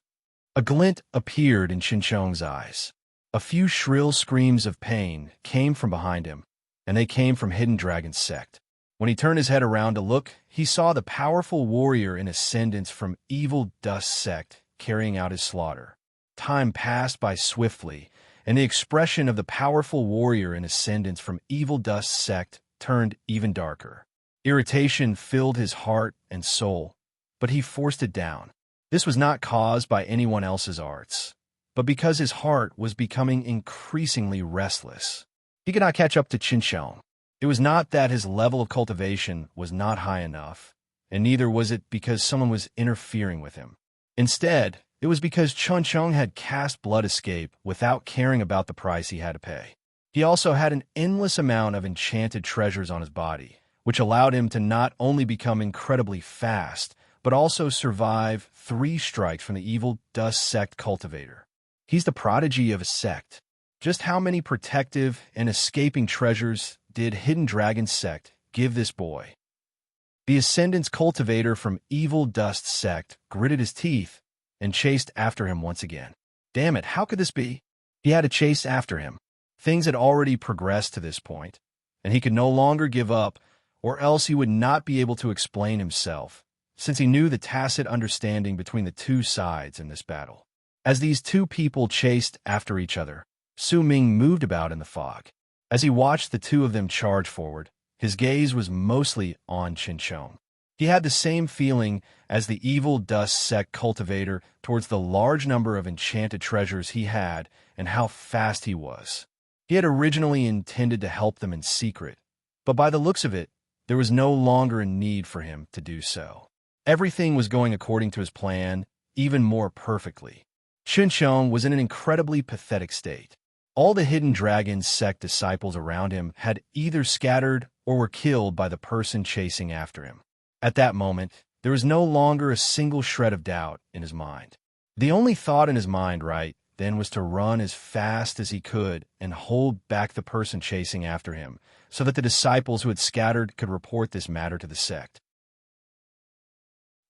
A glint appeared in Chun Chong's eyes. A few shrill screams of pain came from behind him, and they came from Hidden Dragon sect. When he turned his head around to look, he saw the powerful warrior in Ascendance from Evil Dust sect carrying out his slaughter. Time passed by swiftly, and the expression of the powerful warrior in Ascendance from Evil Dust sect turned even darker. Irritation filled his heart and soul, but he forced it down. This was not caused by anyone else's arts, but because his heart was becoming increasingly restless. He could not catch up to Chun Chong. It was not that his level of cultivation was not high enough, and neither was it because someone was interfering with him. Instead, it was because Chun Chong had cast Blood Escape without caring about the price he had to pay. He also had an endless amount of enchanted treasures on his body, which allowed him to not only become incredibly fast, but also survive 3 strikes from the evil dust sect cultivator. He's the prodigy of a sect. Just how many protective and escaping treasures did Hidden Dragon sect give this boy? The Ascendant's cultivator from Evil Dust sect gritted his teeth and chased after him once again. Damn it, how could this be? He had to chase after him. Things had already progressed to this point, and he could no longer give up, or else he would not be able to explain himself, since he knew the tacit understanding between the two sides in this battle. As these two people chased after each other, Su Ming moved about in the fog. As he watched the two of them charge forward, his gaze was mostly on Chinchong. He had the same feeling as the evil dust sect cultivator towards the large number of enchanted treasures he had and how fast he was. He had originally intended to help them in secret, but by the looks of it, there was no longer a need for him to do so. Everything was going according to his plan, even more perfectly. Chinchong was in an incredibly pathetic state. All the Hidden Dragon sect disciples around him had either scattered or were killed by the person chasing after him. At that moment, there was no longer a single shred of doubt in his mind. The only thought in his mind right then was to run as fast as he could and hold back the person chasing after him, so that the disciples who had scattered could report this matter to the sect.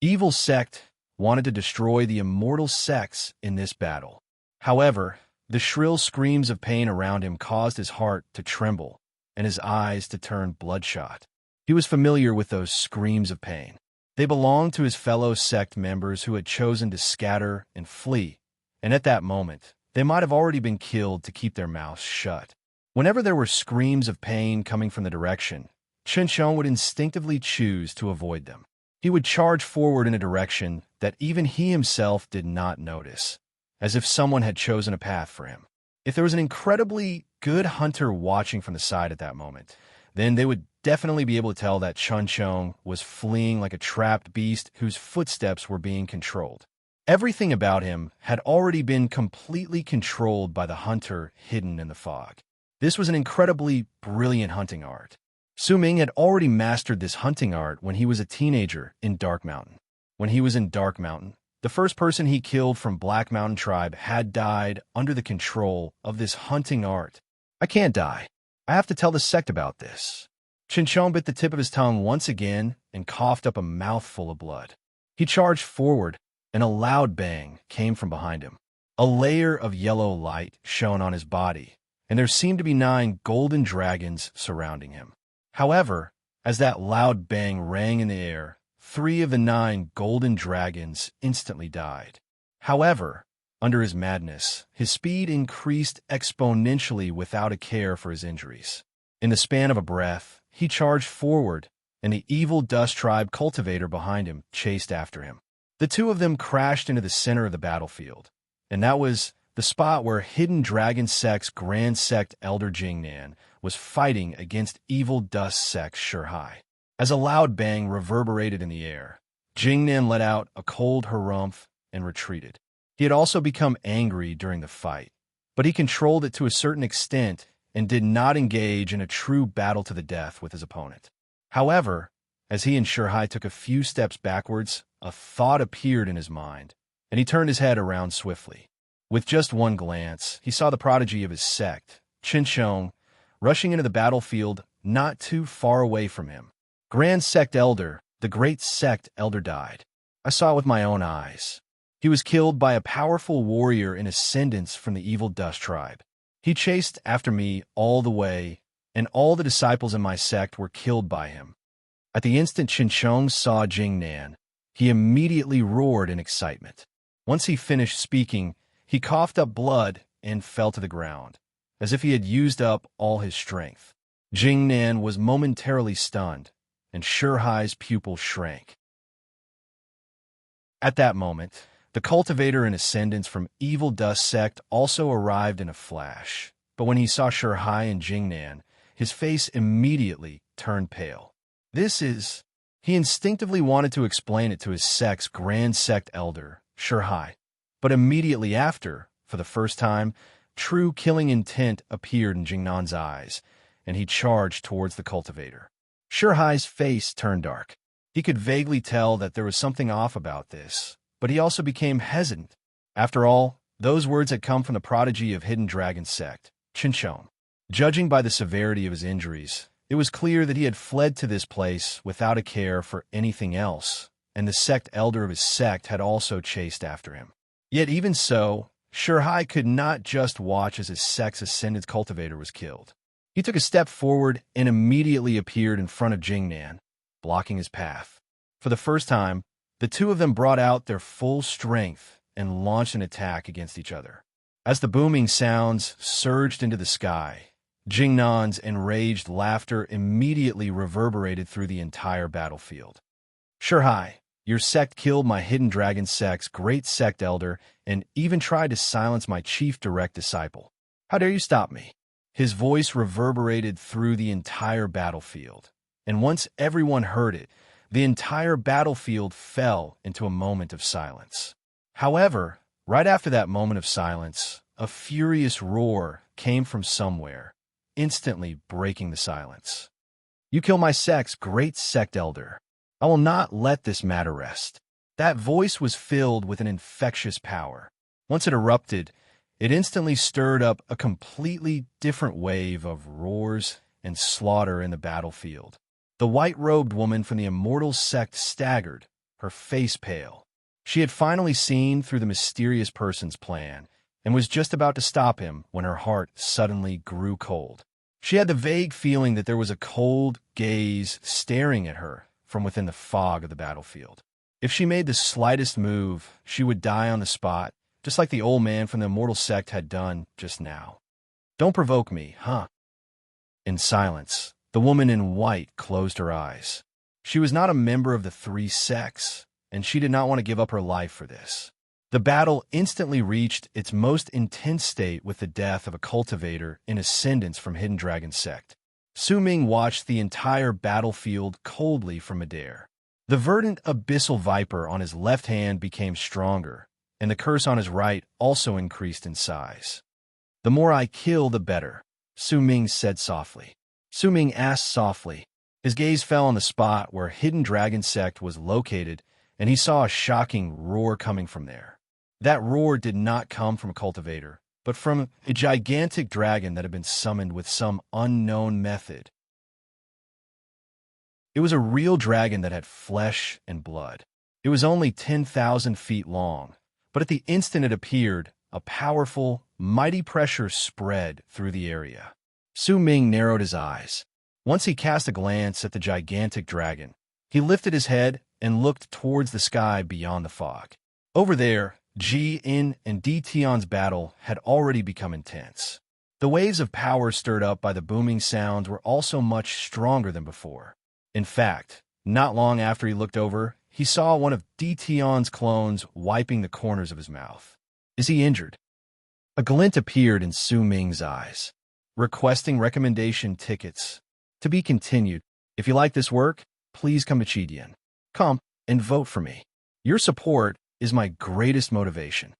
Evil sect wanted to destroy the immortal sects in this battle. However, the shrill screams of pain around him caused his heart to tremble and his eyes to turn bloodshot. He was familiar with those screams of pain. They belonged to his fellow sect members who had chosen to scatter and flee, and at that moment, they might have already been killed to keep their mouths shut. Whenever there were screams of pain coming from the direction, Chinchong would instinctively choose to avoid them. He would charge forward in a direction that even he himself did not notice, as if someone had chosen a path for him. If there was an incredibly good hunter watching from the side at that moment, then they would definitely be able to tell that Chinchong was fleeing like a trapped beast whose footsteps were being controlled. Everything about him had already been completely controlled by the hunter hidden in the fog. This was an incredibly brilliant hunting art. Su Ming had already mastered this hunting art when he was a teenager in Dark Mountain. When he was in Dark Mountain, the first person he killed from Black Mountain Tribe had died under the control of this hunting art. I can't die. I have to tell the sect about this. Chinchong bit the tip of his tongue once again and coughed up a mouthful of blood. He charged forward, and a loud bang came from behind him. A layer of yellow light shone on his body, and there seemed to be 9 golden dragons surrounding him. However, as that loud bang rang in the air, 3 of the 9 golden dragons instantly died. However, under his madness, his speed increased exponentially without a care for his injuries. In the span of a breath, he charged forward, and the evil dust tribe cultivator behind him chased after him. The two of them crashed into the center of the battlefield, and that was the spot where Hidden Dragon Sect's Grand Sect Elder Jingnan was fighting against Evil Dust Sect Shurhai. As a loud bang reverberated in the air, Jingnan let out a cold harumph and retreated. He had also become angry during the fight, but he controlled it to a certain extent and did not engage in a true battle to the death with his opponent. However, as he and Shurhai took a few steps backwards, a thought appeared in his mind, and he turned his head around swiftly. With just one glance, he saw the prodigy of his sect, Chinchong, rushing into the battlefield not too far away from him. Grand Sect Elder, the great sect elder died. I saw it with my own eyes. He was killed by a powerful warrior in ascendance from the evil dust tribe. He chased after me all the way, and all the disciples in my sect were killed by him. At the instant Chinchong saw Jingnan, he immediately roared in excitement. Once he finished speaking, he coughed up blood and fell to the ground, as if he had used up all his strength. Jingnan was momentarily stunned, and Shurhai's pupil shrank. At that moment, the cultivator in ascendance from Evil Dust Sect also arrived in a flash, but when he saw Shurhai and Jingnan, his face immediately turned pale. He instinctively wanted to explain it to his sect's Grand Sect Elder, Shurhai, but immediately after, for the first time, True killing intent appeared in Jingnan's eyes, and he charged towards the cultivator. Shihai's face turned dark. He could vaguely tell that there was something off about this, but he also became hesitant. After all, those words had come from the prodigy of Hidden Dragon sect, Chinchon. Judging by the severity of his injuries, it was clear that he had fled to this place without a care for anything else, and the sect elder of his sect had also chased after him. Yet even so, Shihai could not just watch as his sect's ascended cultivator was killed. He took a step forward and immediately appeared in front of Jingnan, blocking his path. For the first time, the two of them brought out their full strength and launched an attack against each other. As the booming sounds surged into the sky, Jingnan's enraged laughter immediately reverberated through the entire battlefield. Shihai, your sect killed my Hidden Dragon sect's great sect elder and even tried to silence my chief direct disciple. How dare you stop me? His voice reverberated through the entire battlefield, and once everyone heard it, the entire battlefield fell into a moment of silence. However, right after that moment of silence, a furious roar came from somewhere, instantly breaking the silence. You kill my sect's great sect elder. I will not let this matter rest. That voice was filled with an infectious power. Once it erupted, it instantly stirred up a completely different wave of roars and slaughter in the battlefield. The white-robed woman from the Immortal sect staggered, her face pale. She had finally seen through the mysterious person's plan and was just about to stop him when her heart suddenly grew cold. She had the vague feeling that there was a cold gaze staring at her from within the fog of the battlefield. If she made the slightest move, she would die on the spot, just like the old man from the Immortal sect had done just now. Don't provoke me, huh? In silence, the woman in white closed her eyes. She was not a member of the three sects, and she did not want to give up her life for this. The battle instantly reached its most intense state with the death of a cultivator in ascendance from Hidden Dragon sect. Su Ming watched the entire battlefield coldly from midair. The verdant abyssal viper on his left hand became stronger, and the curse on his right also increased in size. The more I kill, the better, Su Ming said softly. Su Ming asked softly. His gaze fell on the spot where Hidden Dragon sect was located, and he saw a shocking roar coming from there. That roar did not come from a cultivator, but from a gigantic dragon that had been summoned with some unknown method. It was a real dragon that had flesh and blood. It was only 10,000 feet long, but at the instant it appeared, a powerful, mighty pressure spread through the area. Su Ming narrowed his eyes. Once he cast a glance at the gigantic dragon, he lifted his head and looked towards the sky beyond the fog. Over there, Ji In and Di Tian's battle had already become intense. The waves of power stirred up by the booming sounds were also much stronger than before. In fact, not long after he looked over, he saw one of Di Tian's clones wiping the corners of his mouth. Is he injured? A glint appeared in Su Ming's eyes. Requesting recommendation tickets. To be continued. If you like this work, please come to Chidian. Come and vote for me. Your support is my greatest motivation.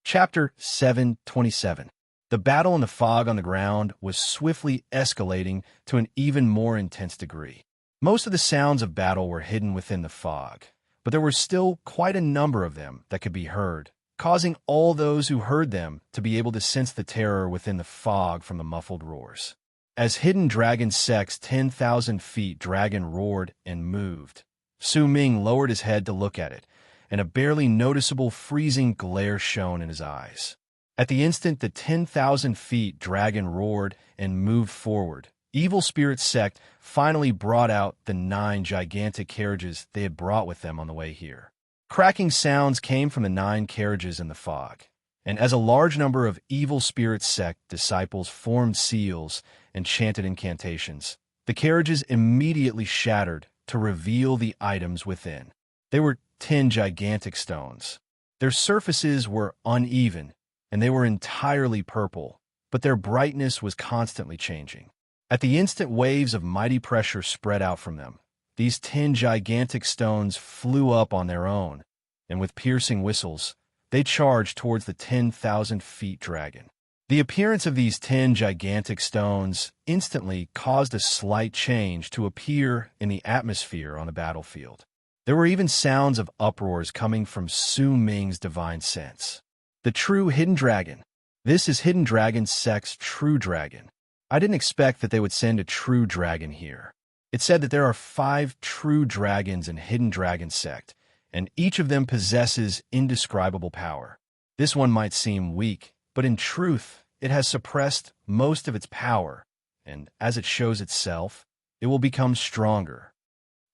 Chapter 727. The battle in the fog on the ground was swiftly escalating to an even more intense degree. Most of the sounds of battle were hidden within the fog, but there were still quite a number of them that could be heard, causing all those who heard them to be able to sense the terror within the fog from the muffled roars. As Hidden Dragon sect's 10,000 feet dragon roared and moved, Su Ming lowered his head to look at it, and a barely noticeable freezing glare shone in his eyes. At the instant the 10,000 feet dragon roared and moved forward, Evil Spirit sect finally brought out the 9 gigantic carriages they had brought with them on the way here. Cracking sounds came from the 9 carriages in the fog, and as a large number of Evil Spirit sect disciples formed seals and chanted incantations, the carriages immediately shattered to reveal the items within. They were 10 gigantic stones. Their surfaces were uneven, and they were entirely purple, but their brightness was constantly changing. At the instant waves of mighty pressure spread out from them, these 10 gigantic stones flew up on their own, and with piercing whistles, they charged towards the 10,000 feet dragon. The appearance of these 10 gigantic stones instantly caused a slight change to appear in the atmosphere on the battlefield. There were even sounds of uproars coming from Su Ming's divine sense. The true hidden dragon. This is Hidden Dragon Sect's true dragon. I didn't expect that they would send a true dragon here. It said that there are 5 true dragons in Hidden Dragon Sect, and each of them possesses indescribable power. This one might seem weak, but in truth, it has suppressed most of its power, and as it shows itself, it will become stronger.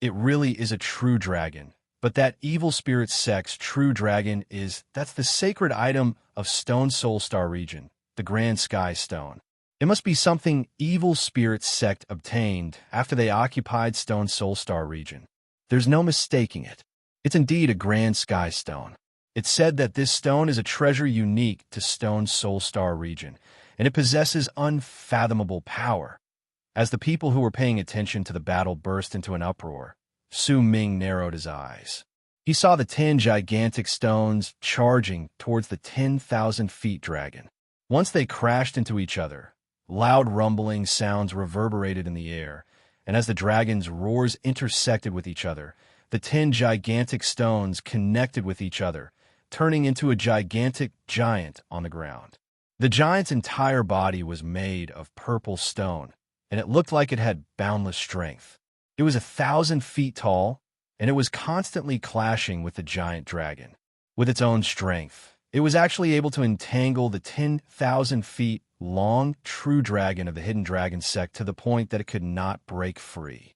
It really is a true dragon, but that evil spirit sect's true dragon that's the sacred item of Stone Soul Star region, the Grand Sky Stone. It must be something evil spirit sect obtained after they occupied Stone Soul Star region. There's no mistaking it. It's indeed a Grand Sky Stone. It's said that this stone is a treasure unique to Stone Soul Star region, and it possesses unfathomable power. As the people who were paying attention to the battle burst into an uproar, Su Ming narrowed his eyes. He saw the 10 gigantic stones charging towards the 10,000 feet dragon. Once they crashed into each other, loud rumbling sounds reverberated in the air, and as the dragon's roars intersected with each other, the 10 gigantic stones connected with each other, turning into a gigantic giant on the ground. The giant's entire body was made of purple stone, and it looked like it had boundless strength. It was 1,000 feet tall, and it was constantly clashing with the giant dragon. With its own strength, it was actually able to entangle the 10,000 feet long true dragon of the Hidden Dragon Sect to the point that it could not break free.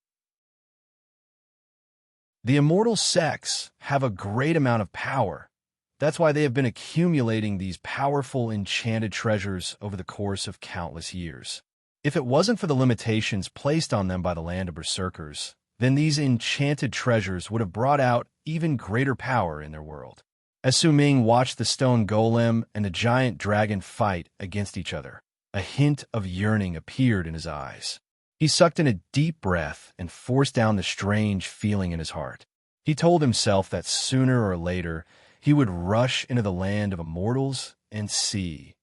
The immortal sects have a great amount of power. That's why they have been accumulating these powerful enchanted treasures over the course of countless years. If it wasn't for the limitations placed on them by the Land of Berserkers, then these enchanted treasures would have brought out even greater power in their world. As Su Ming watched the stone golem and the giant dragon fight against each other, a hint of yearning appeared in his eyes. He sucked in a deep breath and forced down the strange feeling in his heart. He told himself that sooner or later, he would rush into the land of immortals and see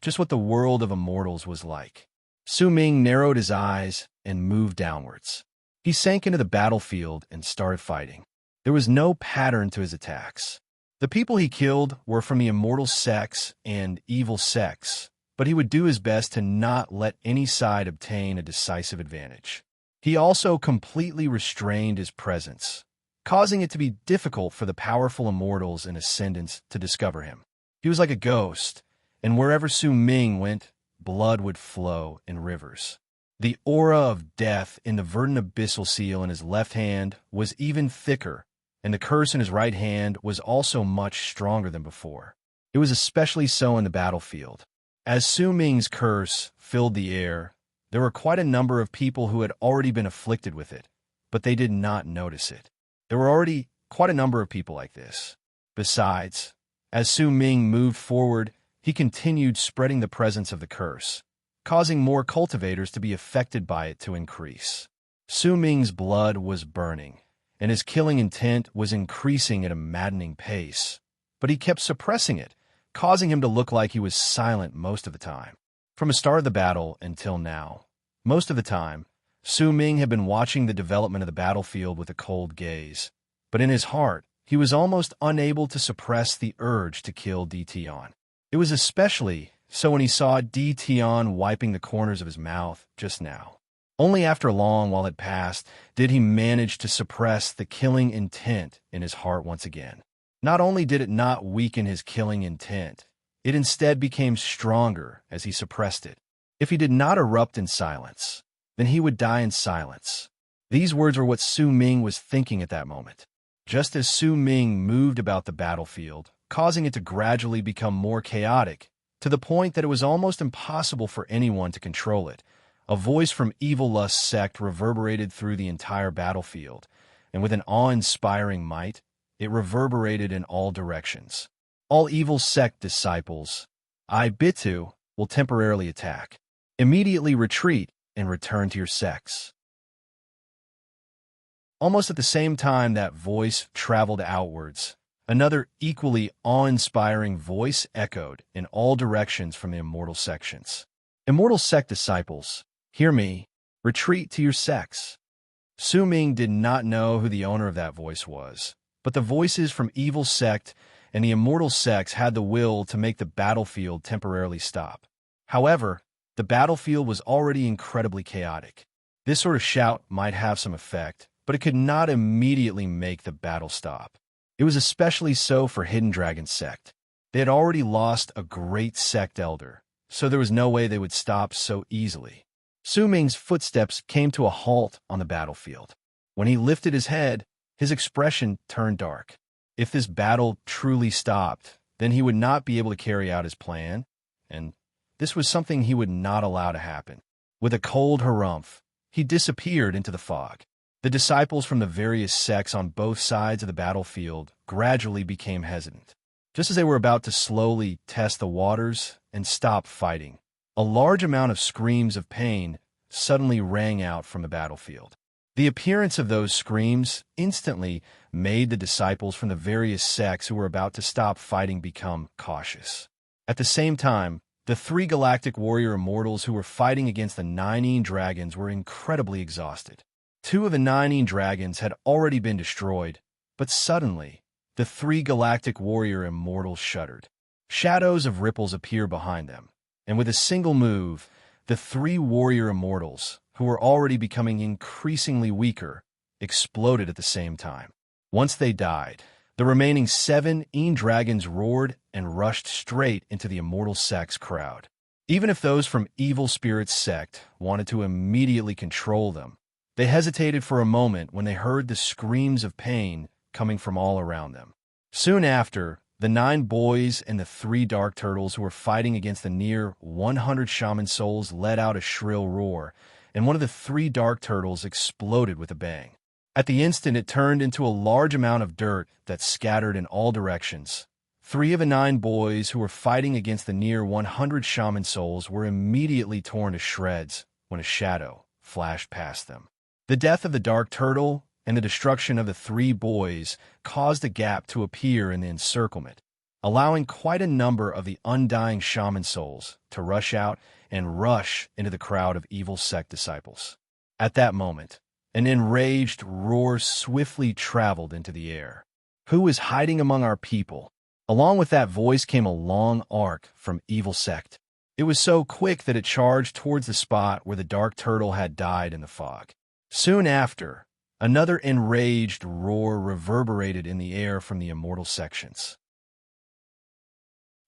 just what the world of immortals was like. Su Ming narrowed his eyes and moved downwards. He sank into the battlefield and started fighting. There was no pattern to his attacks. The people he killed were from the immortal sects and evil sects, but he would do his best to not let any side obtain a decisive advantage. He also completely restrained his presence, causing it to be difficult for the powerful immortals and ascendants to discover him. He was like a ghost, and wherever Su Ming went, blood would flow in rivers. The aura of death in the verdant abyssal seal in his left hand was even thicker, and the curse in his right hand was also much stronger than before. It was especially so in the battlefield. As Su Ming's curse filled the air, there were quite a number of people who had already been afflicted with it, but they did not notice it. There were already quite a number of people like this. Besides, as Su Ming moved forward, he continued spreading the presence of the curse, causing more cultivators to be affected by it to increase. Su Ming's blood was burning, and his killing intent was increasing at a maddening pace, but he kept suppressing it, causing him to look like he was silent most of the time. From the start of the battle until now, most of the time, Su Ming had been watching the development of the battlefield with a cold gaze, but in his heart, he was almost unable to suppress the urge to kill Di Tian. It was especially so when he saw Di Tian wiping the corners of his mouth just now. Only after a long while had passed did he manage to suppress the killing intent in his heart once again. Not only did it not weaken his killing intent, it instead became stronger as he suppressed it. If he did not erupt in silence, then he would die in silence. These words were what Su Ming was thinking at that moment. Just as Su Ming moved about the battlefield, causing it to gradually become more chaotic, to the point that it was almost impossible for anyone to control it, a voice from Evil Lust Sect reverberated through the entire battlefield, and with an awe-inspiring might, it reverberated in all directions. All Evil Sect disciples, Ibitu, will temporarily attack. Immediately retreat and return to your sects. Almost at the same time that voice traveled outwards, Another equally awe-inspiring voice echoed in all directions from the immortal sections. Immortal sect disciples, hear me. Retreat to your sects. Su Ming did not know who the owner of that voice was, but the voices from evil sect and the immortal sects had the will to make the battlefield temporarily stop. However, the battlefield was already incredibly chaotic. This sort of shout might have some effect, but it could not immediately make the battle stop. It was especially so for Hidden Dragon's sect. They had already lost a great sect elder, so there was no way they would stop so easily. Su Ming's footsteps came to a halt on the battlefield. When he lifted his head, his expression turned dark. If this battle truly stopped, then he would not be able to carry out his plan, and this was something he would not allow to happen. With a cold harumph, he disappeared into the fog. The disciples from the various sects on both sides of the battlefield gradually became hesitant. Just as they were about to slowly test the waters and stop fighting, a large amount of screams of pain suddenly rang out from the battlefield. The appearance of those screams instantly made the disciples from the various sects who were about to stop fighting become cautious. At the same time, the 3 galactic warrior immortals who were fighting against the 9 dragons were incredibly exhausted. 2 of the 9 dragons had already been destroyed, but suddenly, the 3 galactic warrior immortals shuddered. Shadows of ripples appeared behind them, and with a single move, the 3 warrior immortals, who were already becoming increasingly weaker, exploded at the same time. Once they died, the remaining 7 dragons roared and rushed straight into the immortal sect's crowd. Even if those from Evil Spirit's sect wanted to immediately control them, they hesitated for a moment when they heard the screams of pain coming from all around them. Soon after, the 9 boys and the 3 dark turtles who were fighting against the near 100 shaman souls let out a shrill roar, and one of the 3 dark turtles exploded with a bang. At the instant, it turned into a large amount of dirt that scattered in all directions. 3 of the 9 boys who were fighting against the near 100 shaman souls were immediately torn to shreds when a shadow flashed past them. The death of the dark turtle and the destruction of the 3 boys caused a gap to appear in the encirclement, allowing quite a number of the undying shaman souls to rush out and rush into the crowd of evil sect disciples. At that moment, an enraged roar swiftly traveled into the air. Who is hiding among our people? Along with that voice came a long arc from evil sect. It was so quick that it charged towards the spot where the dark turtle had died in the fog. Soon after, another enraged roar reverberated in the air from the immortal sections.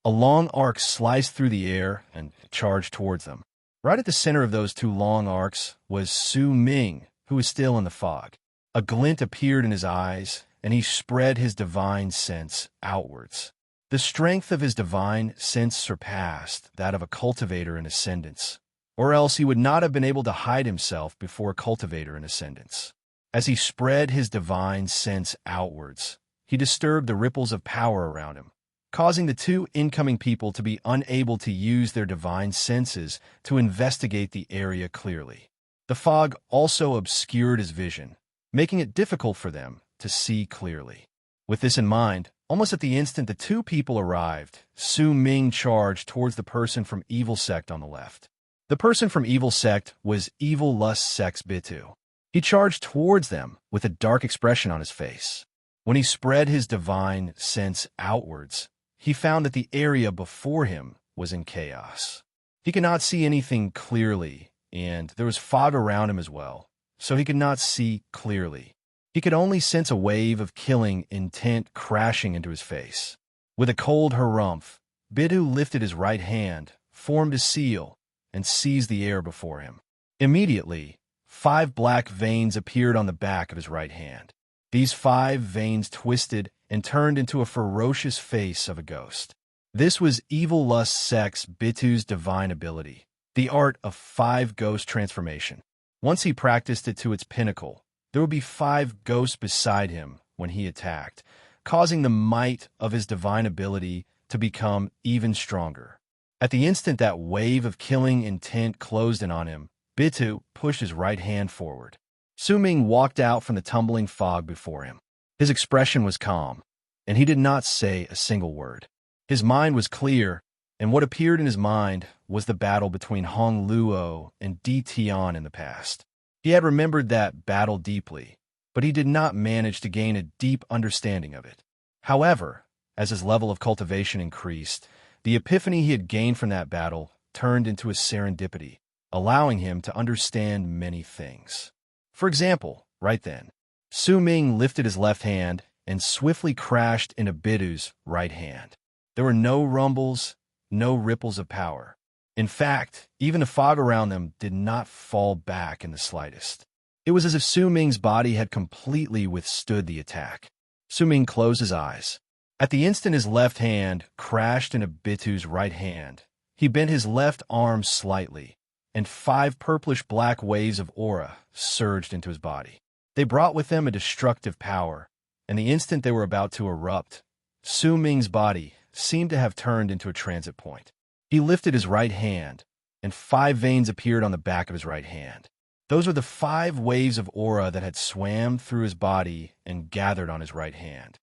A long arc sliced through the air and charged towards them. Right at the center of those 2 long arcs was Su Ming, who was still in the fog. A glint appeared in his eyes, and he spread his divine sense outwards. The strength of his divine sense surpassed that of a cultivator in ascendance, or else he would not have been able to hide himself before a cultivator in ascendance. As he spread his divine sense outwards, he disturbed the ripples of power around him, causing the 2 incoming people to be unable to use their divine senses to investigate the area clearly. The fog also obscured his vision, making it difficult for them to see clearly. With this in mind, almost at the instant the 2 people arrived, Su Ming charged towards the person from Evil Sect on the left. The person from Evil Sect was Evil Lust Sect's Bitu. He charged towards them with a dark expression on his face. When he spread his divine sense outwards, he found that the area before him was in chaos. He could not see anything clearly, and there was fog around him as well, so he could not see clearly. He could only sense a wave of killing intent crashing into his face. With a cold harumph, Bidu lifted his right hand, formed a seal, and seized the air before him. Immediately, 5 black veins appeared on the back of his right hand. These 5 veins twisted and turned into a ferocious face of a ghost. This was Evil Lust Sect's Bitu's divine ability, the art of 5 ghost transformation. Once he practiced it to its pinnacle, there would be 5 ghosts beside him when he attacked, causing the might of his divine ability to become even stronger. At the instant that wave of killing intent closed in on him, Bitu pushed his right hand forward. Su Ming walked out from the tumbling fog before him. His expression was calm. and he did not say a single word. His mind was clear, and what appeared in his mind was the battle between Hong Luo and Di Tian in the past. He had remembered that battle deeply, but he did not manage to gain a deep understanding of it. However, as his level of cultivation increased, the epiphany he had gained from that battle turned into a serendipity, allowing him to understand many things. For example, right then, Su Ming lifted his left hand and swiftly crashed into Bidu's right hand. There were no rumbles, no ripples of power. In fact, even the fog around them did not fall back in the slightest. It was as if Su Ming's body had completely withstood the attack. Su Ming closed his eyes. At the instant his left hand crashed into Bitu's right hand, he bent his left arm slightly, and 5 purplish-black waves of aura surged into his body. They brought with them a destructive power, and the instant they were about to erupt, Su Ming's body seemed to have turned into a transit point. He lifted his right hand, and 5 veins appeared on the back of his right hand. Those were the 5 waves of aura that had swam through his body and gathered on his right hand.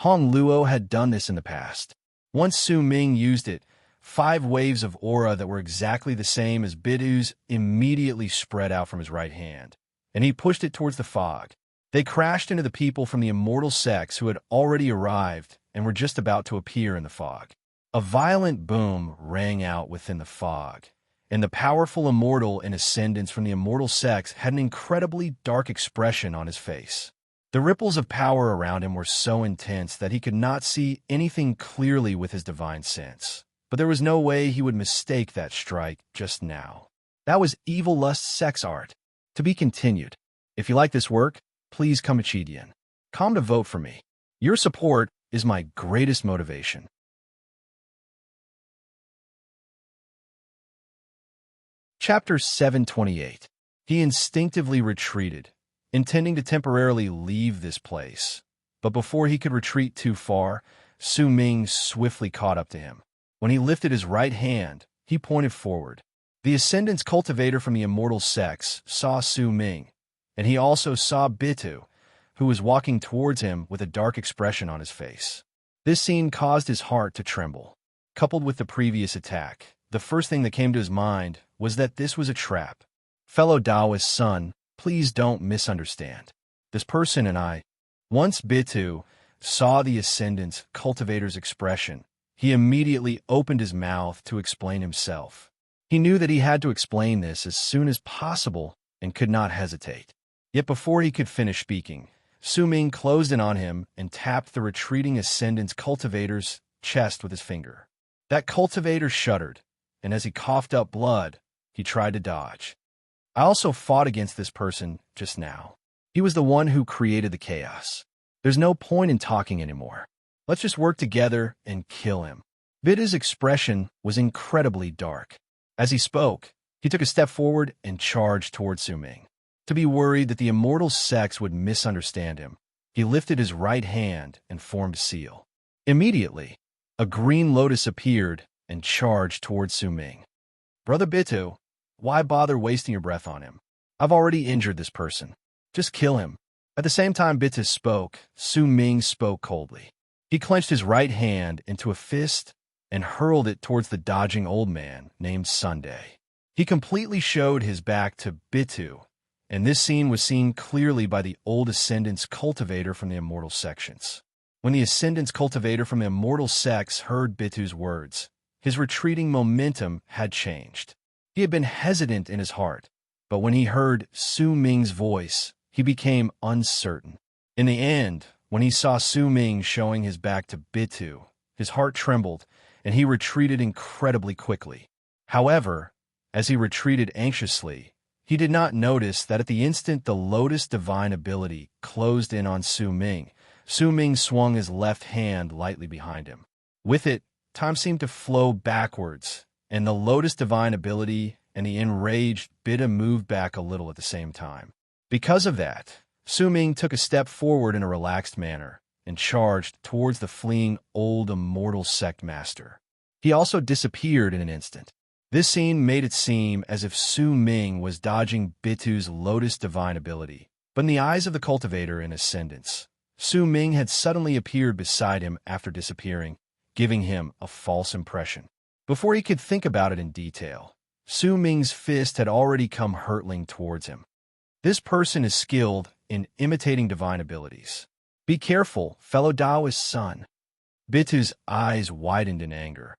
Hong Luo had done this in the past. Once Su Ming used it, 5 waves of aura that were exactly the same as Bidu's immediately spread out from his right hand, and he pushed it towards the fog. They crashed into the people from the immortal sects who had already arrived and were just about to appear in the fog. A violent boom rang out within the fog, and the powerful immortal in ascendance from the immortal sects had an incredibly dark expression on his face. The ripples of power around him were so intense that he could not see anything clearly with his divine sense. But there was no way he would mistake that strike just now. That was evil lust sex art. To be continued. If you like this work, please come Chidian. Come to vote for me. Your support is my greatest motivation. Chapter 728. He instinctively retreated, intending to temporarily leave this place. But before he could retreat too far, Su Ming swiftly caught up to him. When he lifted his right hand, he pointed forward. The Ascendant's cultivator from the immortal sects saw Su Ming, and he also saw Bitu, who was walking towards him with a dark expression on his face. This scene caused his heart to tremble. Coupled with the previous attack, the first thing that came to his mind was that this was a trap. Fellow Taoist son, please don't misunderstand. This person and I. Once Bitu saw the Ascendant's cultivator's expression, he immediately opened his mouth to explain himself. He knew that he had to explain this as soon as possible and could not hesitate. Yet before he could finish speaking, Su Ming closed in on him and tapped the retreating Ascendant's cultivator's chest with his finger. That cultivator shuddered, and as he coughed up blood, he tried to dodge. I also fought against this person just now. He was the one who created the chaos. There's no point in talking anymore. Let's just work together and kill him. Bida's expression was incredibly dark. As he spoke, he took a step forward and charged toward Su Ming. To be worried that the immortal sects would misunderstand him, he lifted his right hand and formed a seal. Immediately, a green lotus appeared and charged toward Su Ming. Brother Bitu, why bother wasting your breath on him? I've already injured this person. Just kill him. At the same time Bitu spoke, Su Ming spoke coldly. He clenched his right hand into a fist and hurled it towards the dodging old man named Sunday. He completely showed his back to Bitu, and this scene was seen clearly by the old Ascendant's cultivator from the immortal sections. When the Ascendant's cultivator from the immortal sects heard Bitu's words, his retreating momentum had changed. He had been hesitant in his heart, but when he heard Su Ming's voice, he became uncertain. In the end, when he saw Su Ming showing his back to Bitu, his heart trembled, and he retreated incredibly quickly. However, as he retreated anxiously, he did not notice that at the instant the Lotus Divine ability closed in on Su Ming swung his left hand lightly behind him. With it, time seemed to flow backwards, and the Lotus Divine ability and the enraged Bida moved back a little at the same time. Because of that, Su Ming took a step forward in a relaxed manner and charged towards the fleeing old immortal sect master. He also disappeared in an instant. This scene made it seem as if Su Ming was dodging Bitu's Lotus Divine ability, but in the eyes of the cultivator in ascendance, Su Ming had suddenly appeared beside him after disappearing, giving him a false impression. Before he could think about it in detail, Su Ming's fist had already come hurtling towards him. This person is skilled in imitating divine abilities. Be careful, fellow Taoist son. Bitu's eyes widened in anger.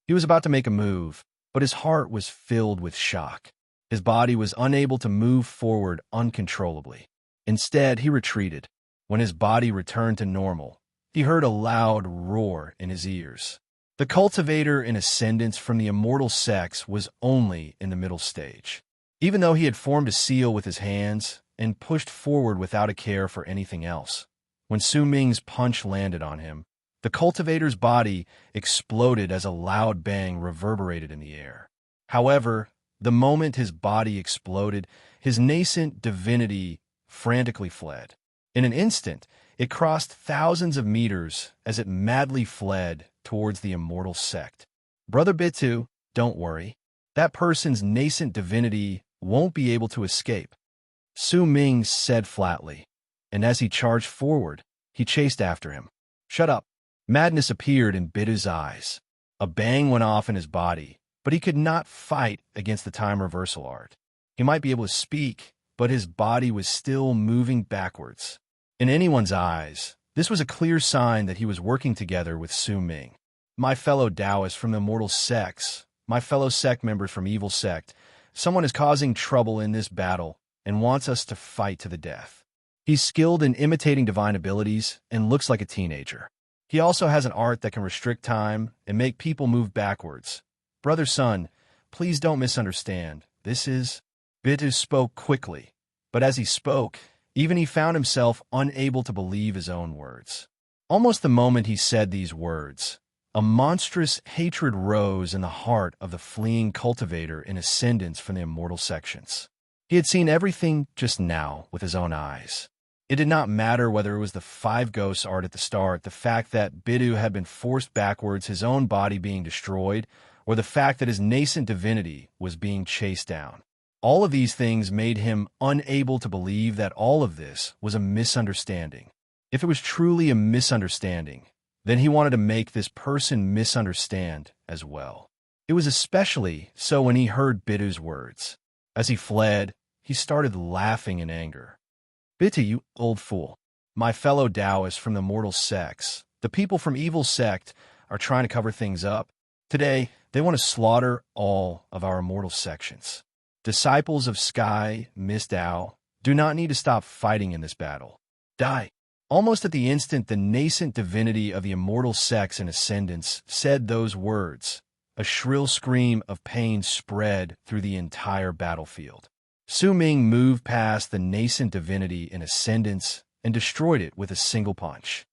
He was about to make a move, but his heart was filled with shock. His body was unable to move forward uncontrollably. Instead, he retreated. When his body returned to normal, he heard a loud roar in his ears. The cultivator in ascendance from the immortal sex was only in the middle stage. Even though he had formed a seal with his hands and pushed forward without a care for anything else, when Su Ming's punch landed on him, the cultivator's body exploded as a loud bang reverberated in the air. However, the moment his body exploded, his nascent divinity frantically fled. In an instant, it crossed thousands of meters as it madly fled towards the immortal sect. Brother Bitu, don't worry. That person's nascent divinity won't be able to escape, Su Ming said flatly, and as he charged forward, he chased after him. Shut up. Madness appeared in Bitu's eyes. A bang went off in his body, but he could not fight against the time reversal art. He might be able to speak, but his body was still moving backwards. In anyone's eyes, this was a clear sign that he was working together with Su Ming. My fellow Taoists from the immortal sects, my fellow sect members from evil sect, someone is causing trouble in this battle and wants us to fight to the death. He's skilled in imitating divine abilities and looks like a teenager. He also has an art that can restrict time and make people move backwards. Brother Sun, please don't misunderstand. This is... Bitu spoke quickly, but as he spoke, even he found himself unable to believe his own words. Almost the moment he said these words, a monstrous hatred rose in the heart of the fleeing cultivator in ascendance from the immortal sections. He had seen everything just now with his own eyes. It did not matter whether it was the five ghosts art at the start, the fact that Bitu had been forced backwards, his own body being destroyed, or the fact that his nascent divinity was being chased down. All of these things made him unable to believe that all of this was a misunderstanding. If it was truly a misunderstanding, then he wanted to make this person misunderstand as well. It was especially so when he heard Bitu's words. As he fled, he started laughing in anger. Bitu, you old fool. My fellow Taoists from the mortal sects, the people from evil sect, are trying to cover things up. Today, they want to slaughter all of our immortal sections. Disciples of Sky, Mist Tao, do not need to stop fighting in this battle. Die. Almost at the instant the nascent divinity of the immortal sex in ascendance said those words, a shrill scream of pain spread through the entire battlefield. Su Ming moved past the nascent divinity in ascendance and destroyed it with a single punch.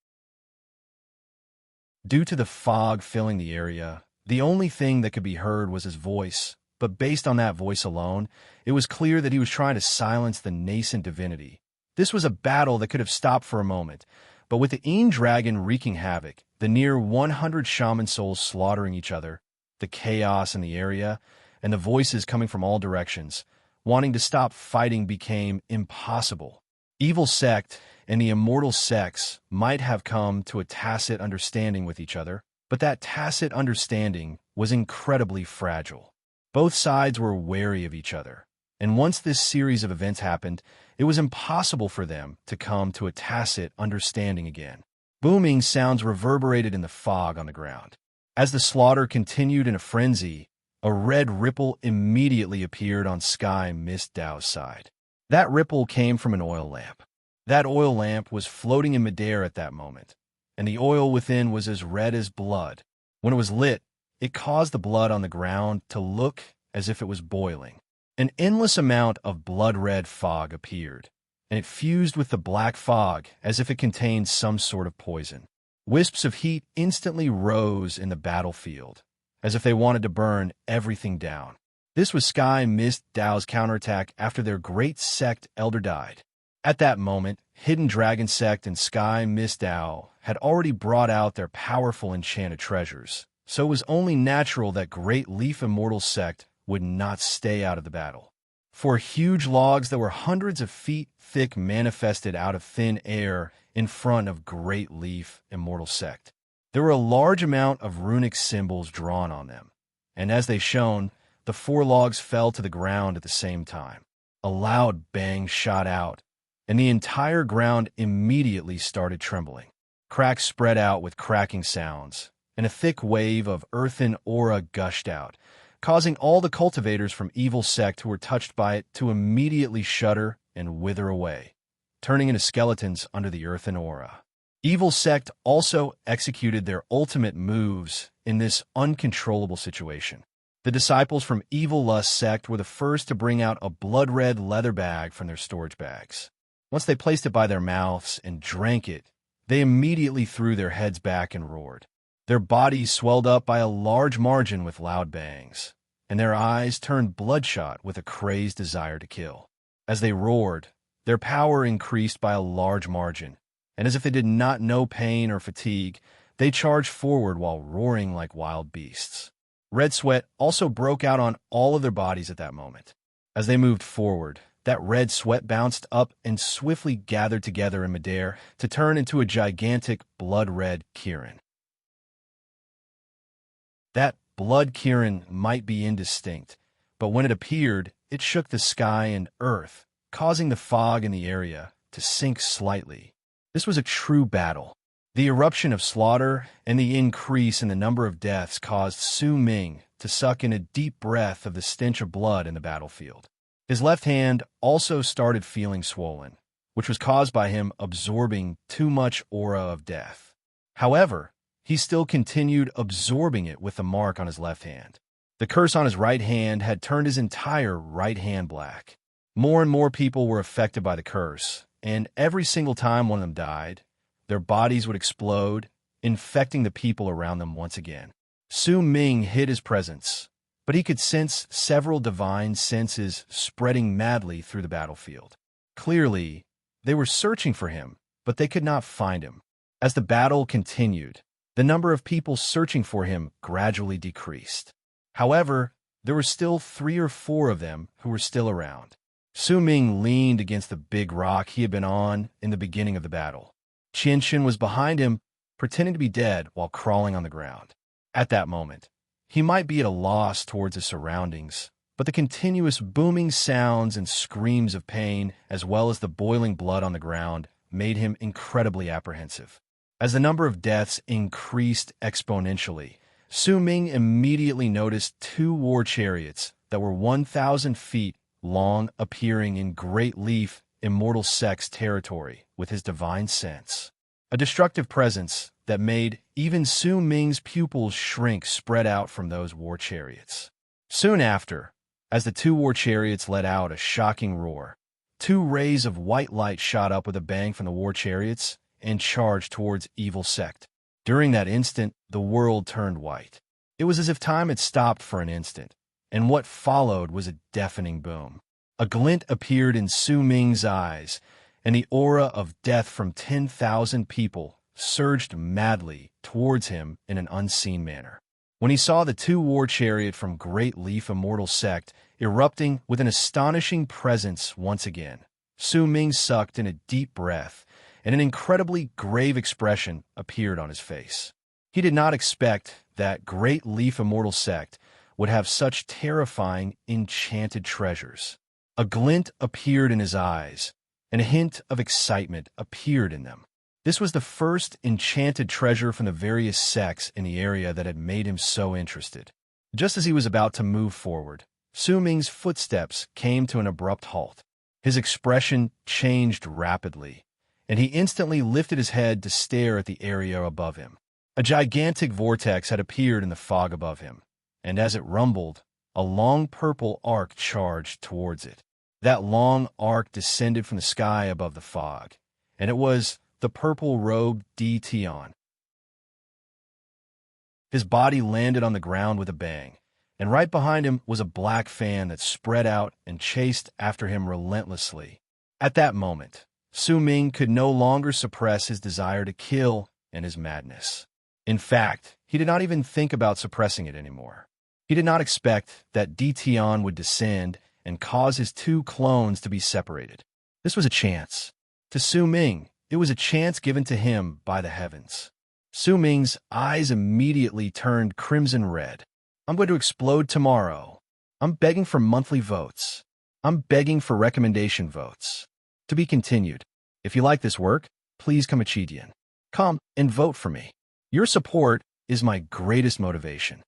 Due to the fog filling the area, the only thing that could be heard was his voice, but based on that voice alone, it was clear that he was trying to silence the nascent divinity. This was a battle that could have stopped for a moment, but with the Een Dragon wreaking havoc, the near 100 shaman souls slaughtering each other, the chaos in the area, and the voices coming from all directions, wanting to stop fighting became impossible. Evil sect and the immortal sects might have come to a tacit understanding with each other, but that tacit understanding was incredibly fragile. Both sides were wary of each other, and once this series of events happened, it was impossible for them to come to a tacit understanding again. Booming sounds reverberated in the fog on the ground. As the slaughter continued in a frenzy, a red ripple immediately appeared on Sky Mist Tao's side. That ripple came from an oil lamp. That oil lamp was floating in midair at that moment, and the oil within was as red as blood. When it was lit, it caused the blood on the ground to look as if it was boiling. An endless amount of blood-red fog appeared, and it fused with the black fog as if it contained some sort of poison. Wisps of heat instantly rose in the battlefield, as if they wanted to burn everything down. This was Sky Mist Tao's counterattack after their great sect elder died. At that moment, Hidden Dragon Sect and Sky Mist Tao had already brought out their powerful enchanted treasures, so it was only natural that Great Leaf Immortal Sect would not stay out of the battle. Four huge logs that were hundreds of feet thick manifested out of thin air in front of Great Leaf Immortal Sect. There were a large amount of runic symbols drawn on them, and as they shone, the four logs fell to the ground at the same time. A loud bang shot out, and the entire ground immediately started trembling. Cracks spread out with cracking sounds, and a thick wave of earthen aura gushed out, causing all the cultivators from Evil Sect who were touched by it to immediately shudder and wither away, turning into skeletons under the earthen aura. Evil Sect also executed their ultimate moves in this uncontrollable situation. The disciples from Evil Lust Sect were the first to bring out a blood-red leather bag from their storage bags. Once they placed it by their mouths and drank it, they immediately threw their heads back and roared. Their bodies swelled up by a large margin with loud bangs, and their eyes turned bloodshot with a crazed desire to kill. As they roared, their power increased by a large margin, and as if they did not know pain or fatigue, they charged forward while roaring like wild beasts. Red sweat also broke out on all of their bodies at that moment. As they moved forward, that red sweat bounced up and swiftly gathered together in midair to turn into a gigantic blood-red Kirin. That blood Kirin might be indistinct, but when it appeared, it shook the sky and earth, causing the fog in the area to sink slightly. This was a true battle. The eruption of slaughter and the increase in the number of deaths caused Su Ming to suck in a deep breath of the stench of blood in the battlefield. His left hand also started feeling swollen, which was caused by him absorbing too much aura of death. However, he still continued absorbing it with the mark on his left hand. The curse on his right hand had turned his entire right hand black. More and more people were affected by the curse, and every single time one of them died, their bodies would explode, infecting the people around them once again. Su Ming hid his presence, but he could sense several divine senses spreading madly through the battlefield. Clearly, they were searching for him, but they could not find him. As the battle continued, the number of people searching for him gradually decreased. However, there were still 3 or 4 of them who were still around. Su Ming leaned against the big rock he had been on in the beginning of the battle. Qianxin was behind him, pretending to be dead while crawling on the ground. At that moment, he might be at a loss towards his surroundings, but the continuous booming sounds and screams of pain, as well as the boiling blood on the ground, made him incredibly apprehensive. As the number of deaths increased exponentially, Su Ming immediately noticed 2 war chariots that were 1,000 feet long appearing in Great Leaf Immortal Sect's territory with his divine sense. A destructive presence that made even Su Ming's pupils shrink spread out from those war chariots. Soon after, as the 2 war chariots let out a shocking roar, 2 rays of white light shot up with a bang from the war chariots and charged towards Evil Sect. During that instant, the world turned white. It was as if time had stopped for an instant, and what followed was a deafening boom. A glint appeared in Su Ming's eyes, and the aura of death from 10,000 people surged madly towards him in an unseen manner. When he saw the 2 war chariot from Great Leaf Immortal Sect erupting with an astonishing presence once again, Su Ming sucked in a deep breath, and an incredibly grave expression appeared on his face. He did not expect that Great Leaf Immortal Sect would have such terrifying, enchanted treasures. A glint appeared in his eyes, and a hint of excitement appeared in them. This was the first enchanted treasure from the various sects in the area that had made him so interested. Just as he was about to move forward, Su Ming's footsteps came to an abrupt halt. His expression changed rapidly, and he instantly lifted his head to stare at the area above him. A gigantic vortex had appeared in the fog above him, and as it rumbled, a long purple arc charged towards it. That long arc descended from the sky above the fog, and it was the purple-robed Tion. His body landed on the ground with a bang, and right behind him was a black fan that spread out and chased after him relentlessly. At that moment, Su Ming could no longer suppress his desire to kill and his madness. In fact, he did not even think about suppressing it anymore. He did not expect that Tion would descend and cause his two clones to be separated. This was a chance. To Su Ming, it was a chance given to him by the heavens. Su Ming's eyes immediately turned crimson red. I'm going to explode tomorrow. I'm begging for monthly votes. I'm begging for recommendation votes. To be continued. If you like this work, please come Come and vote for me. Your support is my greatest motivation.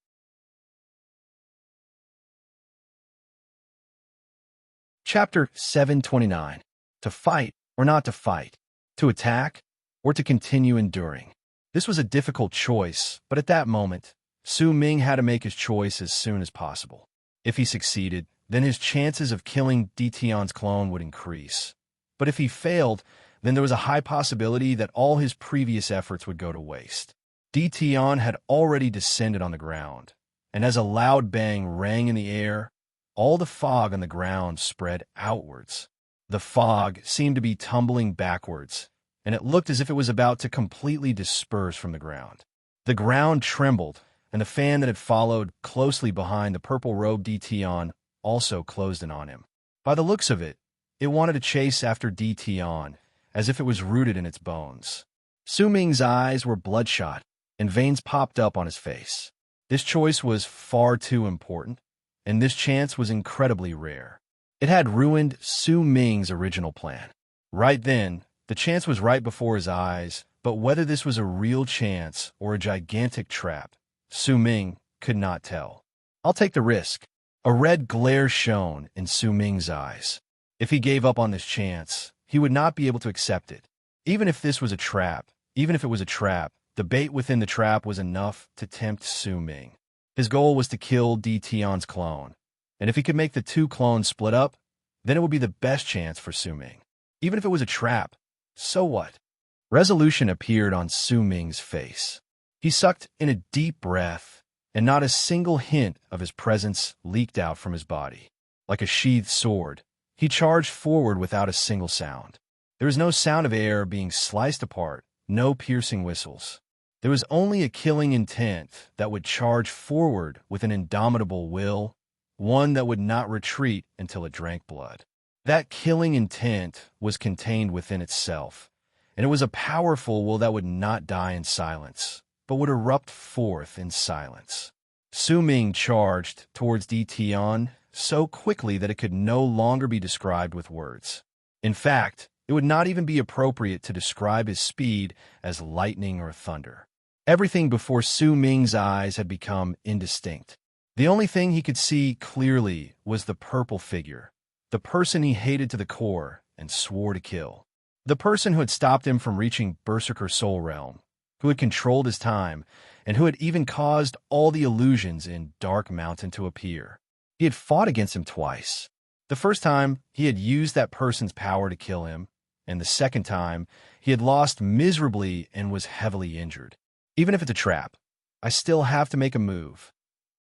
Chapter 729. To fight or not to fight. To attack or to continue enduring. This was a difficult choice, but at that moment, Su Ming had to make his choice as soon as possible. If he succeeded, then his chances of killing Dition's clone would increase. But if he failed, then there was a high possibility that all his previous efforts would go to waste. Dition had already descended on the ground, and as a loud bang rang in the air, all the fog on the ground spread outwards. The fog seemed to be tumbling backwards, and it looked as if it was about to completely disperse from the ground. The ground trembled, and the fan that had followed closely behind the purple-robed Dition also closed in on him. By the looks of it, it wanted to chase after Dition, as if it was rooted in its bones. Su Ming's eyes were bloodshot, and veins popped up on his face. This choice was far too important, and this chance was incredibly rare. It had ruined Su Ming's original plan. Right then, the chance was right before his eyes, but whether this was a real chance or a gigantic trap, Su Ming could not tell. I'll take the risk. A red glare shone in Su Ming's eyes. If he gave up on this chance, he would not be able to accept it. Even if it was a trap, the bait within the trap was enough to tempt Su Ming. His goal was to kill Dition's clone, and if he could make the two clones split up, then it would be the best chance for Su Ming. Even if it was a trap, so what? Resolution appeared on Su Ming's face. He sucked in a deep breath, and not a single hint of his presence leaked out from his body. Like a sheathed sword, he charged forward without a single sound. There was no sound of air being sliced apart, no piercing whistles. There was only a killing intent that would charge forward with an indomitable will, one that would not retreat until it drank blood. That killing intent was contained within itself, and it was a powerful will that would not die in silence, but would erupt forth in silence. Su Ming charged towards Dition so quickly that it could no longer be described with words. In fact, it would not even be appropriate to describe his speed as lightning or thunder. Everything before Su Ming's eyes had become indistinct. The only thing he could see clearly was the purple figure, the person he hated to the core and swore to kill. The person who had stopped him from reaching Berserker Soul Realm, who had controlled his time, and who had even caused all the illusions in Dark Mountain to appear. He had fought against him twice. The first time, he had used that person's power to kill him, and the second time, he had lost miserably and was heavily injured. Even if it's a trap, I still have to make a move.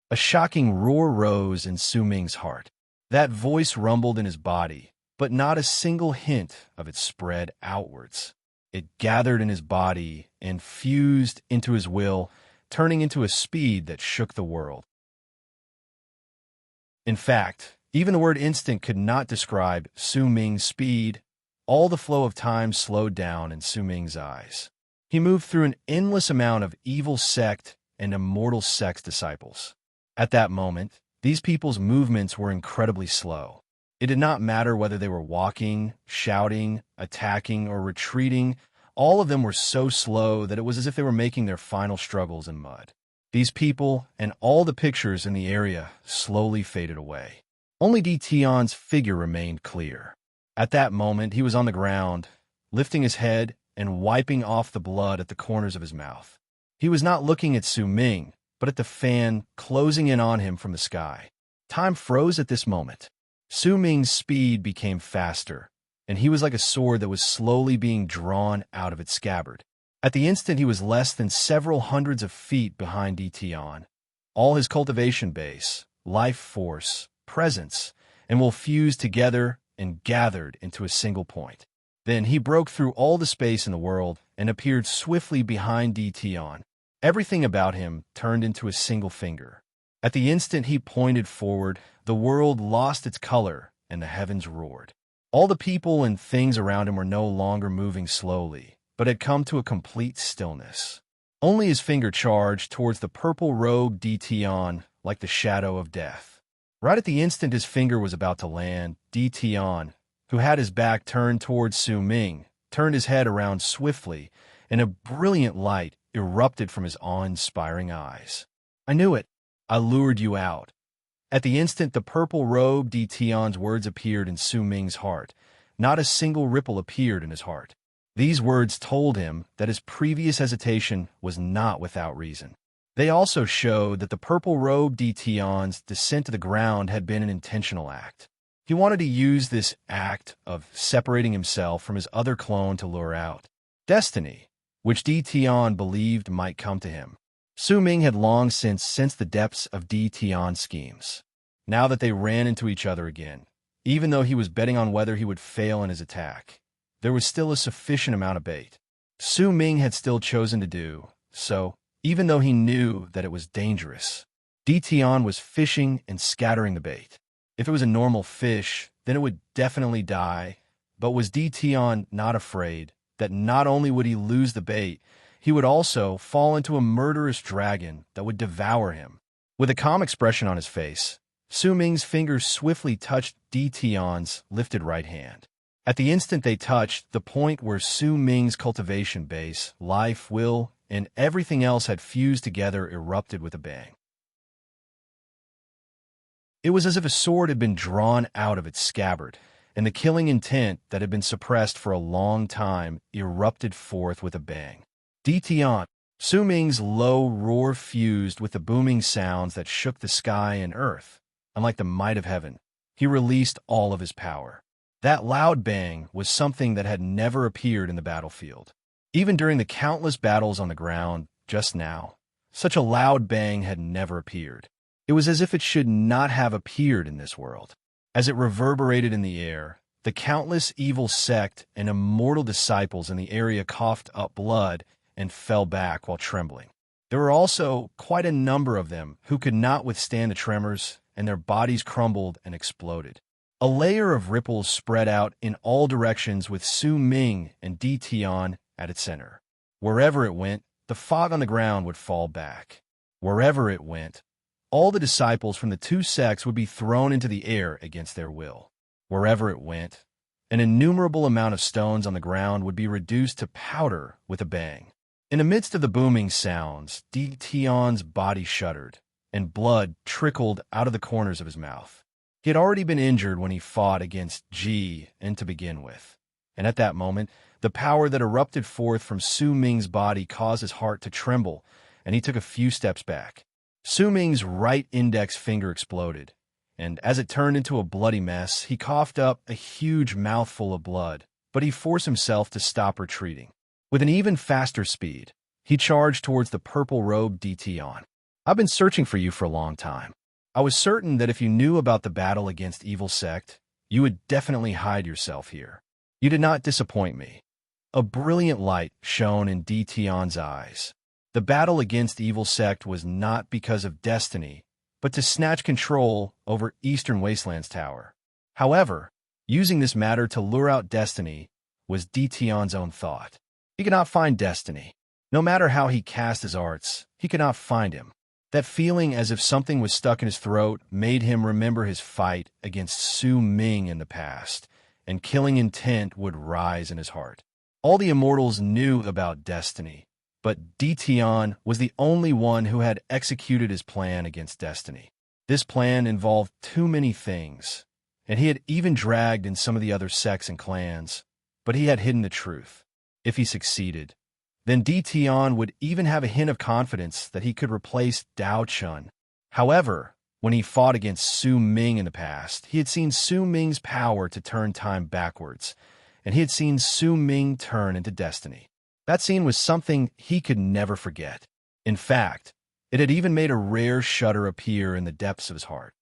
A shocking roar rose in Su Ming's heart. That voice rumbled in his body, but not a single hint of it spread outwards. It gathered in his body and fused into his will, turning into a speed that shook the world. In fact, even the word instant could not describe Su Ming's speed. All the flow of time slowed down in Su Ming's eyes. He moved through an endless amount of evil sect and immortal sect's disciples. At that moment, these people's movements were incredibly slow. It did not matter whether they were walking, shouting, attacking, or retreating. All of them were so slow that it was as if they were making their final struggles in mud. These people and all the pictures in the area slowly faded away. Only Dition's figure remained clear. At that moment, he was on the ground, lifting his head and wiping off the blood at the corners of his mouth. He was not looking at Su Ming, but at the fan closing in on him from the sky. Time froze at this moment. Su Ming's speed became faster, and he was like a sword that was slowly being drawn out of its scabbard. At the instant, he was less than several hundreds of feet behind Dition. All his cultivation base, life force, presence, and will fused together and gathered into a single point. Then he broke through all the space in the world and appeared swiftly behind Dition. Everything about him turned into a single finger. At the instant he pointed forward, the world lost its color and the heavens roared. All the people and things around him were no longer moving slowly, but had come to a complete stillness. Only his finger charged towards the purple-robed Dtion like the shadow of death. Right at the instant his finger was about to land, Dtion, who had his back turned towards Su Ming, turned his head around swiftly, and a brilliant light erupted from his awe-inspiring eyes. "I knew it. I lured you out." At the instant the purple-robed Dtion's words appeared in Su Ming's heart, not a single ripple appeared in his heart. These words told him that his previous hesitation was not without reason. They also showed that the purple-robed Dtion's descent to the ground had been an intentional act. He wanted to use this act of separating himself from his other clone to lure out destiny, which Dtion believed might come to him. Su Ming had long since sensed the depths of Dtion's schemes. Now that they ran into each other again, even though he was betting on whether he would fail in his attack, there was still a sufficient amount of bait. Su Ming had still chosen to do so, even though he knew that it was dangerous. Dtion was fishing and scattering the bait. If it was a normal fish, then it would definitely die, but was Dtion not afraid that not only would he lose the bait, he would also fall into a murderous dragon that would devour him? With a calm expression on his face, Su Ming's fingers swiftly touched Dtion's lifted right hand. At the instant they touched, the point where Su Ming's cultivation base, life, will, and everything else had fused together erupted with a bang. It was as if a sword had been drawn out of its scabbard, and the killing intent that had been suppressed for a long time erupted forth with a bang. Dtion, Su Ming's low roar fused with the booming sounds that shook the sky and earth. Unlike the might of heaven, he released all of his power. That loud bang was something that had never appeared in the battlefield. Even during the countless battles on the ground, just now, such a loud bang had never appeared. It was as if it should not have appeared in this world. As it reverberated in the air, the countless evil sect and immortal disciples in the area coughed up blood and fell back while trembling. There were also quite a number of them who could not withstand the tremors, and their bodies crumbled and exploded. A layer of ripples spread out in all directions with Su Ming and Dtion at its center. Wherever it went, the fog on the ground would fall back. Wherever it went, all the disciples from the two sects would be thrown into the air against their will. Wherever it went, an innumerable amount of stones on the ground would be reduced to powder with a bang. In the midst of the booming sounds, Dtion's body shuddered, and blood trickled out of the corners of his mouth. He had already been injured when he fought against Ji and to begin with, and at that moment, the power that erupted forth from Su Ming's body caused his heart to tremble, and he took a few steps back. Su Ming's right index finger exploded, and as it turned into a bloody mess, he coughed up a huge mouthful of blood, but he forced himself to stop retreating. With an even faster speed, he charged towards the purple-robed Dtion. "I've been searching for you for a long time. I was certain that if you knew about the battle against Evil Sect, you would definitely hide yourself here. You did not disappoint me." A brilliant light shone in Dtion's eyes. The battle against Evil Sect was not because of destiny, but to snatch control over Eastern Wasteland's tower. However, using this matter to lure out destiny was Dtion's own thought. He could not find destiny. No matter how he cast his arts, he could not find him. That feeling as if something was stuck in his throat made him remember his fight against Su Ming in the past, and killing intent would rise in his heart. All the immortals knew about destiny, but Dtion was the only one who had executed his plan against destiny. This plan involved too many things, and he had even dragged in some of the other sects and clans, but he had hidden the truth. If he succeeded, then Dtion would even have a hint of confidence that he could replace Dao Chun. However, when he fought against Su Ming in the past, he had seen Su Ming's power to turn time backwards, and he had seen Su Ming turn into destiny. That scene was something he could never forget. In fact, it had even made a rare shudder appear in the depths of his heart.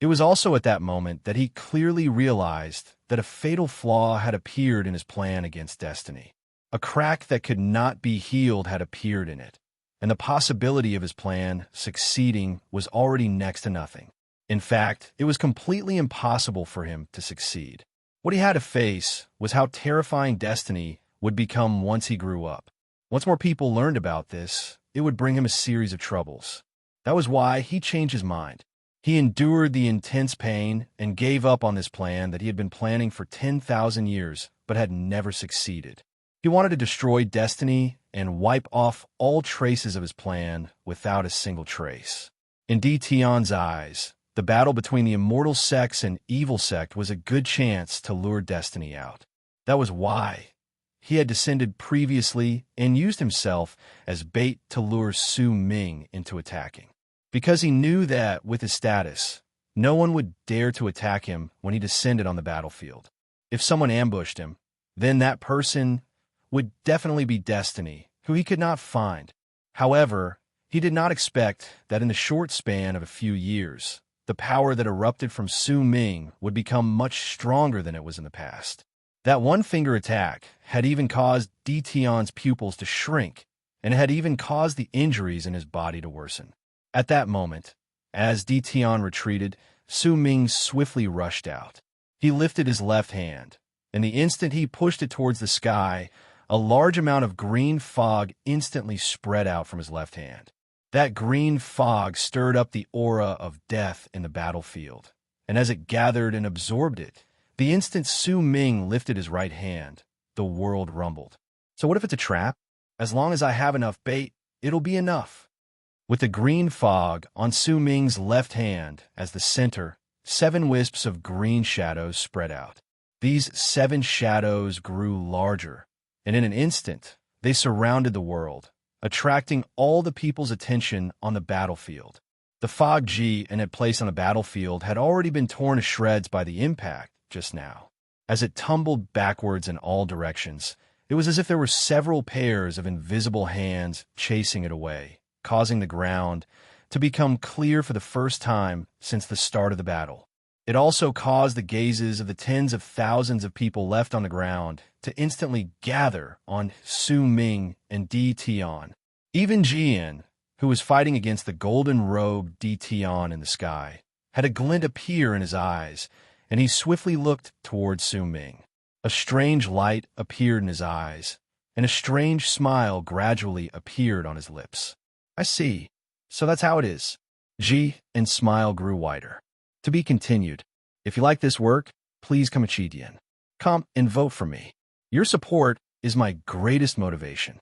It was also at that moment that he clearly realized that a fatal flaw had appeared in his plan against destiny. A crack that could not be healed had appeared in it. and the possibility of his plan succeeding was already next to nothing. In fact, it was completely impossible for him to succeed. What he had to face was how terrifying destiny would become once he grew up. Once more people learned about this, it would bring him a series of troubles. That was why he changed his mind. He endured the intense pain and gave up on this plan that he had been planning for 10,000 years but had never succeeded. He wanted to destroy destiny and wipe off all traces of his plan without a single trace. In Tion's eyes, the battle between the immortal sects and evil sect was a good chance to lure destiny out. That was why he had descended previously and used himself as bait to lure Su Ming into attacking. Because he knew that, with his status, no one would dare to attack him when he descended on the battlefield. If someone ambushed him, then that person would definitely be Destiny, who he could not find. However, he did not expect that in the short span of a few years, the power that erupted from Su Ming would become much stronger than it was in the past. That one-finger attack had even caused Tion's pupils to shrink, and had even caused the injuries in his body to worsen. At that moment, as Tion retreated, Su Ming swiftly rushed out. He lifted his left hand, and the instant he pushed it towards the sky, a large amount of green fog instantly spread out from his left hand. That green fog stirred up the aura of death in the battlefield, and as it gathered and absorbed it, the instant Su Ming lifted his right hand, the world rumbled. So what if it's a trap? As long as I have enough bait, it'll be enough. With the green fog on Su Ming's left hand as the center, 7 wisps of green shadows spread out. These 7 shadows grew larger, and in an instant, they surrounded the world, attracting all the people's attention on the battlefield. The fog G it had placed on the battlefield had already been torn to shreds by the impact just now. As it tumbled backwards in all directions, it was as if there were several pairs of invisible hands chasing it away, causing the ground to become clear for the first time since the start of the battle. It also caused the gazes of the tens of thousands of people left on the ground to instantly gather on Su Ming and Tion. Even Jian, who was fighting against the golden-robed Tion in the sky, had a glint appear in his eyes, and he swiftly looked toward Su Ming. A strange light appeared in his eyes, and a strange smile gradually appeared on his lips. I see. So that's how it is. And smile grew wider. To be continued. If you like this work, please come and vote for me. Your support is my greatest motivation.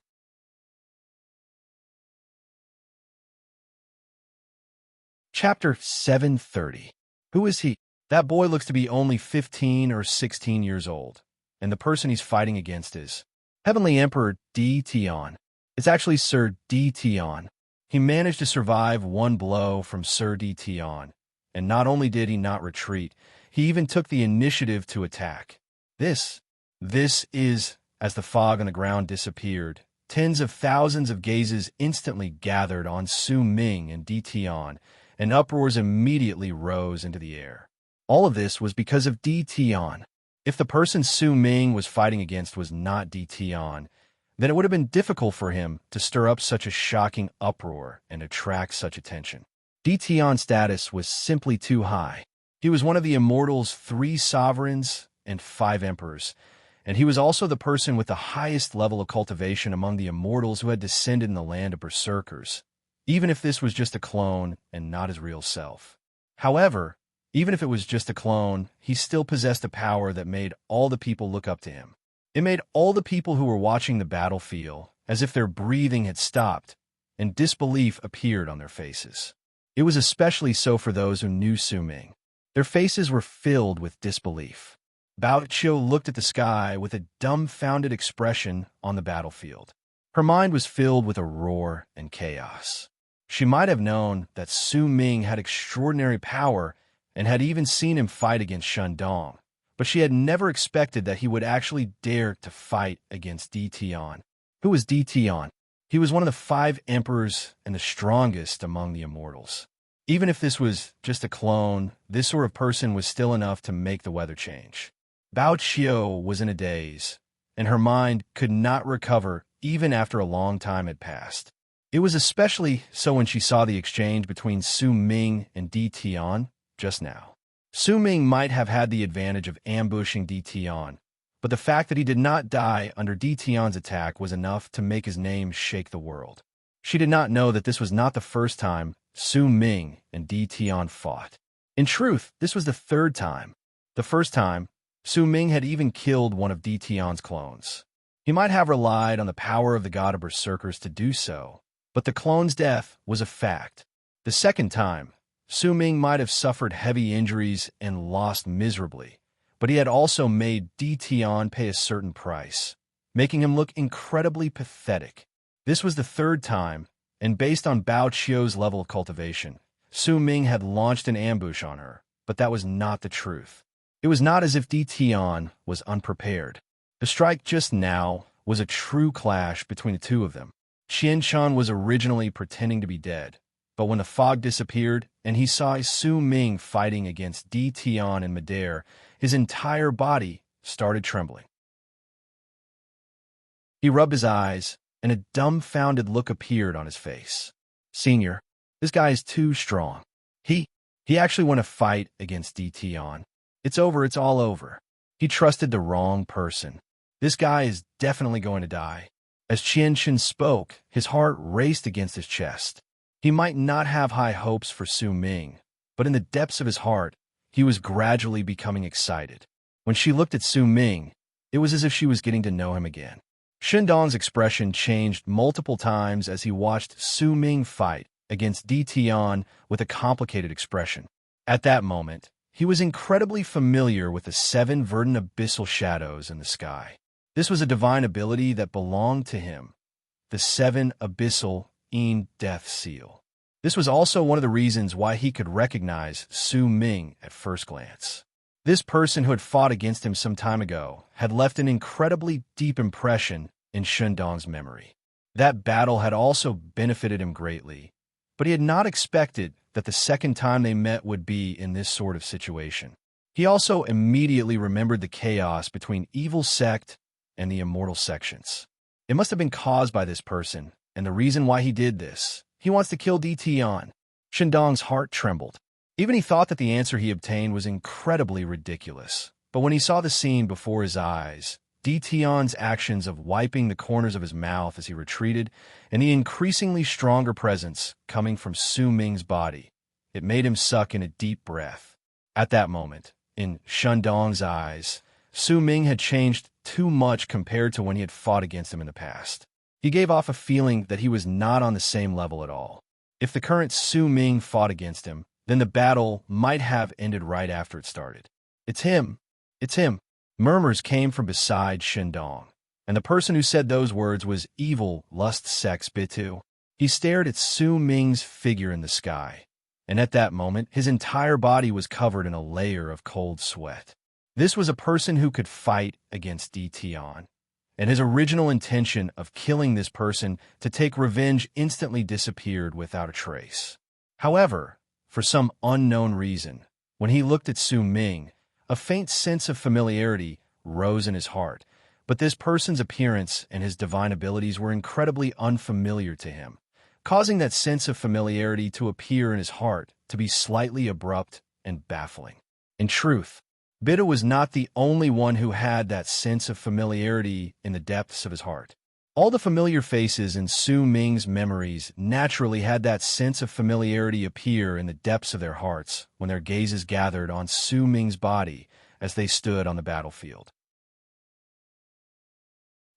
Chapter 730. Who is he? That boy looks to be only 15 or 16 years old, and the person he's fighting against is Heavenly Emperor Tion. It's actually Sir Tion. He managed to survive one blow from Sir Tion, and not only did he not retreat, he even took the initiative to attack. This is, as the fog on the ground disappeared, tens of thousands of gazes instantly gathered on Su Ming and Tion, and uproars immediately rose into the air. All of this was because of Tion. If the person Su Ming was fighting against was not Tion, then it would have been difficult for him to stir up such a shocking uproar and attract such attention. Tion's status was simply too high. He was one of the Immortals' 3 sovereigns and 5 emperors, and he was also the person with the highest level of cultivation among the Immortals who had descended in the land of Berserkers, even if this was just a clone and not his real self. However, even if it was just a clone, he still possessed a power that made all the people look up to him. It made all the people who were watching the battle feel as if their breathing had stopped, and disbelief appeared on their faces. It was especially so for those who knew Su Ming. Their faces were filled with disbelief. Bao Qiu looked at the sky with a dumbfounded expression on the battlefield. Her mind was filled with a roar and chaos. She might have known that Su Ming had extraordinary power and had even seen him fight against Shandong, but she had never expected that he would actually dare to fight against Tion. Who was Tion? He was one of the 5 emperors and the strongest among the Immortals. Even if this was just a clone, this sort of person was still enough to make the weather change. Bao Qiu was in a daze, and her mind could not recover even after a long time had passed. It was especially so when she saw the exchange between Su Ming and Di Tian just now. Su Ming might have had the advantage of ambushing Di Tian, but the fact that he did not die under Di Tian's attack was enough to make his name shake the world. She did not know that this was not the first time Su Ming and Di Tian fought. In truth, this was the third time. The first time, Su Ming had even killed one of Di Tian's clones. He might have relied on the power of the god of berserkers to do so, but the clone's death was a fact. The second time, Su Ming might have suffered heavy injuries and lost miserably, but he had also made Di Tian pay a certain price, making him look incredibly pathetic. This was the third time, and based on Bao Qiu's level of cultivation, Su Ming had launched an ambush on her, but that was not the truth. It was not as if Di Tian was unprepared. The strike just now was a true clash between the two of them. Qian Shan was originally pretending to be dead, but when the fog disappeared and he saw Su Ming fighting against Di Tian in midair, his entire body started trembling. He rubbed his eyes, and a dumbfounded look appeared on his face. Senior, this guy is too strong. He actually won a fight against Di Tian. It's over, it's all over. He trusted the wrong person. This guy is definitely going to die. As Qian Shan spoke, his heart raced against his chest. He might not have high hopes for Su Ming, but in the depths of his heart, he was gradually becoming excited. When she looked at Su Ming, it was as if she was getting to know him again. Shindong's expression changed multiple times as he watched Su Ming fight against Di Tian with a complicated expression. At that moment, he was incredibly familiar with the 7 verdant abyssal shadows in the sky. This was a divine ability that belonged to him, the 7 abyssal death seal. This was also one of the reasons why he could recognize Su Ming at first glance. This person who had fought against him some time ago had left an incredibly deep impression in Shindong's memory. That battle had also benefited him greatly, but he had not expected that the second time they met would be in this sort of situation. He also immediately remembered the chaos between Evil Sect and the Immortal Sections. It must have been caused by this person, and the reason why he did this. He wants to kill Di Tian. Shindong's heart trembled. Even he thought that the answer he obtained was incredibly ridiculous. But when he saw the scene before his eyes, Di Tian's actions of wiping the corners of his mouth as he retreated, and the increasingly stronger presence coming from Su Ming's body, it made him suck in a deep breath. At that moment, in Shindong's eyes, Su Ming had changed too much compared to when he had fought against him in the past. He gave off a feeling that he was not on the same level at all. If the current Su Ming fought against him, then the battle might have ended right after it started. It's him. It's him. Murmurs came from beside Shindong, and the person who said those words was Evil Lust Sex Bitu. He stared at Su Ming's figure in the sky, and at that moment, his entire body was covered in a layer of cold sweat. This was a person who could fight against Di Tian, and his original intention of killing this person to take revenge instantly disappeared without a trace. However, for some unknown reason, when he looked at Su Ming, a faint sense of familiarity rose in his heart, but this person's appearance and his divine abilities were incredibly unfamiliar to him, causing that sense of familiarity to appear in his heart to be slightly abrupt and baffling. In truth, Bida was not the only one who had that sense of familiarity in the depths of his heart. All the familiar faces in Su Ming's memories naturally had that sense of familiarity appear in the depths of their hearts when their gazes gathered on Su Ming's body as they stood on the battlefield.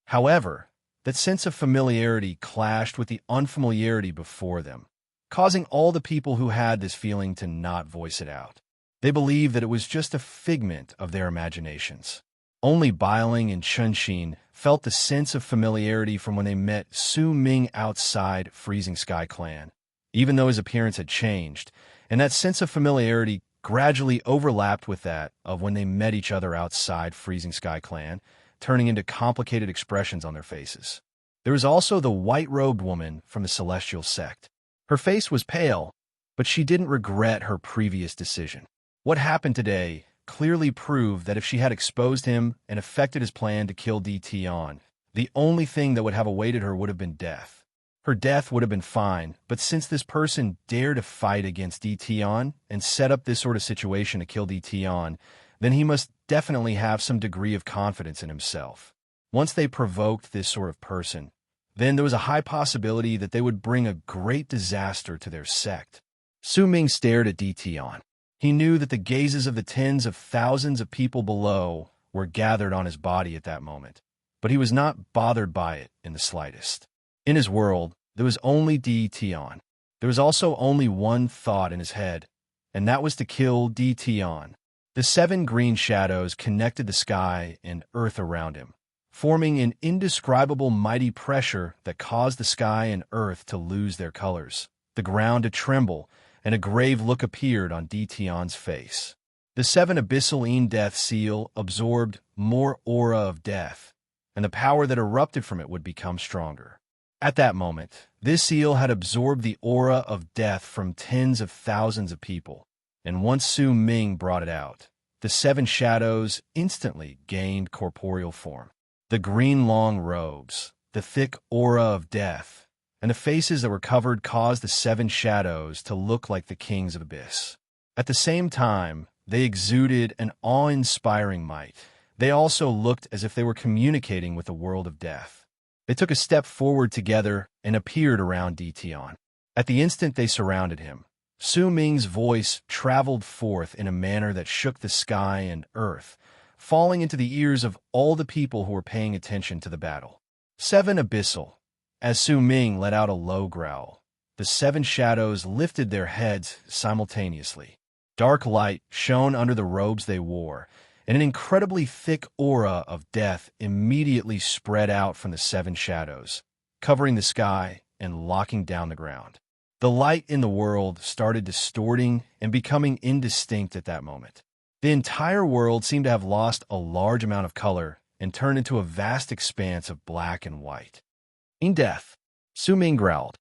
However, that sense of familiarity clashed with the unfamiliarity before them, causing all the people who had this feeling to not voice it out. They believed that it was just a figment of their imaginations. Only Bailing and Chunxin felt the sense of familiarity from when they met Su Ming outside Freezing Sky Clan, even though his appearance had changed, and that sense of familiarity gradually overlapped with that of when they met each other outside Freezing Sky Clan, turning into complicated expressions on their faces. There was also the white-robed woman from the Celestial Sect. Her face was pale, but she didn't regret her previous decision. What happened today clearly proved that if she had exposed him and affected his plan to kill Di Tian, the only thing that would have awaited her would have been death. Her death would have been fine, but since this person dared to fight against Dtion and set up this sort of situation to kill Dtion, then he must definitely have some degree of confidence in himself. Once they provoked this sort of person, then there was a high possibility that they would bring a great disaster to their sect. Su Ming stared at Dtion. He knew that the gazes of the tens of thousands of people below were gathered on his body at that moment, but he was not bothered by it in the slightest. In his world, there was only Dtion. There was also only one thought in his head, and that was to kill Dtion. The 7 green shadows connected the sky and earth around him, forming an indescribable mighty pressure that caused the sky and earth to lose their colors, the ground to tremble, and a grave look appeared on Dtion's face. The 7 abyssal death seal absorbed more aura of death, and the power that erupted from it would become stronger. At that moment, this seal had absorbed the aura of death from tens of thousands of people, and once Su Ming brought it out, the 7 shadows instantly gained corporeal form. The green long robes, the thick aura of death, and the faces that were covered caused the 7 shadows to look like the kings of Abyss. At the same time, they exuded an awe-inspiring might. They also looked as if they were communicating with the world of death. They took a step forward together and appeared around Dtion. At the instant they surrounded him, Su Ming's voice traveled forth in a manner that shook the sky and earth, falling into the ears of all the people who were paying attention to the battle. 7 abyssal. As Su Ming let out a low growl, the 7 shadows lifted their heads simultaneously. Dark light shone under the robes they wore, and an incredibly thick aura of death immediately spread out from the 7 shadows, covering the sky and locking down the ground. The light in the world started distorting and becoming indistinct at that moment. The entire world seemed to have lost a large amount of color and turned into a vast expanse of black and white. In death, Su Ming growled.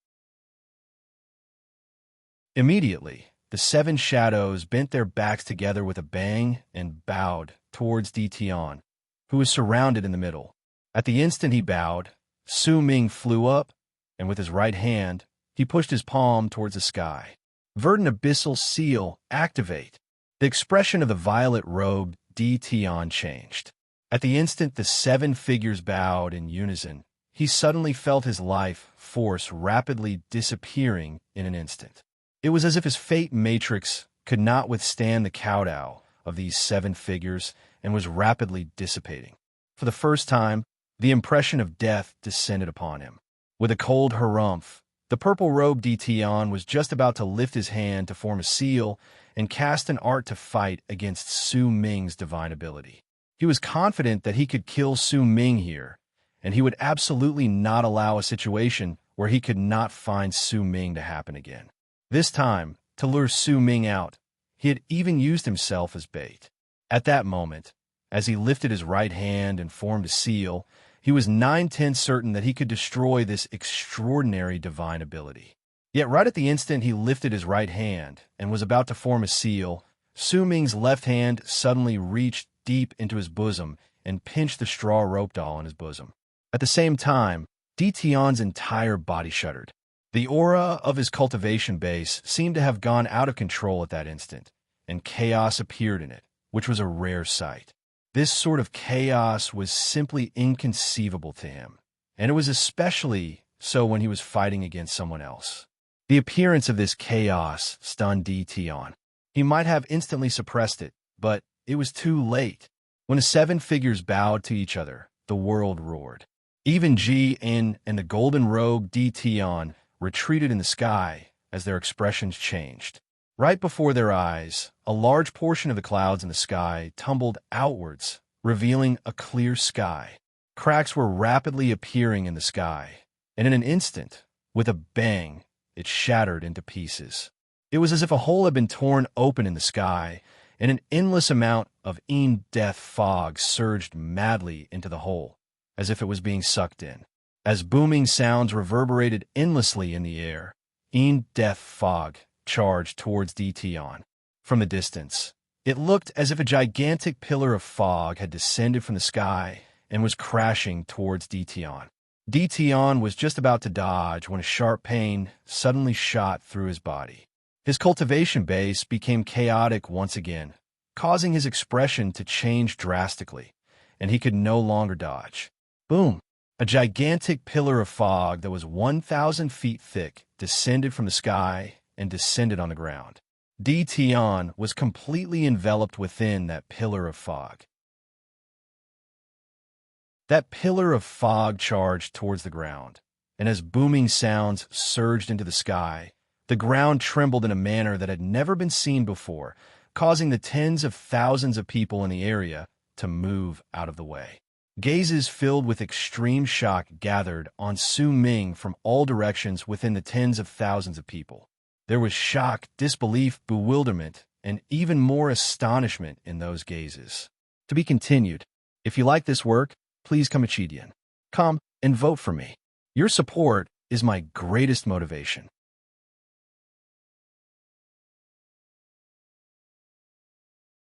Immediately, the 7 shadows bent their backs together with a bang and bowed towards Dtion, who was surrounded in the middle. At the instant he bowed, Su Ming flew up, and with his right hand, he pushed his palm towards the sky. Verdant Abyssal Seal, activate. The expression of the violet-robed Dtion changed. At the instant the 7 figures bowed in unison, he suddenly felt his life force rapidly disappearing in an instant. It was as if his fate matrix could not withstand the kowtow of these 7 figures and was rapidly dissipating. For the first time, the impression of death descended upon him. With a cold harumph, the purple-robed Dtion was just about to lift his hand to form a seal and cast an art to fight against Su Ming's divine ability. He was confident that he could kill Su Ming here, and he would absolutely not allow a situation where he could not find Su Ming to happen again. This time, to lure Su Ming out, he had even used himself as bait. At that moment, as he lifted his right hand and formed a seal, he was 9/10 certain that he could destroy this extraordinary divine ability. Yet right at the instant he lifted his right hand and was about to form a seal, Su Ming's left hand suddenly reached deep into his bosom and pinched the straw rope doll in his bosom. At the same time, Dtion's entire body shuddered. The aura of his cultivation base seemed to have gone out of control at that instant, and chaos appeared in it, which was a rare sight. This sort of chaos was simply inconceivable to him, and it was especially so when he was fighting against someone else. The appearance of this chaos stunned Dtion. He might have instantly suppressed it, but it was too late. When the 7 figures bowed to each other, the world roared. Even Jin and the golden-robed Dtion retreated in the sky as their expressions changed. Right before their eyes, a large portion of the clouds in the sky tumbled outwards, revealing a clear sky. Cracks were rapidly appearing in the sky, and in an instant, with a bang, it shattered into pieces. It was as if a hole had been torn open in the sky, and an endless amount of death fog surged madly into the hole, as if it was being sucked in. As booming sounds reverberated endlessly in the air, death fog charged towards Dtion. From the distance, it looked as if a gigantic pillar of fog had descended from the sky and was crashing towards Dtion. Tion was just about to dodge when a sharp pain suddenly shot through his body. His cultivation base became chaotic once again, causing his expression to change drastically, and he could no longer dodge. Boom! A gigantic pillar of fog that was 1,000 feet thick descended from the sky and descended on the ground. Tion was completely enveloped within that pillar of fog. That pillar of fog charged towards the ground, and as booming sounds surged into the sky, the ground trembled in a manner that had never been seen before, causing the tens of thousands of people in the area to move out of the way. Gazes filled with extreme shock gathered on Su Ming from all directions within the tens of thousands of people. There was shock, disbelief, bewilderment, and even more astonishment in those gazes. To be continued. If you like this work, please come and vote for me. Your support is my greatest motivation.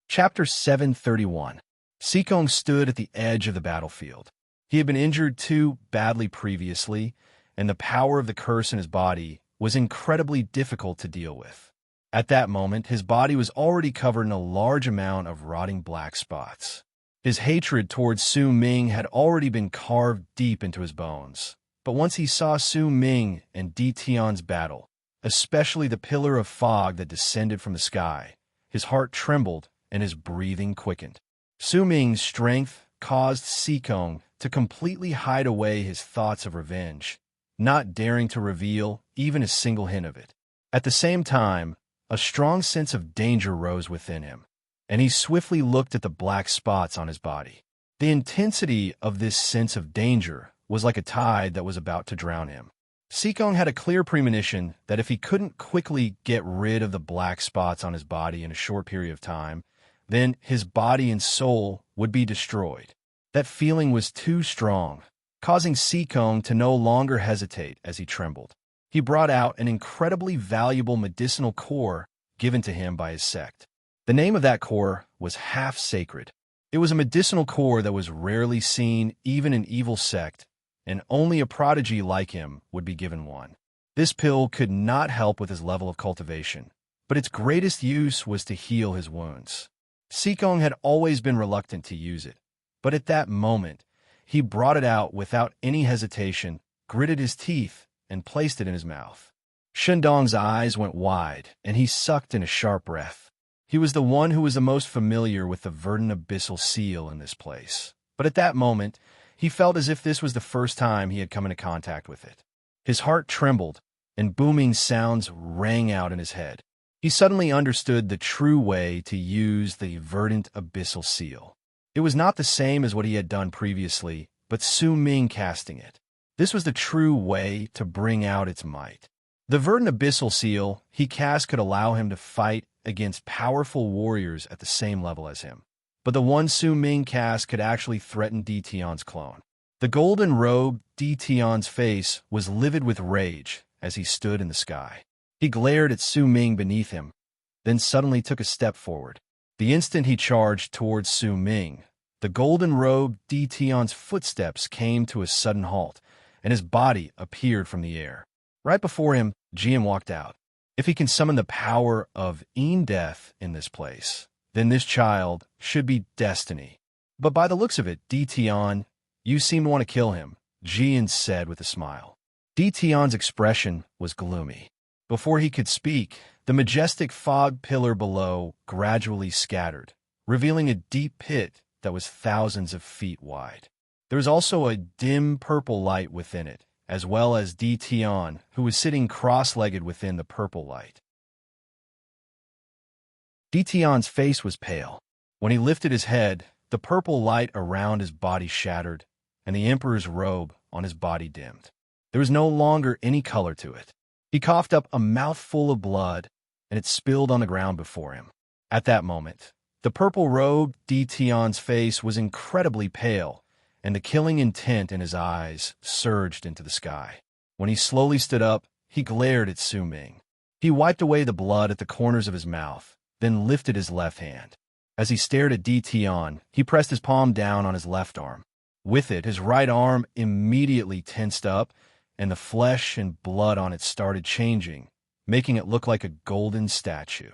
Chapter 731. Sikong stood at the edge of the battlefield. He had been injured too badly previously, and the power of the curse in his body was incredibly difficult to deal with. At that moment, his body was already covered in a large amount of rotting black spots. His hatred towards Su Ming had already been carved deep into his bones. But once he saw Su Ming and Tion's battle, especially the pillar of fog that descended from the sky, his heart trembled and his breathing quickened. Su Ming's strength caused Sikong to completely hide away his thoughts of revenge, not daring to reveal even a single hint of it. At the same time, a strong sense of danger rose within him, and he swiftly looked at the black spots on his body. The intensity of this sense of danger was like a tide that was about to drown him. Sikong had a clear premonition that if he couldn't quickly get rid of the black spots on his body in a short period of time, then his body and soul would be destroyed. That feeling was too strong, causing Sikong to no longer hesitate as he trembled. He brought out an incredibly valuable medicinal core given to him by his sect. The name of that core was Half Sacred. It was a medicinal core that was rarely seen even in evil sect, and only a prodigy like him would be given one. This pill could not help with his level of cultivation, but its greatest use was to heal his wounds. Sikong had always been reluctant to use it, but at that moment, he brought it out without any hesitation, gritted his teeth, and placed it in his mouth. Shendong's eyes went wide, and he sucked in a sharp breath. He was the one who was the most familiar with the verdant abyssal seal in this place. But at that moment, he felt as if this was the first time he had come into contact with it. His heart trembled, and booming sounds rang out in his head. He suddenly understood the true way to use the verdant abyssal seal. It was not the same as what he had done previously, but Su Ming casting it. This was the true way to bring out its might. The verdant abyssal seal he cast could allow him to fight against powerful warriors at the same level as him. But the one Su Ming cast could actually threaten Tion's clone. The golden-robed Tion's face was livid with rage as he stood in the sky. He glared at Su Ming beneath him, then suddenly took a step forward. The instant he charged towards Su Ming, the golden-robed Tion's footsteps came to a sudden halt, and his body appeared from the air. Right before him, Jian walked out. If he can summon the power of death in this place, then this child should be destiny. But by the looks of it, Tion, you seem to want to kill him, Jian said with a smile. Tion's expression was gloomy. Before he could speak, the majestic fog pillar below gradually scattered, revealing a deep pit that was thousands of feet wide. There was also a dim purple light within it, as well as Tion, who was sitting cross-legged within the purple light. Tion's face was pale. When he lifted his head, the purple light around his body shattered, and the emperor's robe on his body dimmed. There was no longer any color to it. He coughed up a mouthful of blood, and it spilled on the ground before him. At that moment, the purple-robed Tion's face was incredibly pale, and the killing intent in his eyes surged into the sky. When he slowly stood up, he glared at Su Ming. He wiped away the blood at the corners of his mouth, then lifted his left hand. As he stared at Tion, he pressed his palm down on his left arm. With it, his right arm immediately tensed up, and the flesh and blood on it started changing, making it look like a golden statue.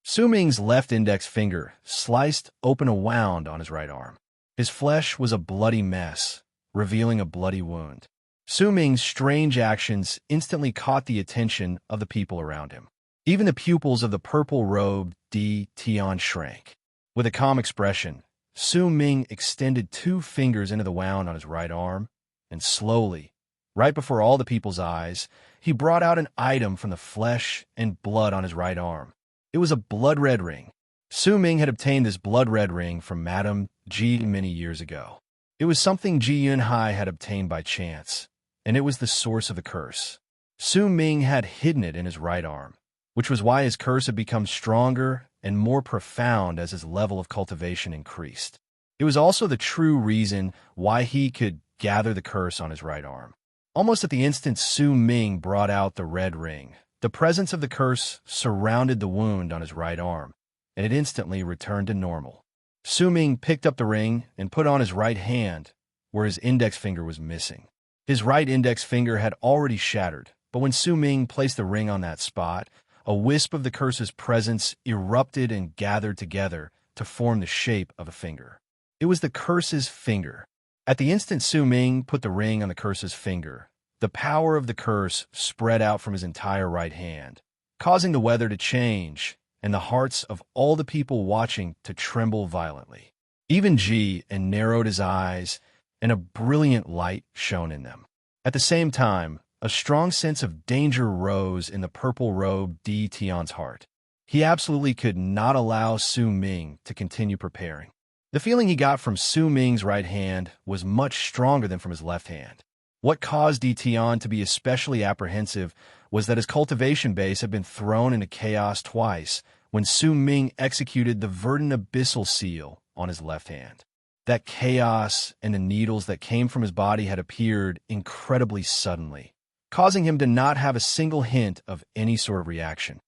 Su Ming's left index finger sliced open a wound on his right arm. His flesh was a bloody mess, revealing a bloody wound. Su Ming's strange actions instantly caught the attention of the people around him. Even the pupils of the purple-robed Tian shrank. With a calm expression, Su Ming extended 2 fingers into the wound on his right arm, and slowly, right before all the people's eyes, he brought out an item from the flesh and blood on his right arm. It was a blood-red ring. Su Ming had obtained this blood-red ring from Madame Ji many years ago. It was something Ji Yunhai had obtained by chance, and it was the source of the curse. Su Ming had hidden it in his right arm, which was why his curse had become stronger and more profound as his level of cultivation increased. It was also the true reason why he could gather the curse on his right arm. Almost at the instant Su Ming brought out the red ring, the presence of the curse surrounded the wound on his right arm, and it instantly returned to normal. Su Ming picked up the ring and put on his right hand, where his index finger was missing. His right index finger had already shattered, but when Su Ming placed the ring on that spot, a wisp of the curse's presence erupted and gathered together to form the shape of a finger. It was the curse's finger. At the instant Su Ming put the ring on the curse's finger, the power of the curse spread out from his entire right hand, causing the weather to change and the hearts of all the people watching to tremble violently. Even Ji narrowed his eyes, and a brilliant light shone in them. At the same time, a strong sense of danger rose in the purple-robed Tian's heart. He absolutely could not allow Su Ming to continue preparing. The feeling he got from Su Ming's right hand was much stronger than from his left hand. What caused Tian to be especially apprehensive was that his cultivation base had been thrown into chaos twice when Su Ming executed the verdant abyssal seal on his left hand. That chaos and the needles that came from his body had appeared incredibly suddenly, causing him to not have a single hint of any sort of reaction.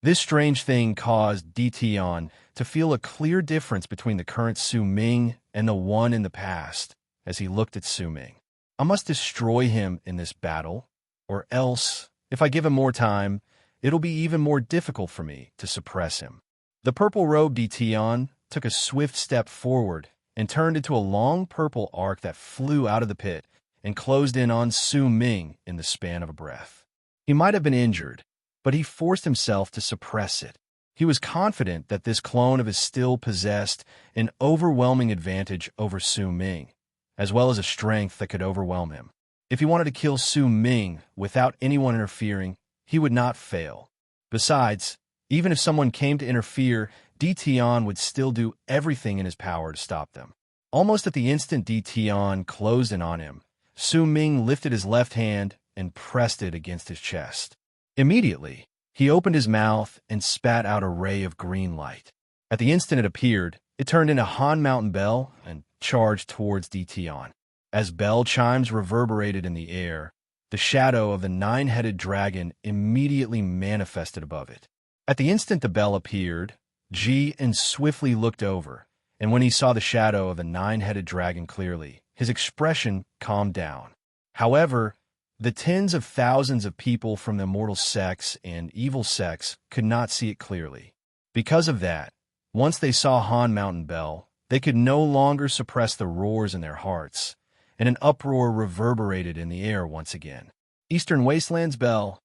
This strange thing caused Tian to feel a clear difference between the current Su Ming and the one in the past as he looked at Su Ming. I must destroy him in this battle, or else, if I give him more time, it'll be even more difficult for me to suppress him. The purple-robed Tian took a swift step forward and turned into a long purple arc that flew out of the pit and closed in on Su Ming in the span of a breath. He might have been injured, but he forced himself to suppress it. He was confident that this clone of his still possessed an overwhelming advantage over Su Ming, as well as a strength that could overwhelm him. If he wanted to kill Su Ming without anyone interfering, he would not fail. Besides, even if someone came to interfere, Tian would still do everything in his power to stop them. Almost at the instant Tian closed in on him, Su Ming lifted his left hand and pressed it against his chest. Immediately, he opened his mouth and spat out a ray of green light. At the instant it appeared, it turned into Han Mountain Bell and charged towards Tian. As bell chimes reverberated in the air, the shadow of the 9-headed dragon immediately manifested above it. At the instant the bell appeared, Ji swiftly looked over, and when he saw the shadow of the 9-headed dragon clearly, his expression calmed down. However, the tens of thousands of people from the immortal sects and evil sects could not see it clearly. Because of that, once they saw Han Mountain Bell, they could no longer suppress the roars in their hearts, and an uproar reverberated in the air once again. Eastern Wasteland's Bell.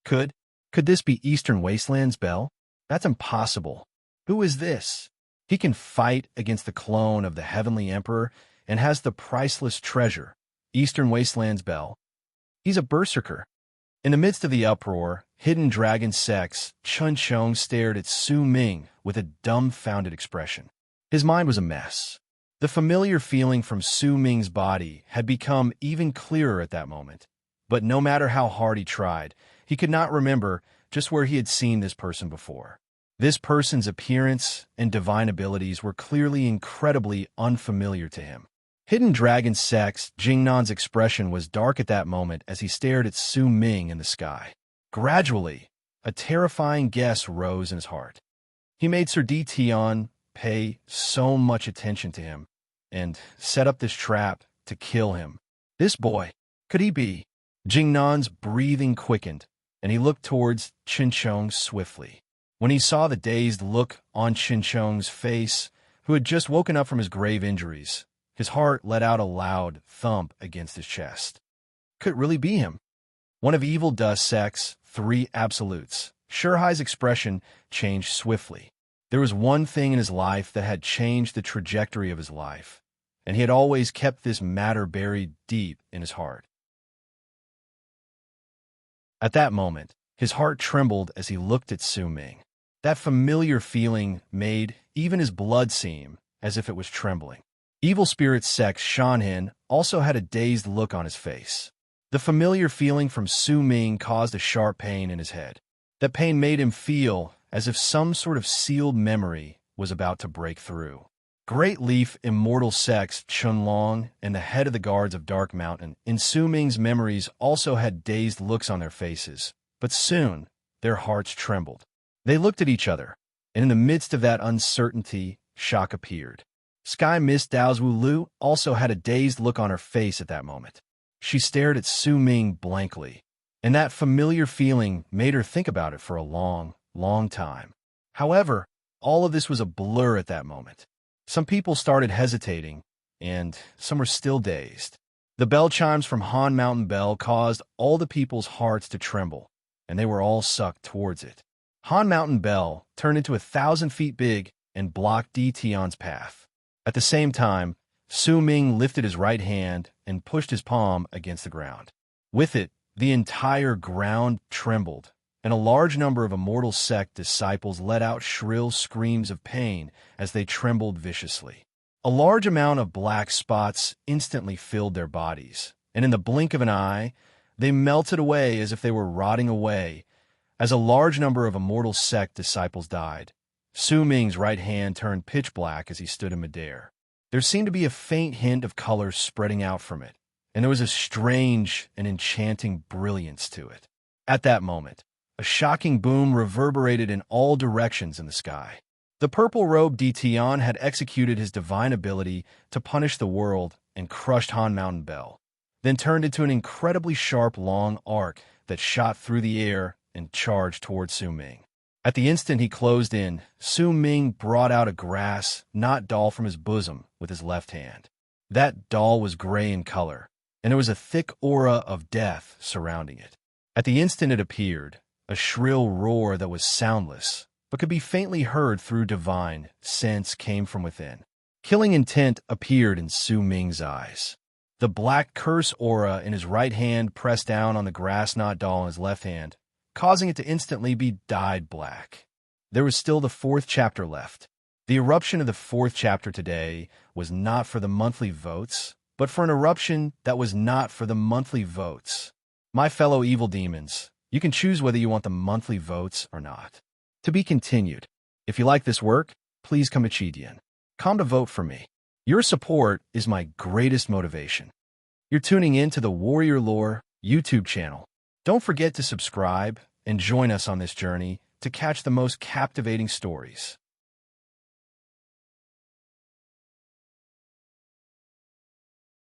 Could this be Eastern Wasteland's Bell? That's impossible. Who is this? He can fight against the clone of the Heavenly Emperor and has the priceless treasure, Eastern Wasteland's Bell. He's a berserker. In the midst of the uproar, Hidden Dragon Sex Chun Chong stared at Su Ming with a dumbfounded expression. His mind was a mess. The familiar feeling from Su Ming's body had become even clearer at that moment, but no matter how hard he tried, he could not remember just where he had seen this person before. This person's appearance and divine abilities were clearly incredibly unfamiliar to him. Hidden Dragon Sex Jingnan's expression was dark at that moment as he stared at Su Ming in the sky. Gradually, a terrifying guess rose in his heart. He made Sir Tian pay so much attention to him and set up this trap to kill him. This boy, could he be? Jingnan's breathing quickened, and he looked towards Qinchong swiftly. When he saw the dazed look on Qinchong's face, who had just woken up from his grave injuries, his heart let out a loud thump against his chest. Could it really be him? One of Evil Dust Sect's 3 absolutes. Shurhai's expression changed swiftly. There was one thing in his life that had changed the trajectory of his life, and he had always kept this matter buried deep in his heart. At that moment, his heart trembled as he looked at Su Ming. That familiar feeling made even his blood seem as if it was trembling. Evil Spirit Sect's Shanhen also had a dazed look on his face. The familiar feeling from Su Ming caused a sharp pain in his head. That pain made him feel as if some sort of sealed memory was about to break through. Great Leaf Immortal Sect's Chunlong and the head of the guards of Dark Mountain in Su Ming's memories also had dazed looks on their faces, but soon their hearts trembled. They looked at each other, and in the midst of that uncertainty, shock appeared. Sky Mist Daozu Lu also had a dazed look on her face at that moment. She stared at Su Ming blankly, and that familiar feeling made her think about it for a long, long time. However, all of this was a blur at that moment. Some people started hesitating, and some were still dazed. The bell chimes from Han Mountain Bell caused all the people's hearts to tremble, and they were all sucked towards it. Han Mountain Bell turned into 1,000 feet big and blocked Di Tian's path. At the same time, Su Ming lifted his right hand and pushed his palm against the ground. With it, the entire ground trembled, and a large number of Immortal Sect disciples let out shrill screams of pain as they trembled viciously. A large amount of black spots instantly filled their bodies, and in the blink of an eye, they melted away as if they were rotting away, as a large number of Immortal Sect disciples died. Su Ming's right hand turned pitch black as he stood in midair. There seemed to be a faint hint of color spreading out from it, and there was a strange and enchanting brilliance to it. At that moment, a shocking boom reverberated in all directions in the sky. The purple-robed Di Tian had executed his divine ability to punish the world and crushed Han Mountain Bell, then turned into an incredibly sharp long arc that shot through the air and charged toward Su Ming. At the instant he closed in, Su Ming brought out a grass knot doll from his bosom with his left hand. That doll was gray in color, and there was a thick aura of death surrounding it. At the instant it appeared, a shrill roar that was soundless, but could be faintly heard through divine sense came from within. Killing intent appeared in Su Ming's eyes. The black curse aura in his right hand pressed down on the grass knot doll in his left hand, causing it to instantly be dyed black. There was still the 4th chapter left. The eruption of the 4th chapter today was not for the monthly votes, but for an eruption that was not for the monthly votes. My fellow evil demons, you can choose whether you want the monthly votes or not. To be continued. If you like this work, please come to Chidian. Come to vote for me. Your support is my greatest motivation. You're tuning in to the Warrior Lore YouTube channel. Don't forget to subscribe and join us on this journey to catch the most captivating stories.